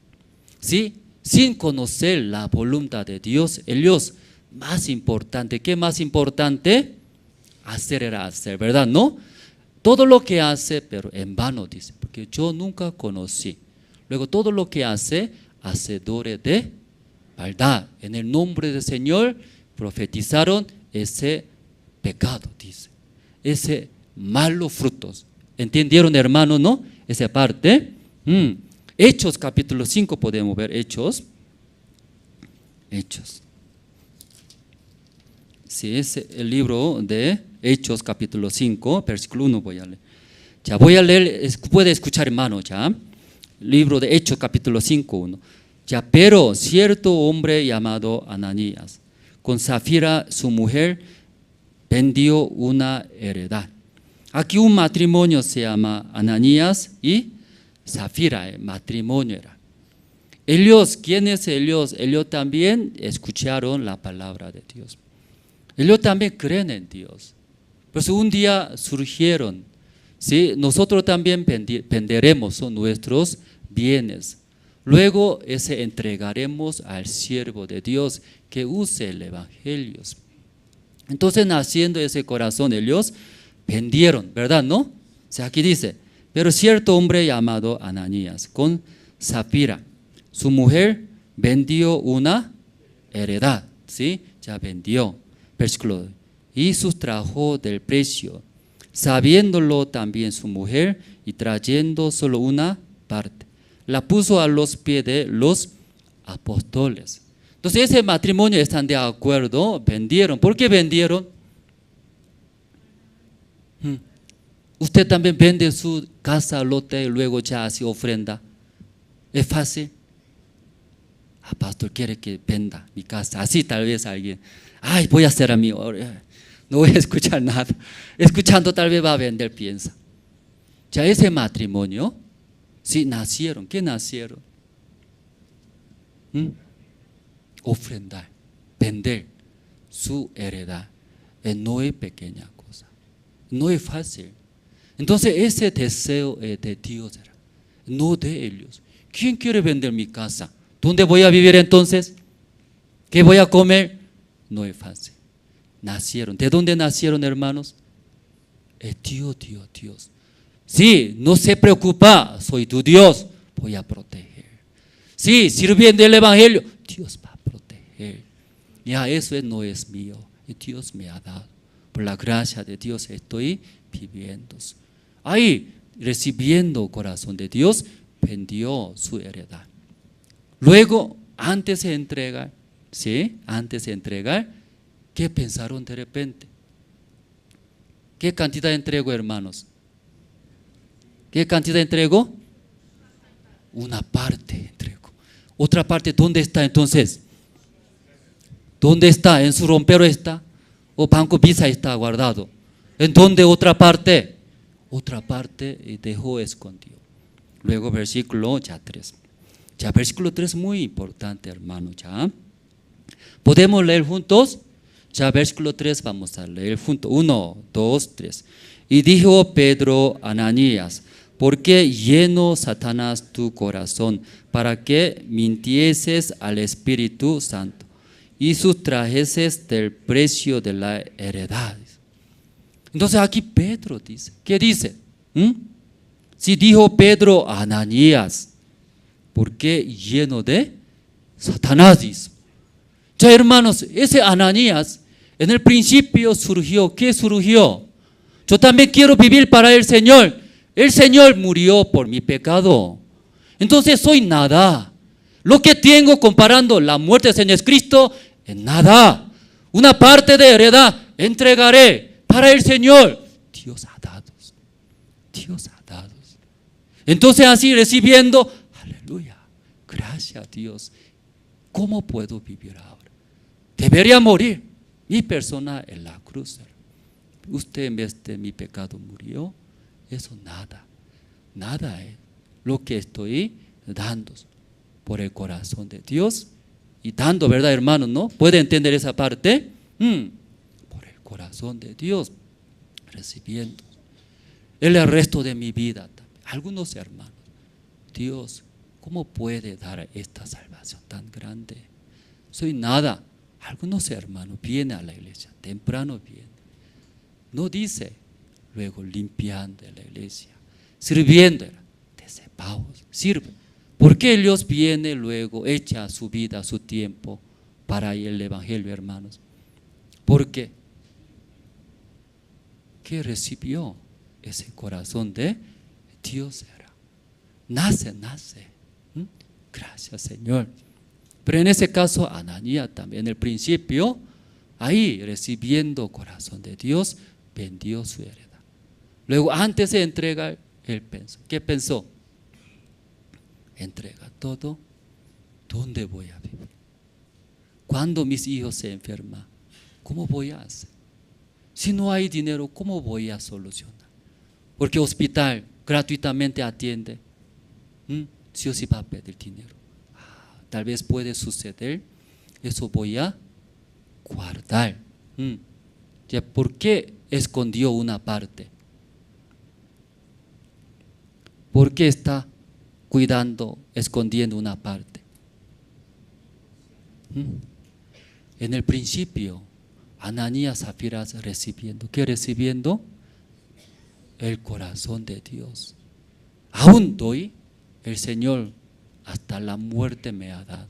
Speaker 7: Sí, sin conocer la voluntad de Dios, ellos más importante, ¿qué más importante? Hacer era hacer, ¿verdad? ¿No? Todo lo que hace, pero en vano, dice, porque yo nunca conocí. Luego todo lo que hace, hacedores de maldad. En el nombre del Señor profetizaron ese pecado, dice. Ese malos frutos. ¿Entendieron, hermanos, no? Esa parte. Hechos capítulo 5 podemos ver, Hechos. Sí, es el libro de Hechos capítulo 5, versículo 1 voy a leer. Ya voy a leer, puede escuchar, hermano, ya. Libro de Hechos capítulo 5, 1. Ya, pero cierto hombre llamado Ananías, con Zafira su mujer, vendió una heredad. Aquí un matrimonio se llama Ananías y Zafira, el matrimonio era. Ellos, ¿quiénes ellos? Ellos también escucharon la palabra de Dios. Ellos también creen en Dios. Pues un día surgieron, ¿sí? Nosotros también venderemos nuestros bienes. Luego ese entregaremos al siervo de Dios que use el evangelio. Entonces, naciendo ese corazón, ellos vendieron, ¿verdad? ¿No? O sea, aquí dice, pero cierto hombre llamado Ananías, con Zafira, su mujer vendió una heredad, ¿sí? Ya vendió, versículo, y sustrajo del precio, sabiéndolo también su mujer, y trayendo solo una parte, la puso a los pies de los apóstoles. Entonces ese matrimonio están de acuerdo, vendieron. ¿Por qué vendieron? Usted también vende su casa, lote, y luego ya hace ofrenda. ¿Es fácil? Pastor quiere que venda mi casa. Así tal vez alguien, ay, voy a hacer amigo, no voy a escuchar nada. Escuchando tal vez va a vender, piensa. Ya ese matrimonio, sí nacieron. ¿Qué nacieron? Ofrendar, vender su heredad. No es pequeña cosa, no es fácil. Entonces ese deseo es de Dios, no de ellos. ¿Quién quiere vender mi casa? ¿Dónde voy a vivir entonces? ¿Qué voy a comer? No es fácil. Nacieron. ¿De dónde nacieron, hermanos? Es Dios. Sí, no se preocupa, soy tu Dios, voy a proteger. Sí, sirviendo el evangelio, Dios va a proteger. Ya eso no es mío, Dios me ha dado. Por la gracia de Dios estoy viviendo. Ahí, recibiendo corazón de Dios, vendió su heredad. Luego, antes de entregar, ¿sí? Antes de entregar, ¿qué pensaron de repente? ¿Qué cantidad entregó, hermanos? ¿Qué cantidad entregó? Una parte entregó. Otra parte, ¿dónde está entonces? ¿Dónde está? ¿En su rompero está? ¿O banco Visa está guardado? ¿En dónde otra parte? Otra parte dejó escondido. Luego versículo 3. Ya versículo 3 muy importante, hermano. Ya. ¿Podemos leer juntos? Ya versículo 3 vamos a leer juntos. 1, 2, 3. Y dijo Pedro a Ananías: ¿por qué llenó Satanás tu corazón para que mintieses al Espíritu Santo y sustrajeses del precio de la heredad? Entonces aquí Pedro dice, ¿qué dice? Si dijo Pedro a Ananías, ¿por qué lleno de Satanás? Dice. Ya hermanos, ese Ananías en el principio surgió, ¿qué surgió? Yo también quiero vivir para el Señor. El Señor murió por mi pecado. Entonces soy nada. Lo que tengo comparando la muerte del Señor Cristo es nada. Una parte de heredad entregaré para el Señor. Dios ha dado. Dios ha dado. Entonces así recibiendo, aleluya, gracias a Dios. ¿Cómo puedo vivir ahora? Debería morir mi persona en la cruz. Usted en vez de mi pecado murió. Eso nada, nada es lo que estoy dando por el corazón de Dios y dando, ¿verdad, hermano? ¿No? ¿Puede entender esa parte? Por el corazón de Dios, recibiendo el resto de mi vida. Algunos hermanos, Dios, ¿cómo puede dar esta salvación tan grande? Soy nada. Algunos hermanos vienen a la iglesia, temprano vienen. No dice, luego limpiando la iglesia, sirviendo, desepados, sirve. Porque ellos vienen luego, echa su vida, su tiempo para el evangelio, hermanos. Porque ¿qué recibió? Ese corazón de Dios era. Nace. Gracias, Señor. Pero en ese caso, Ananías también, en el principio, ahí recibiendo corazón de Dios, vendió su heredad. Luego, antes de entregar, él pensó. ¿Qué pensó? Entrega todo. ¿Dónde voy a vivir? Cuando mis hijos se enferman, ¿cómo voy a hacer? Si no hay dinero, ¿cómo voy a solucionar? Porque hospital gratuitamente atiende. Sí o sí va a pedir dinero. Tal vez puede suceder. Eso voy a guardar. ¿Ya? ¿Por qué escondió una parte? ¿Por qué está cuidando, escondiendo una parte? En el principio, Ananías, Zafiras recibiendo. ¿Qué recibiendo? El corazón de Dios. Aún doy, el Señor hasta la muerte me ha dado.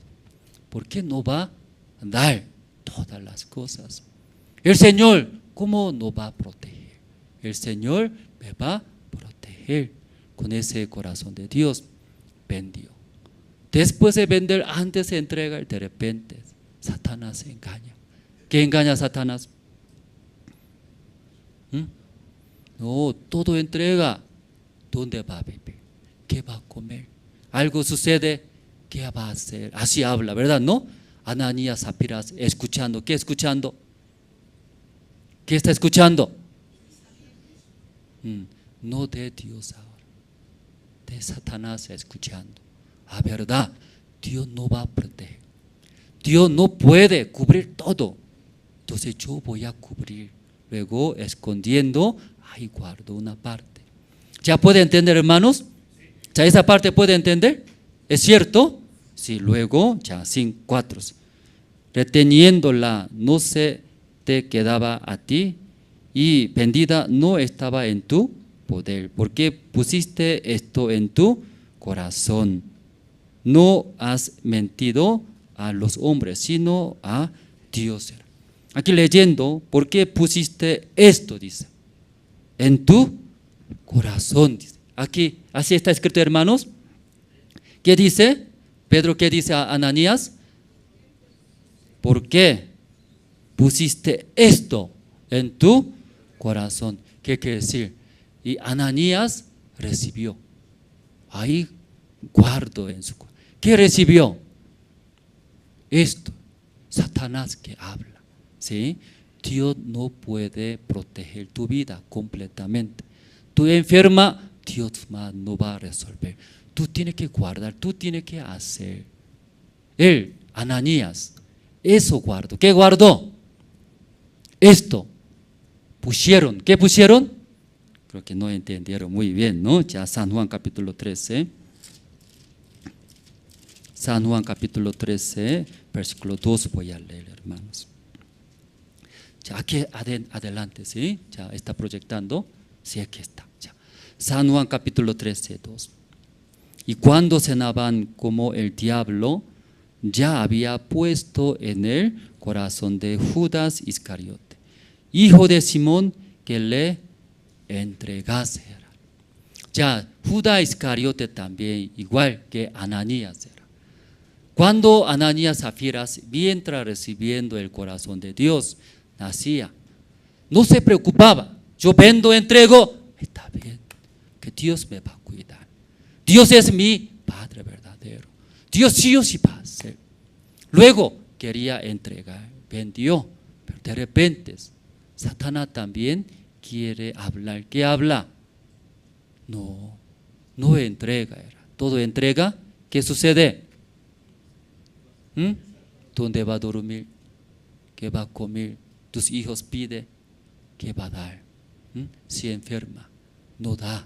Speaker 7: ¿Por qué no va a dar todas las cosas? El Señor, ¿cómo no va a proteger? El Señor me va a proteger. Con ese corazón de Dios, vendió. Después de vender, antes de entregar, de repente, Satanás se engaña. ¿Qué engaña a Satanás? No, todo entrega. ¿Dónde va a vivir? ¿Qué va a comer? Algo sucede, ¿qué va a hacer? Así habla, ¿verdad? ¿No? Ananías, Zafiras, escuchando. ¿Qué escuchando? ¿Qué está escuchando? No de Dios ahora. De Satanás escuchando. A verdad, Dios no va a proteger. Dios no puede cubrir todo. Entonces yo voy a cubrir. Luego escondiendo, ahí guardo una parte. ¿Ya puede entender, hermanos? ¿Ya esa parte puede entender? ¿Es cierto? Sí, luego, ya 4. Reteniéndola no se te quedaba a ti y vendida no estaba en tu poder. ¿Por qué pusiste esto en tu corazón? No has mentido a los hombres, sino a Dios. Aquí leyendo, ¿por qué pusiste esto? Dice, en tu corazón. Dice. Aquí, así está escrito, hermanos. ¿Qué dice? Pedro, ¿qué dice a Ananías? ¿Por qué pusiste esto en tu corazón? ¿Qué quiere decir? Y Ananías recibió. Ahí guardo en su corazón. ¿Qué recibió? Esto, Satanás que habla, ¿sí? Dios no puede proteger tu vida completamente. Tu enferma, Dios no va a resolver. Tú tienes que guardar, tú tienes que hacer. Él, Ananías, eso guardó. ¿Qué guardó? Esto. Pusieron. ¿Qué pusieron? Creo que no entendieron muy bien, ¿no? Ya San Juan capítulo 13. San Juan capítulo 13, versículo 2 voy a leer, hermanos. Ya aquí adelante, ¿sí? Ya está proyectando. Sí, aquí está. Ya. San Juan capítulo 13, 2. Y cuando cenaban, como el diablo ya había puesto en el corazón de Judas Iscariote, hijo de Simón, que le entregase. Ya, Judas Iscariote también, igual que Ananías era. Cuando Ananías Zafira, mientras recibiendo el corazón de Dios, nacía, no se preocupaba. Yo vendo, entrego, está bien, que Dios me va a cuidar. Dios es mi Padre verdadero. Dios sí o sí va a hacer. Luego quería entregar, vendió, pero de repente Satanás también quiere hablar. ¿Qué habla? No entrega. Todo entrega. ¿Qué sucede? ¿Dónde va a dormir? ¿Qué va a comer? Tus hijos piden, ¿qué va a dar? Si enferma, no da.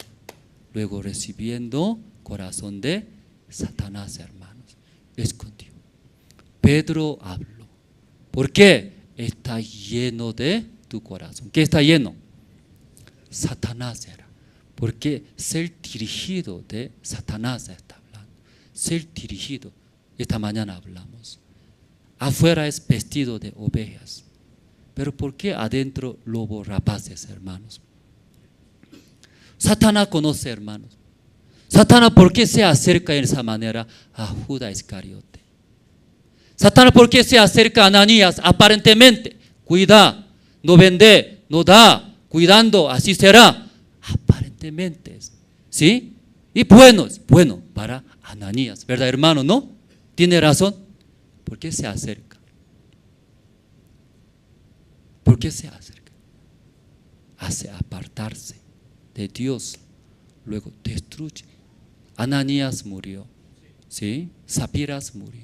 Speaker 7: Luego recibiendo corazón de Satanás, hermanos, escondió. Pedro habló. ¿Por qué? Está lleno de tu corazón. ¿Qué está lleno? Satanás era. Porque ser dirigido de Satanás está hablando. Ser dirigido. Esta mañana hablamos. Afuera es vestido de ovejas. Pero ¿por qué adentro lobos rapaces, hermanos? Satanás conoce, hermanos. Satanás, ¿por qué se acerca de esa manera a Judas Iscariote? Satanás, ¿por qué se acerca a Ananías? Aparentemente, cuida, no vende, no da, cuidando, así será. Aparentemente, ¿sí? Y bueno, es bueno para Ananías, ¿verdad, hermano? ¿No? ¿Tiene razón? ¿Por qué se acerca? ¿Por qué se acerca? Hace apartarse de Dios, luego destruye. Ananías murió, ¿sí? Zafiras murió.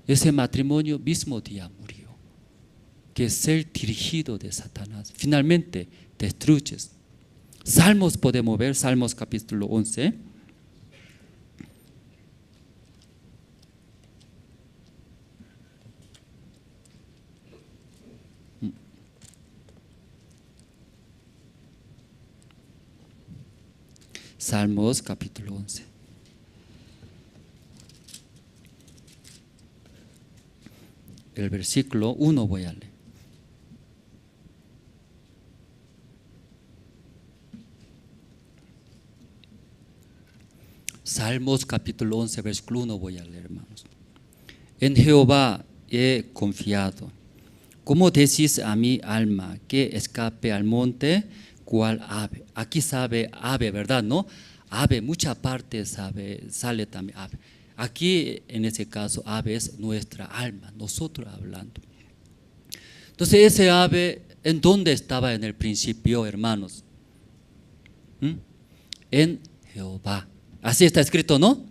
Speaker 7: Ese matrimonio mismo día murió. Que es ser dirigido de Satanás. Finalmente destruyes. Salmos podemos ver, Salmos capítulo 11. Salmos capítulo 11. El versículo 1 voy a leer. Salmos capítulo 11, versículo 1 voy a leer, hermanos. En Jehová he confiado. ¿Cómo decís a mi alma que escape al monte? ¿Cuál ave? Aquí sabe ave, ¿verdad? ¿No? Ave, mucha parte sabe, sale también ave. Aquí, en ese caso, ave es nuestra alma, nosotros hablando. Entonces, ese ave, ¿en dónde estaba en el principio, hermanos? En Jehová. Así está escrito, ¿no?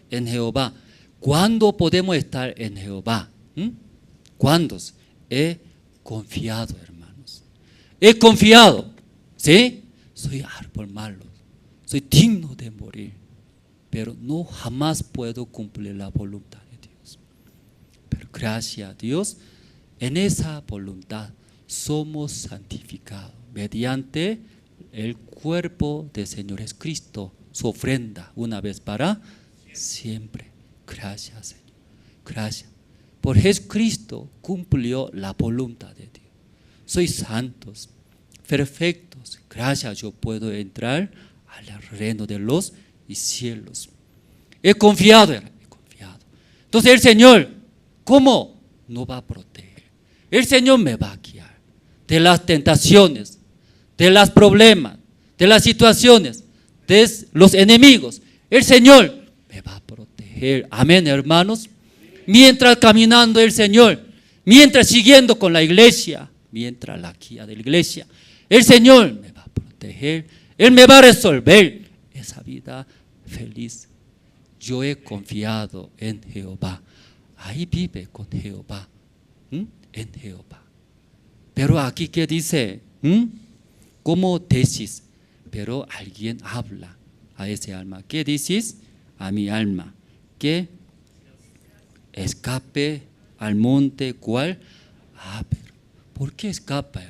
Speaker 7: En Jehová. ¿Cuándo podemos estar en Jehová? ¿Cuándo? He confiado, hermanos. He confiado. ¿Sí? Soy árbol malo, soy digno de morir, pero no jamás puedo cumplir la voluntad de Dios. Pero gracias a Dios, en esa voluntad somos santificados mediante el cuerpo del Señor Jesucristo, su ofrenda una vez para siempre. Gracias, Señor. Gracias. Por Jesucristo cumplió la voluntad de Dios. Soy santos, perfectos. Gracias, yo puedo entrar al reino de los cielos. He confiado. Entonces el Señor, ¿cómo? No va a proteger. El Señor me va a guiar de las tentaciones, de los problemas, de las situaciones, de los enemigos. El Señor me va a proteger. Amén, hermanos. mientras caminando el Señor, mientras siguiendo con la iglesia, mientras la guía de la iglesia, el Señor me va a proteger, Él me va a resolver esa vida feliz. Yo he confiado en Jehová. Ahí vive con Jehová, en Jehová. Pero aquí ¿qué dice? ¿Cómo decís? Pero alguien habla a ese alma. ¿Qué dices? A mi alma. Que escape al monte. ¿Cuál? Pero ¿por qué escapa?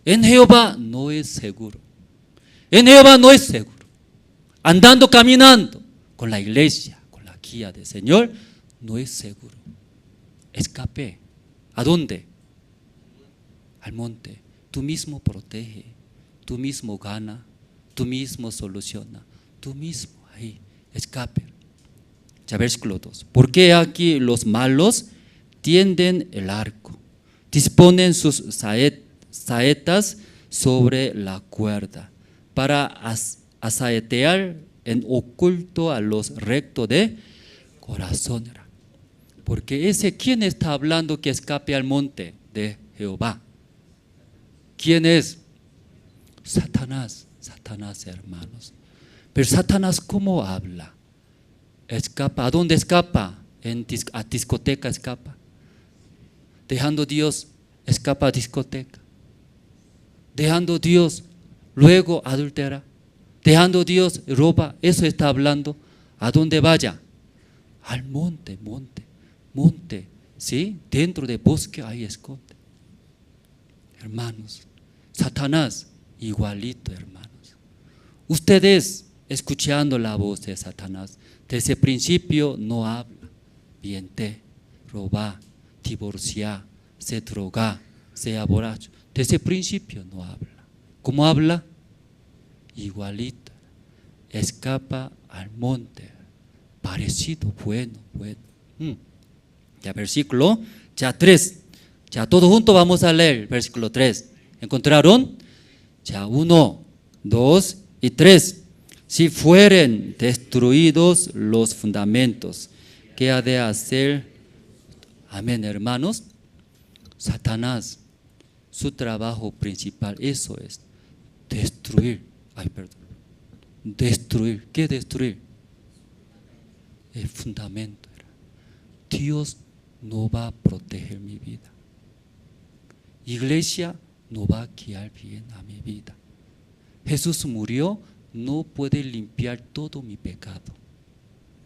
Speaker 7: En Jehová no es seguro. En Jehová no es seguro. Andando, caminando con la iglesia, con la guía del Señor, no es seguro. Escape. ¿A dónde? Al monte. Tú mismo protege, tú mismo gana, tú mismo soluciona, tú mismo ahí, escape. Ya versículo 2. ¿Por qué aquí los malos tienden el arco, disponen sus saetas sobre la cuerda para asaetear en oculto a los rectos de corazón? Porque ¿quién está hablando que escape al monte? De Jehová. ¿Quién es? Satanás, hermanos. Pero Satanás, ¿cómo habla? Escapa. ¿A dónde escapa? A discoteca escapa. Dejando Dios, escapa a discoteca. Dejando Dios, luego adultera. Dejando Dios, roba. Eso está hablando. ¿A dónde vaya? Al monte. ¿Sí? Dentro del bosque ahí esconde. Hermanos, Satanás igualito, hermanos. Ustedes escuchando la voz de Satanás, desde el principio no habla, miente, roba, divorcia, se droga, se borracho. Desde el principio no habla. ¿Cómo habla? Igualito. Escapa al monte, parecido, bueno. Ya versículo, ya 3. Ya todos juntos vamos a leer versículo 3. ¿Encontraron? Ya 1, 2 y 3. Si fueren destruidos los fundamentos, ¿qué ha de hacer? Amén, hermanos. Satanás, su trabajo principal, eso es destruir. Destruir. ¿Qué destruir? El fundamento. Dios no va a proteger mi vida. Iglesia no va a guiar bien a mi vida. Jesús murió, no puede limpiar todo mi pecado.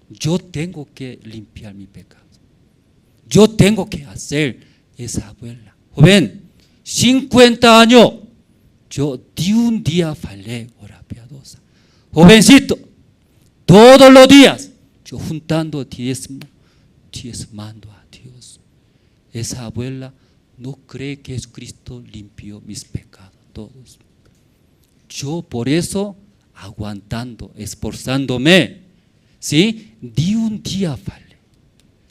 Speaker 7: Yo tengo que limpiar mi pecado. Yo tengo que hacer esa abuela. Joven, 50 años, yo de un día fallé hora piadosa. Jovencito, todos los días, yo juntando diezmando a Dios. Esa abuela no cree que Jesucristo limpió mis pecados todos. Yo por eso aguantando, esforzándome, ¿sí? De un día fallé.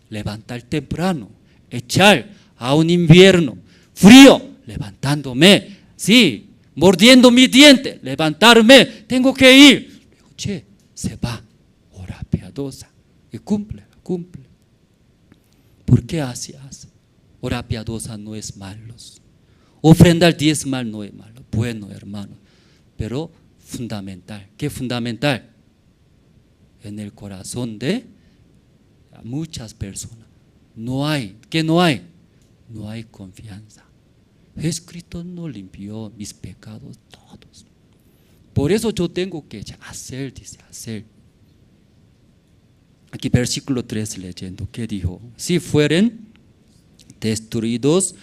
Speaker 7: Levantar temprano, echar a un invierno frío, levantándome, ¿sí? Mordiendo mi diente, levantarme, tengo que ir. Che, se va, hora piadosa, y cumple. ¿Por qué hace? Hora piadosa no es malo. Ofrendar diezmal no es malo. Bueno, hermano. Pero fundamental. ¿Qué fundamental? En el corazón de muchas personas. No hay. ¿Qué no hay? No hay confianza. Jesucristo no limpió mis pecados todos. Por eso yo tengo que hacer, dice, hacer. Aquí versículo 3 leyendo, ¿qué dijo? Si fueren destruidos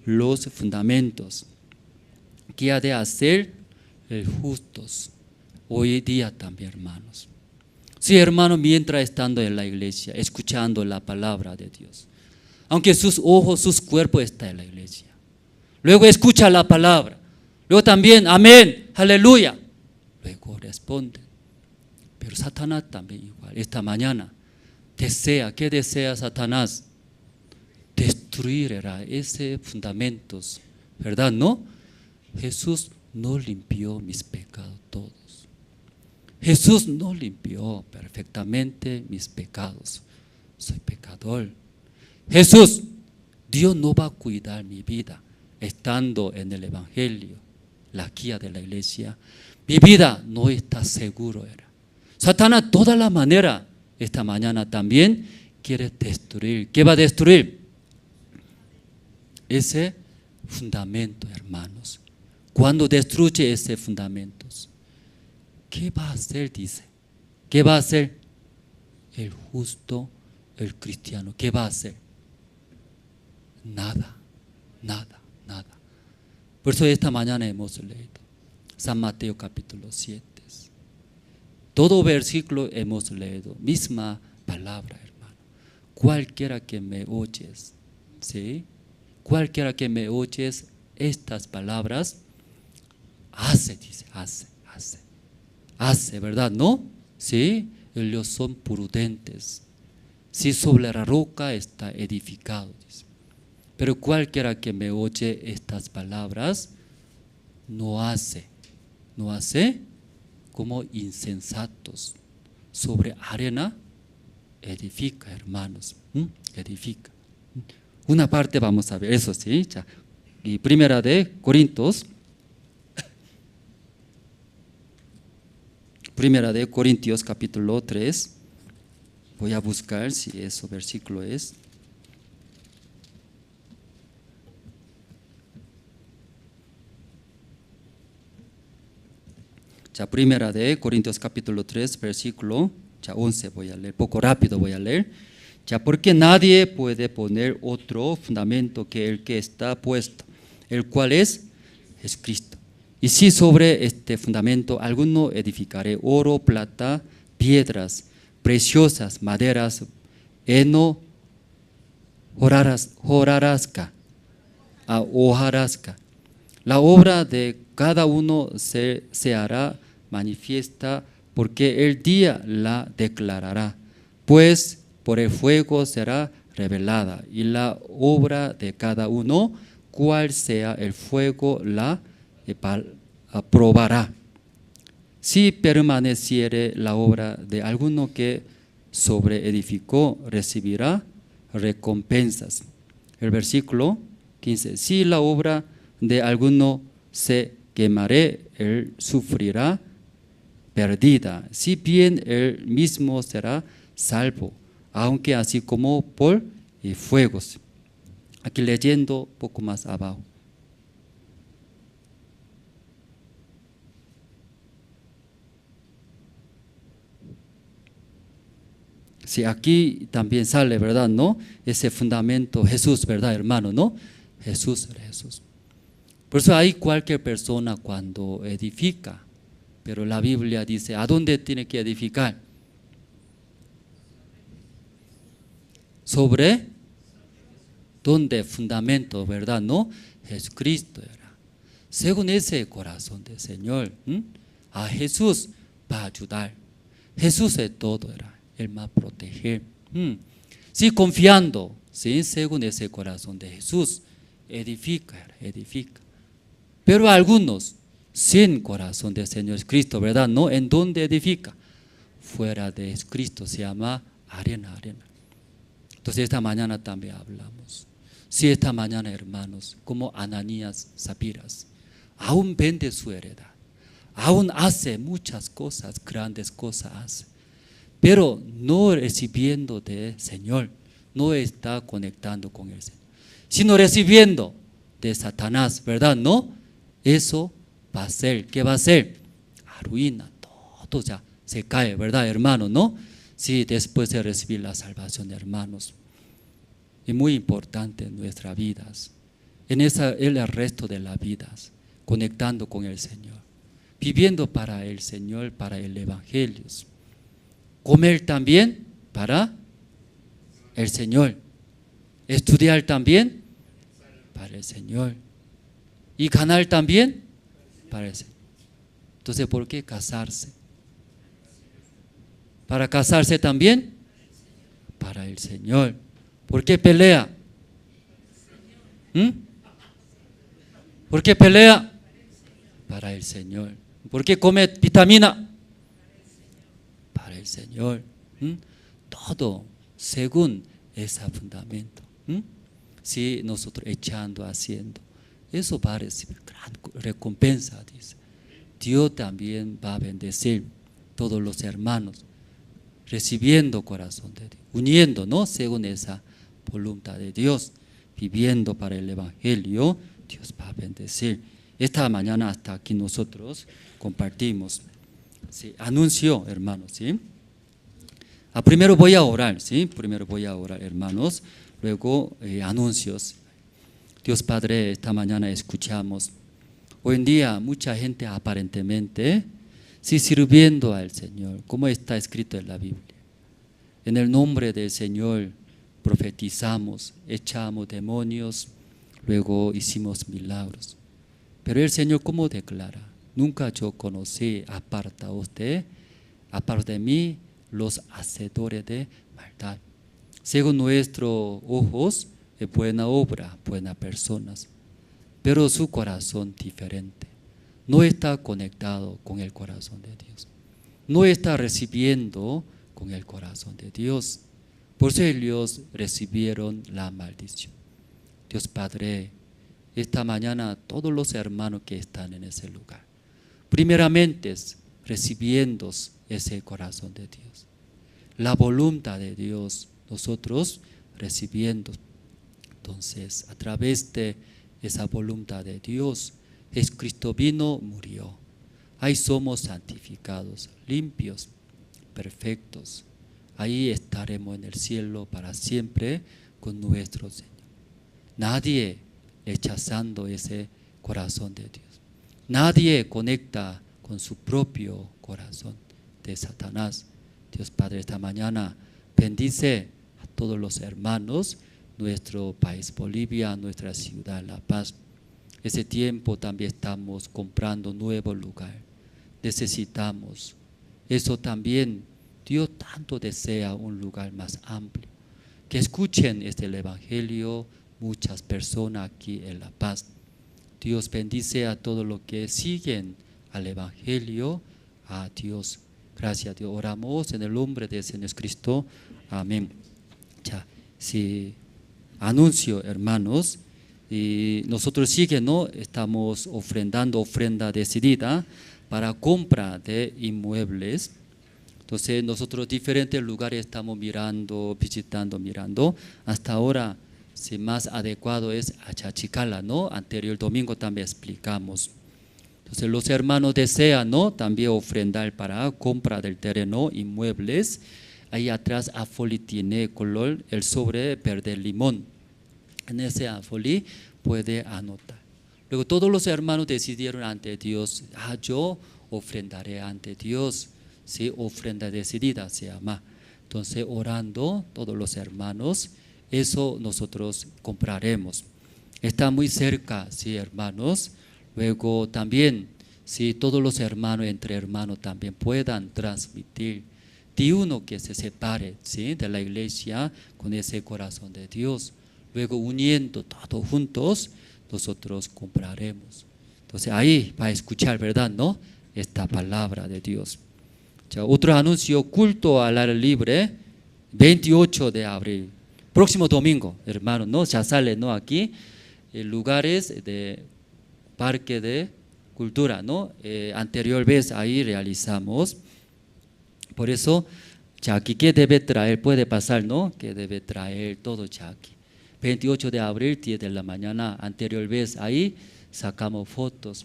Speaker 7: los fundamentos, ¿qué ha de hacer el justos? Hoy día también, hermanos. Sí, hermano, mientras estando en la iglesia, escuchando la palabra de Dios, aunque sus ojos, sus cuerpos están en la iglesia, luego escucha la palabra, luego también, amén, aleluya, luego responde. Pero Satanás también igual. Esta mañana desea, ¿qué desea Satanás? Destruir era ese fundamentos, ¿verdad? ¿No? Jesús no limpió mis pecados todos. Jesús no limpió perfectamente mis pecados. Soy pecador. Jesús, Dios no va a cuidar mi vida estando en el Evangelio, la guía de la iglesia. Mi vida no está seguro. Satanás, toda la manera, esta mañana también quiere destruir. ¿Qué va a destruir? Ese fundamento, hermanos. Cuando destruye ese fundamento, ¿qué va a hacer? Dice. ¿Qué va a hacer? El justo, el cristiano. ¿Qué va a hacer? Nada, nada, nada. Por eso esta mañana hemos leído San Mateo capítulo 7. Todo versículo hemos leído, misma palabra, hermano. Cualquiera que me oyes, ¿sí? Cualquiera que me oyes estas palabras, hace, dice, hace, ¿verdad? ¿No? Sí, ellos son prudentes. Si sobre la roca está edificado, dice. Pero cualquiera que me oye estas palabras, no hace como insensatos. Sobre arena edifica, hermanos, edifica. Una parte vamos a ver, eso sí. Y primera de Corintios capítulo 3. Voy a buscar si ese versículo es. Primera de Corintios capítulo 3, versículo 11 voy a leer, poco rápido voy a leer. Porque nadie puede poner otro fundamento que el que está puesto, el cual es Cristo. Y si sobre este fundamento alguno edificare oro, plata, piedras preciosas, maderas, heno, hojarasca, la obra de cada uno se hará manifiesta, porque el día la declarará, pues por el fuego será revelada, y la obra de cada uno, cual sea el fuego, la probará. Si permaneciere la obra de alguno que sobreedificó, recibirá recompensas. El versículo 15, si la obra de alguno se quemaré, él sufrirá perdida, si bien él mismo será salvo, aunque así como por fuegos. Aquí leyendo un poco más abajo. Sí, aquí también sale, ¿verdad? ¿No? Ese fundamento, Jesús, ¿verdad, hermano? ¿No? Jesús. Por eso hay cualquier persona cuando edifica, pero la Biblia dice, ¿a dónde tiene que edificar? Sobre, ¿dónde? Fundamento, ¿verdad? ¿No? Jesucristo era. Según ese corazón del Señor, a Jesús va a ayudar. Jesús es todo, era. Él va a proteger. Sí, confiando, sí, según ese corazón de Jesús, edifica. Pero algunos, sin corazón del Señor Cristo, ¿verdad? ¿No? ¿En dónde edifica? Fuera de Cristo, se llama arena. Entonces esta mañana también hablamos. Sí, esta mañana, hermanos, como Ananías, Zapiras, aún vende su heredad, aún hace muchas cosas, grandes cosas hace, pero no recibiendo del Señor, no está conectando con el Señor, sino recibiendo de Satanás, ¿verdad? ¿No? Eso va a ser, ¿qué va a ser? Arruina, todo ya se cae, ¿verdad, hermano? ¿No? Sí, después de recibir la salvación, hermanos. Es muy importante en nuestras vidas, en el resto de las vidas, conectando con el Señor, viviendo para el Señor, para el Evangelio. Comer también para el Señor, estudiar también para el Señor y ganar también para el Señor. Entonces, ¿por qué casarse? Para casarse también para el Señor. ¿Por qué pelea? ¿Por qué pelea? Para el Señor. ¿Por qué come vitamina? Para el Señor. Todo según ese fundamento. Si nosotros echando, haciendo, eso va a recibir gran recompensa, dice. Dios también va a bendecir todos los hermanos, recibiendo corazón de Dios, uniendo, ¿no? Según esa voluntad de Dios, viviendo para el Evangelio, Dios va a bendecir. Esta mañana hasta aquí nosotros compartimos. Sí, anuncio, hermanos, ¿sí? Primero voy a orar, ¿sí? Primero voy a orar, hermanos, luego anuncios. Dios Padre, esta mañana escuchamos. Hoy en día mucha gente aparentemente sí sirviendo al Señor, como está escrito en la Biblia. En el nombre del Señor profetizamos, echamos demonios, luego hicimos milagros. Pero el Señor, ¿cómo declara? Nunca yo conocí, apartaos de mí, los hacedores de maldad. Según nuestros ojos, es buena obra, buenas personas, pero su corazón diferente. No está conectado con el corazón de Dios. No está recibiendo con el corazón de Dios. Por eso ellos recibieron la maldición. Dios Padre, esta mañana todos los hermanos que están en ese lugar, primeramente recibiendo ese corazón de Dios. La voluntad de Dios, nosotros recibiendo. Entonces, a través de esa voluntad de Dios, Jesucristo vino, murió. Ahí somos santificados, limpios, perfectos. Ahí estaremos en el cielo para siempre con nuestro Señor. Nadie rechazando ese corazón de Dios. Nadie conecta con su propio corazón de Satanás. Dios Padre, esta mañana bendice a todos los hermanos, nuestro país Bolivia, nuestra ciudad La Paz. Ese tiempo también estamos comprando nuevo lugar. Necesitamos. Eso también, Dios tanto desea un lugar más amplio. Que escuchen el Evangelio muchas personas aquí en La Paz. Dios bendice a todos los que siguen al Evangelio. A Dios. Gracias a Dios. Oramos en el nombre de Señor Cristo. Amén. Ya, sí. Anuncio, hermanos, y nosotros siguen, ¿no? Estamos ofrendando ofrenda decidida para compra de inmuebles. Entonces nosotros diferentes lugares estamos mirando, visitando, mirando. Hasta ahora, si más adecuado es Achachicala, ¿no? Anterior domingo también explicamos. Entonces los hermanos desean, ¿no? También ofrendar para compra del terreno, inmuebles. Ahí atrás afolí tiene color, el sobre verde limón. En ese afolí puede anotar. Luego todos los hermanos decidieron ante Dios, yo ofrendaré ante Dios. Sí, ofrenda decidida se llama. Entonces orando todos los hermanos, eso nosotros compraremos. Está muy cerca, sí, hermanos. Luego también, si todos los hermanos entre hermanos también puedan transmitir de uno que se separe, ¿sí?, de la iglesia con ese corazón de Dios. Luego uniendo todos juntos, nosotros compraremos. Entonces ahí va a escuchar, ¿verdad? ¿No? Esta palabra de Dios. Ya, otro anuncio, culto al aire libre, 28 de abril. Próximo domingo, hermanos, ¿no? Ya sale, ¿no? Aquí, lugares de parque de cultura, ¿no? Anterior vez ahí realizamos. Por eso, ya aquí, ¿qué debe traer? Puede pasar, ¿no? ¿Qué debe traer todo ya aquí? 28 de abril, 10 de la mañana, anterior vez ahí sacamos fotos.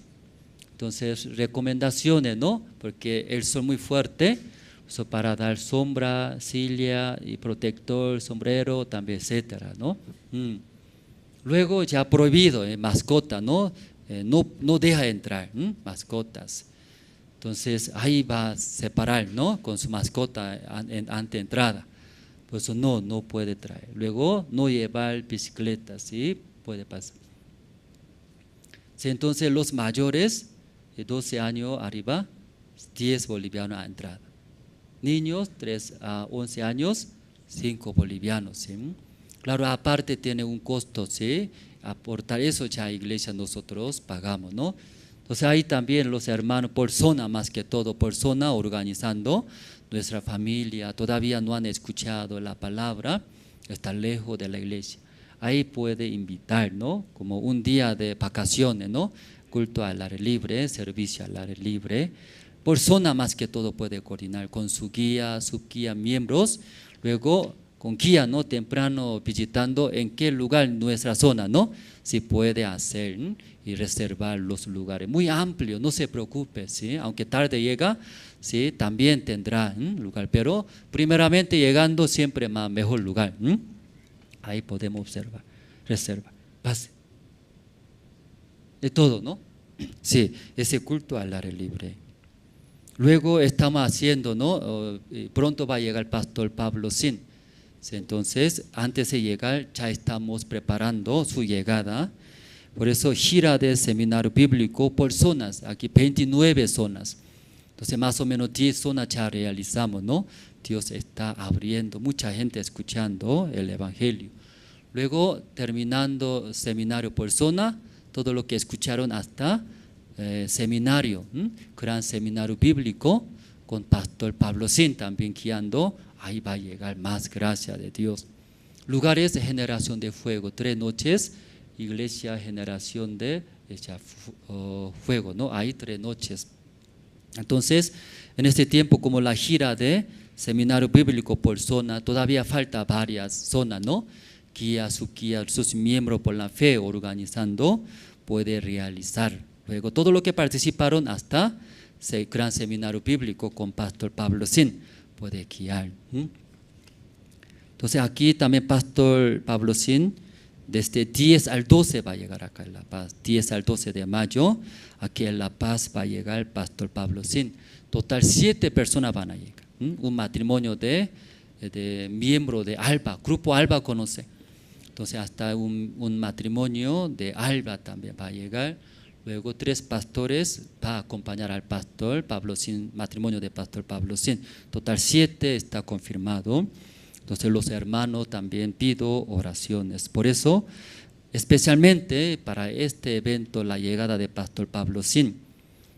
Speaker 7: Entonces, recomendaciones, ¿no? Porque el sol muy fuerte, so para dar sombra, silla y protector, sombrero, también, etcétera, ¿no? Luego ya prohibido, mascota, ¿no? No deja entrar, mascotas. Entonces, ahí va a separar, ¿no? Con su mascota ante entrada. Por eso no puede traer. Luego, no llevar bicicleta, ¿sí? Puede pasar. Sí, entonces, los mayores, de 12 años arriba, 10 bolivianos a entrada. Niños, 3 a 11 años, 5 bolivianos, ¿sí? Claro, aparte tiene un costo, ¿sí? Aportar eso ya a iglesia nosotros pagamos, ¿no? Entonces ahí también los hermanos por zona, más que todo por zona, organizando nuestra familia. Todavía no han escuchado la palabra, está lejos de la iglesia. ahí puede invitar, ¿no? Como un día de vacaciones, ¿no? Culto al aire libre, servicio al aire libre. Por zona más que todo puede coordinar con su guía, subguía, miembros. Luego con guía, ¿no? Temprano visitando en qué lugar nuestra zona, ¿no? Si puede hacer y reservar los lugares. Muy amplio, no se preocupe, ¿sí? Aunque tarde llega, ¿sí? También tendrá lugar, pero primeramente llegando siempre más mejor lugar. Ahí podemos observar, reserva, pase. De todo, ¿no? Sí, ese culto al aire libre. Luego estamos haciendo, ¿no? Pronto va a llegar el pastor Pablo Sin. Entonces, antes de llegar, ya estamos preparando su llegada. Por eso, gira de seminario bíblico por zonas, aquí 29 zonas. Entonces, más o menos 10 zonas ya realizamos, ¿no? Dios está abriendo, mucha gente escuchando el Evangelio. Luego, terminando seminario por zona, todo lo que escucharon hasta seminario, gran seminario bíblico, con pastor Pablo Sin también guiando. Ahí va a llegar más gracia de Dios. Lugares de generación de fuego, 3 noches, iglesia generación de fuego, ¿no? Hay 3 noches. Entonces, en este tiempo, como la gira de seminario bíblico por zona, todavía falta varias zonas, ¿no? Guía, subguía, sus miembros por la fe organizando, puede realizar. Luego, todo lo que participaron hasta el gran seminario bíblico con pastor Pablo Sin, puede guiar. Entonces aquí también pastor Pablo Sin, desde 10 al 12 va a llegar acá en La Paz, 10 al 12 de mayo, aquí en La Paz va a llegar el pastor Pablo Sin. Total 7 personas van a llegar. Un matrimonio de miembro de Alba, grupo Alba conoce. Entonces hasta un matrimonio de Alba también va a llegar. Luego 3 pastores va a acompañar al pastor Pablo Sin, matrimonio de pastor Pablo Sin. Total 7 está confirmado. Entonces los hermanos también pido oraciones. Por eso, especialmente para este evento, la llegada de pastor Pablo Sin.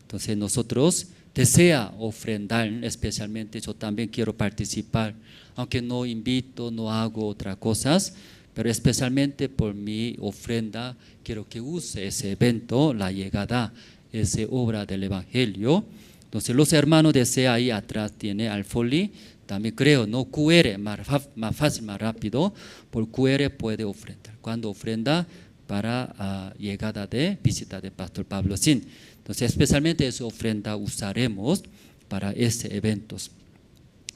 Speaker 7: Entonces nosotros desea ofrendar, especialmente yo también quiero participar, aunque no invito, no hago otras cosas, pero especialmente por mi ofrenda quiero que use ese evento, la llegada, esa obra del Evangelio. Entonces los hermanos desean, ahí atrás tiene al folio, también creo, ¿no? QR, más fácil, más rápido, por QR puede ofrendar. Cuando ofrenda para llegada de visita de pastor Pablo Sin. Entonces especialmente esa ofrenda usaremos para ese eventos.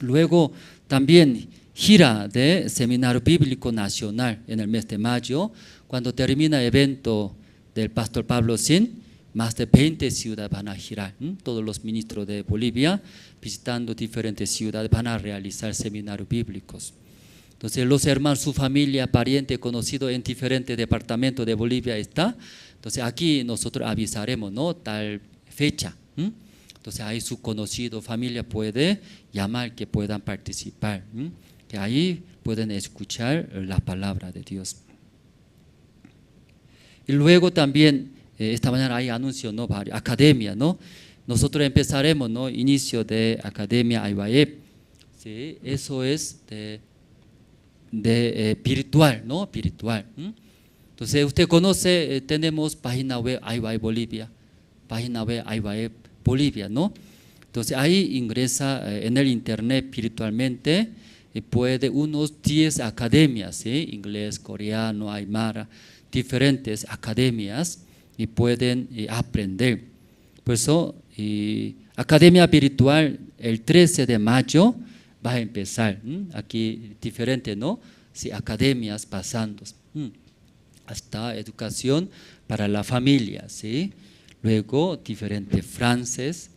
Speaker 7: Luego también gira de Seminario Bíblico Nacional en el mes de mayo, cuando termina el evento del pastor Pablo Sin, más de 20 ciudades van a girar, todos los ministros de Bolivia visitando diferentes ciudades van a realizar seminarios bíblicos. Entonces los hermanos, su familia, pariente, conocido en diferentes departamentos de Bolivia está, entonces aquí nosotros avisaremos, ¿no? Tal fecha. Entonces ahí su conocido, familia puede llamar que puedan participar, que ahí pueden escuchar la palabra de Dios. Y luego también esta mañana hay anuncio, ¿no? Academia, ¿no? Nosotros empezaremos, ¿no? Inicio de Academia Aybaep. ¿Sí? Eso es de espiritual, ¿no? Espiritual. Entonces usted conoce, tenemos página web Aybaep Bolivia, página web Aybaep Bolivia, ¿no? Entonces ahí ingresa en el internet espiritualmente y puede unos 10 academias, ¿sí? Inglés, coreano, aymara, diferentes academias y pueden aprender. Por eso, Academia Virtual el 13 de mayo va a empezar. Aquí diferente, ¿no? Sí, academias pasando. Hasta educación para la familia, ¿sí? Luego, diferente francés,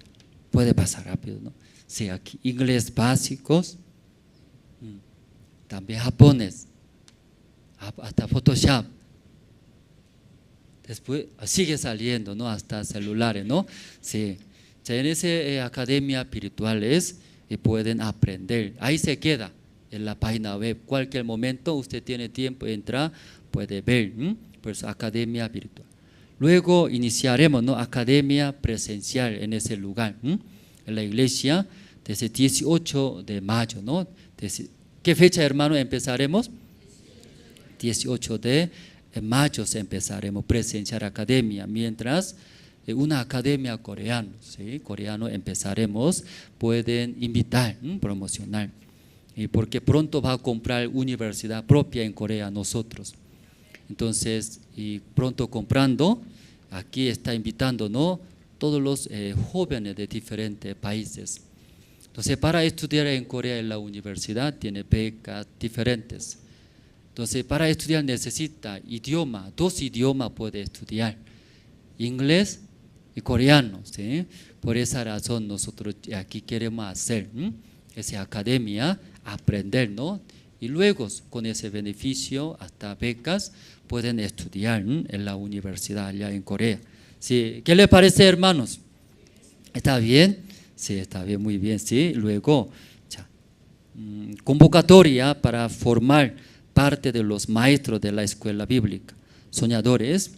Speaker 7: puede pasar rápido, ¿no? Sí, aquí inglés básicos, también japonés, hasta Photoshop. Después sigue saliendo, ¿no? Hasta celulares, ¿no? Sí. En esa academia virtuales pueden aprender. Ahí se queda en la página web. Cualquier momento usted tiene tiempo, entra, puede ver. Por eso academia virtual. Luego iniciaremos, ¿no? Academia presencial en ese lugar, en la iglesia, desde 18 de mayo, ¿no? ¿Qué fecha, hermano, empezaremos? 18 de mayo empezaremos a presenciar academia, mientras una academia coreana, ¿sí? Coreano empezaremos, pueden invitar, promocionar, y porque pronto va a comprar universidad propia en Corea nosotros. Entonces, y pronto comprando, aquí está invitando, ¿no?, todos los jóvenes de diferentes países. Entonces, para estudiar en Corea en la universidad tiene becas diferentes. Entonces, para estudiar necesita idioma, 2 idiomas puede estudiar, inglés y coreano, ¿sí? Por esa razón nosotros aquí queremos hacer esa academia, aprender, ¿no? Y luego con ese beneficio, hasta becas, pueden estudiar en la universidad allá en Corea. ¿Sí? ¿Qué le parece, hermanos? ¿Está bien? Sí, está bien, muy bien. ¿Sí? Luego, convocatoria para formar parte de los maestros de la escuela bíblica, soñadores.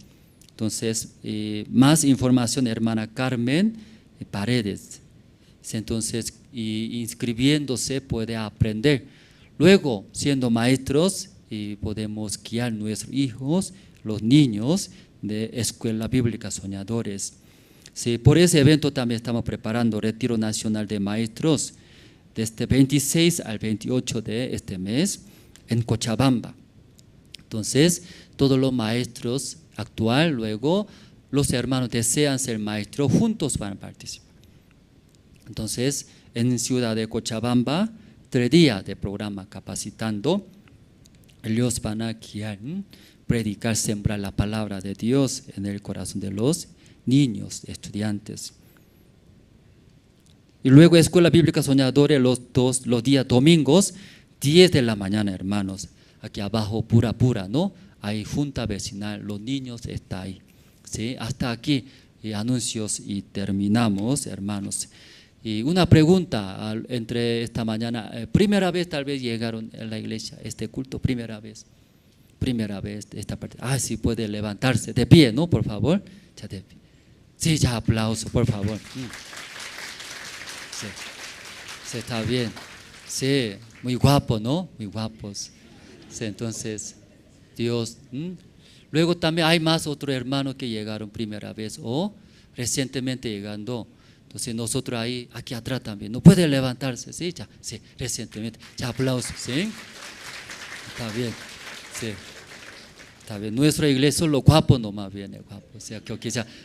Speaker 7: Entonces, más información, hermana Carmen Paredes. Entonces, inscribiéndose puede aprender. Luego, siendo maestros, podemos guiar a nuestros hijos, los niños de escuela bíblica soñadores. Sí, por ese evento también estamos preparando Retiro Nacional de Maestros desde 26 al 28 de este mes en Cochabamba. Entonces, todos los maestros actual, luego los hermanos desean ser maestros, juntos van a participar. Entonces, en ciudad de Cochabamba, 3 días de programa capacitando, ellos van a guiar, predicar, sembrar la palabra de Dios en el corazón de los niños, estudiantes. Y luego Escuela Bíblica Soñadores los días domingos, 10 de la mañana, hermanos. Aquí abajo, pura, ¿no? Hay junta vecinal, los niños están ahí. ¿Sí? Hasta aquí anuncios y terminamos, hermanos. Y una pregunta entre esta mañana, primera vez tal vez llegaron a la iglesia, este culto, primera vez esta parte. Sí, puede levantarse, de pie, ¿no? Por favor, ya de pie. Sí, ya aplauso, por favor. Sí, está bien. Sí, muy guapo, ¿no? Muy guapos. Sí, entonces, Dios. Luego también hay más otros hermanos que llegaron primera vez o recientemente llegando. Entonces nosotros ahí, aquí atrás también, no puede levantarse, ¿sí? Ya, sí, recientemente, ya aplausos, ¿sí? Está bien, sí, está bien. Nuestra iglesia solo guapo nomás viene, guapo, o sea, que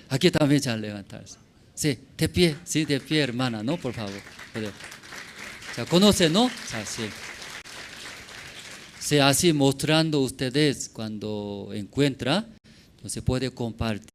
Speaker 7: aquí también ya levantarse. Sí, de pie, hermana, ¿no? Por favor. Ya conoce, ¿no? Ya, sí. Sí, así mostrando ustedes cuando encuentra, entonces puede compartir.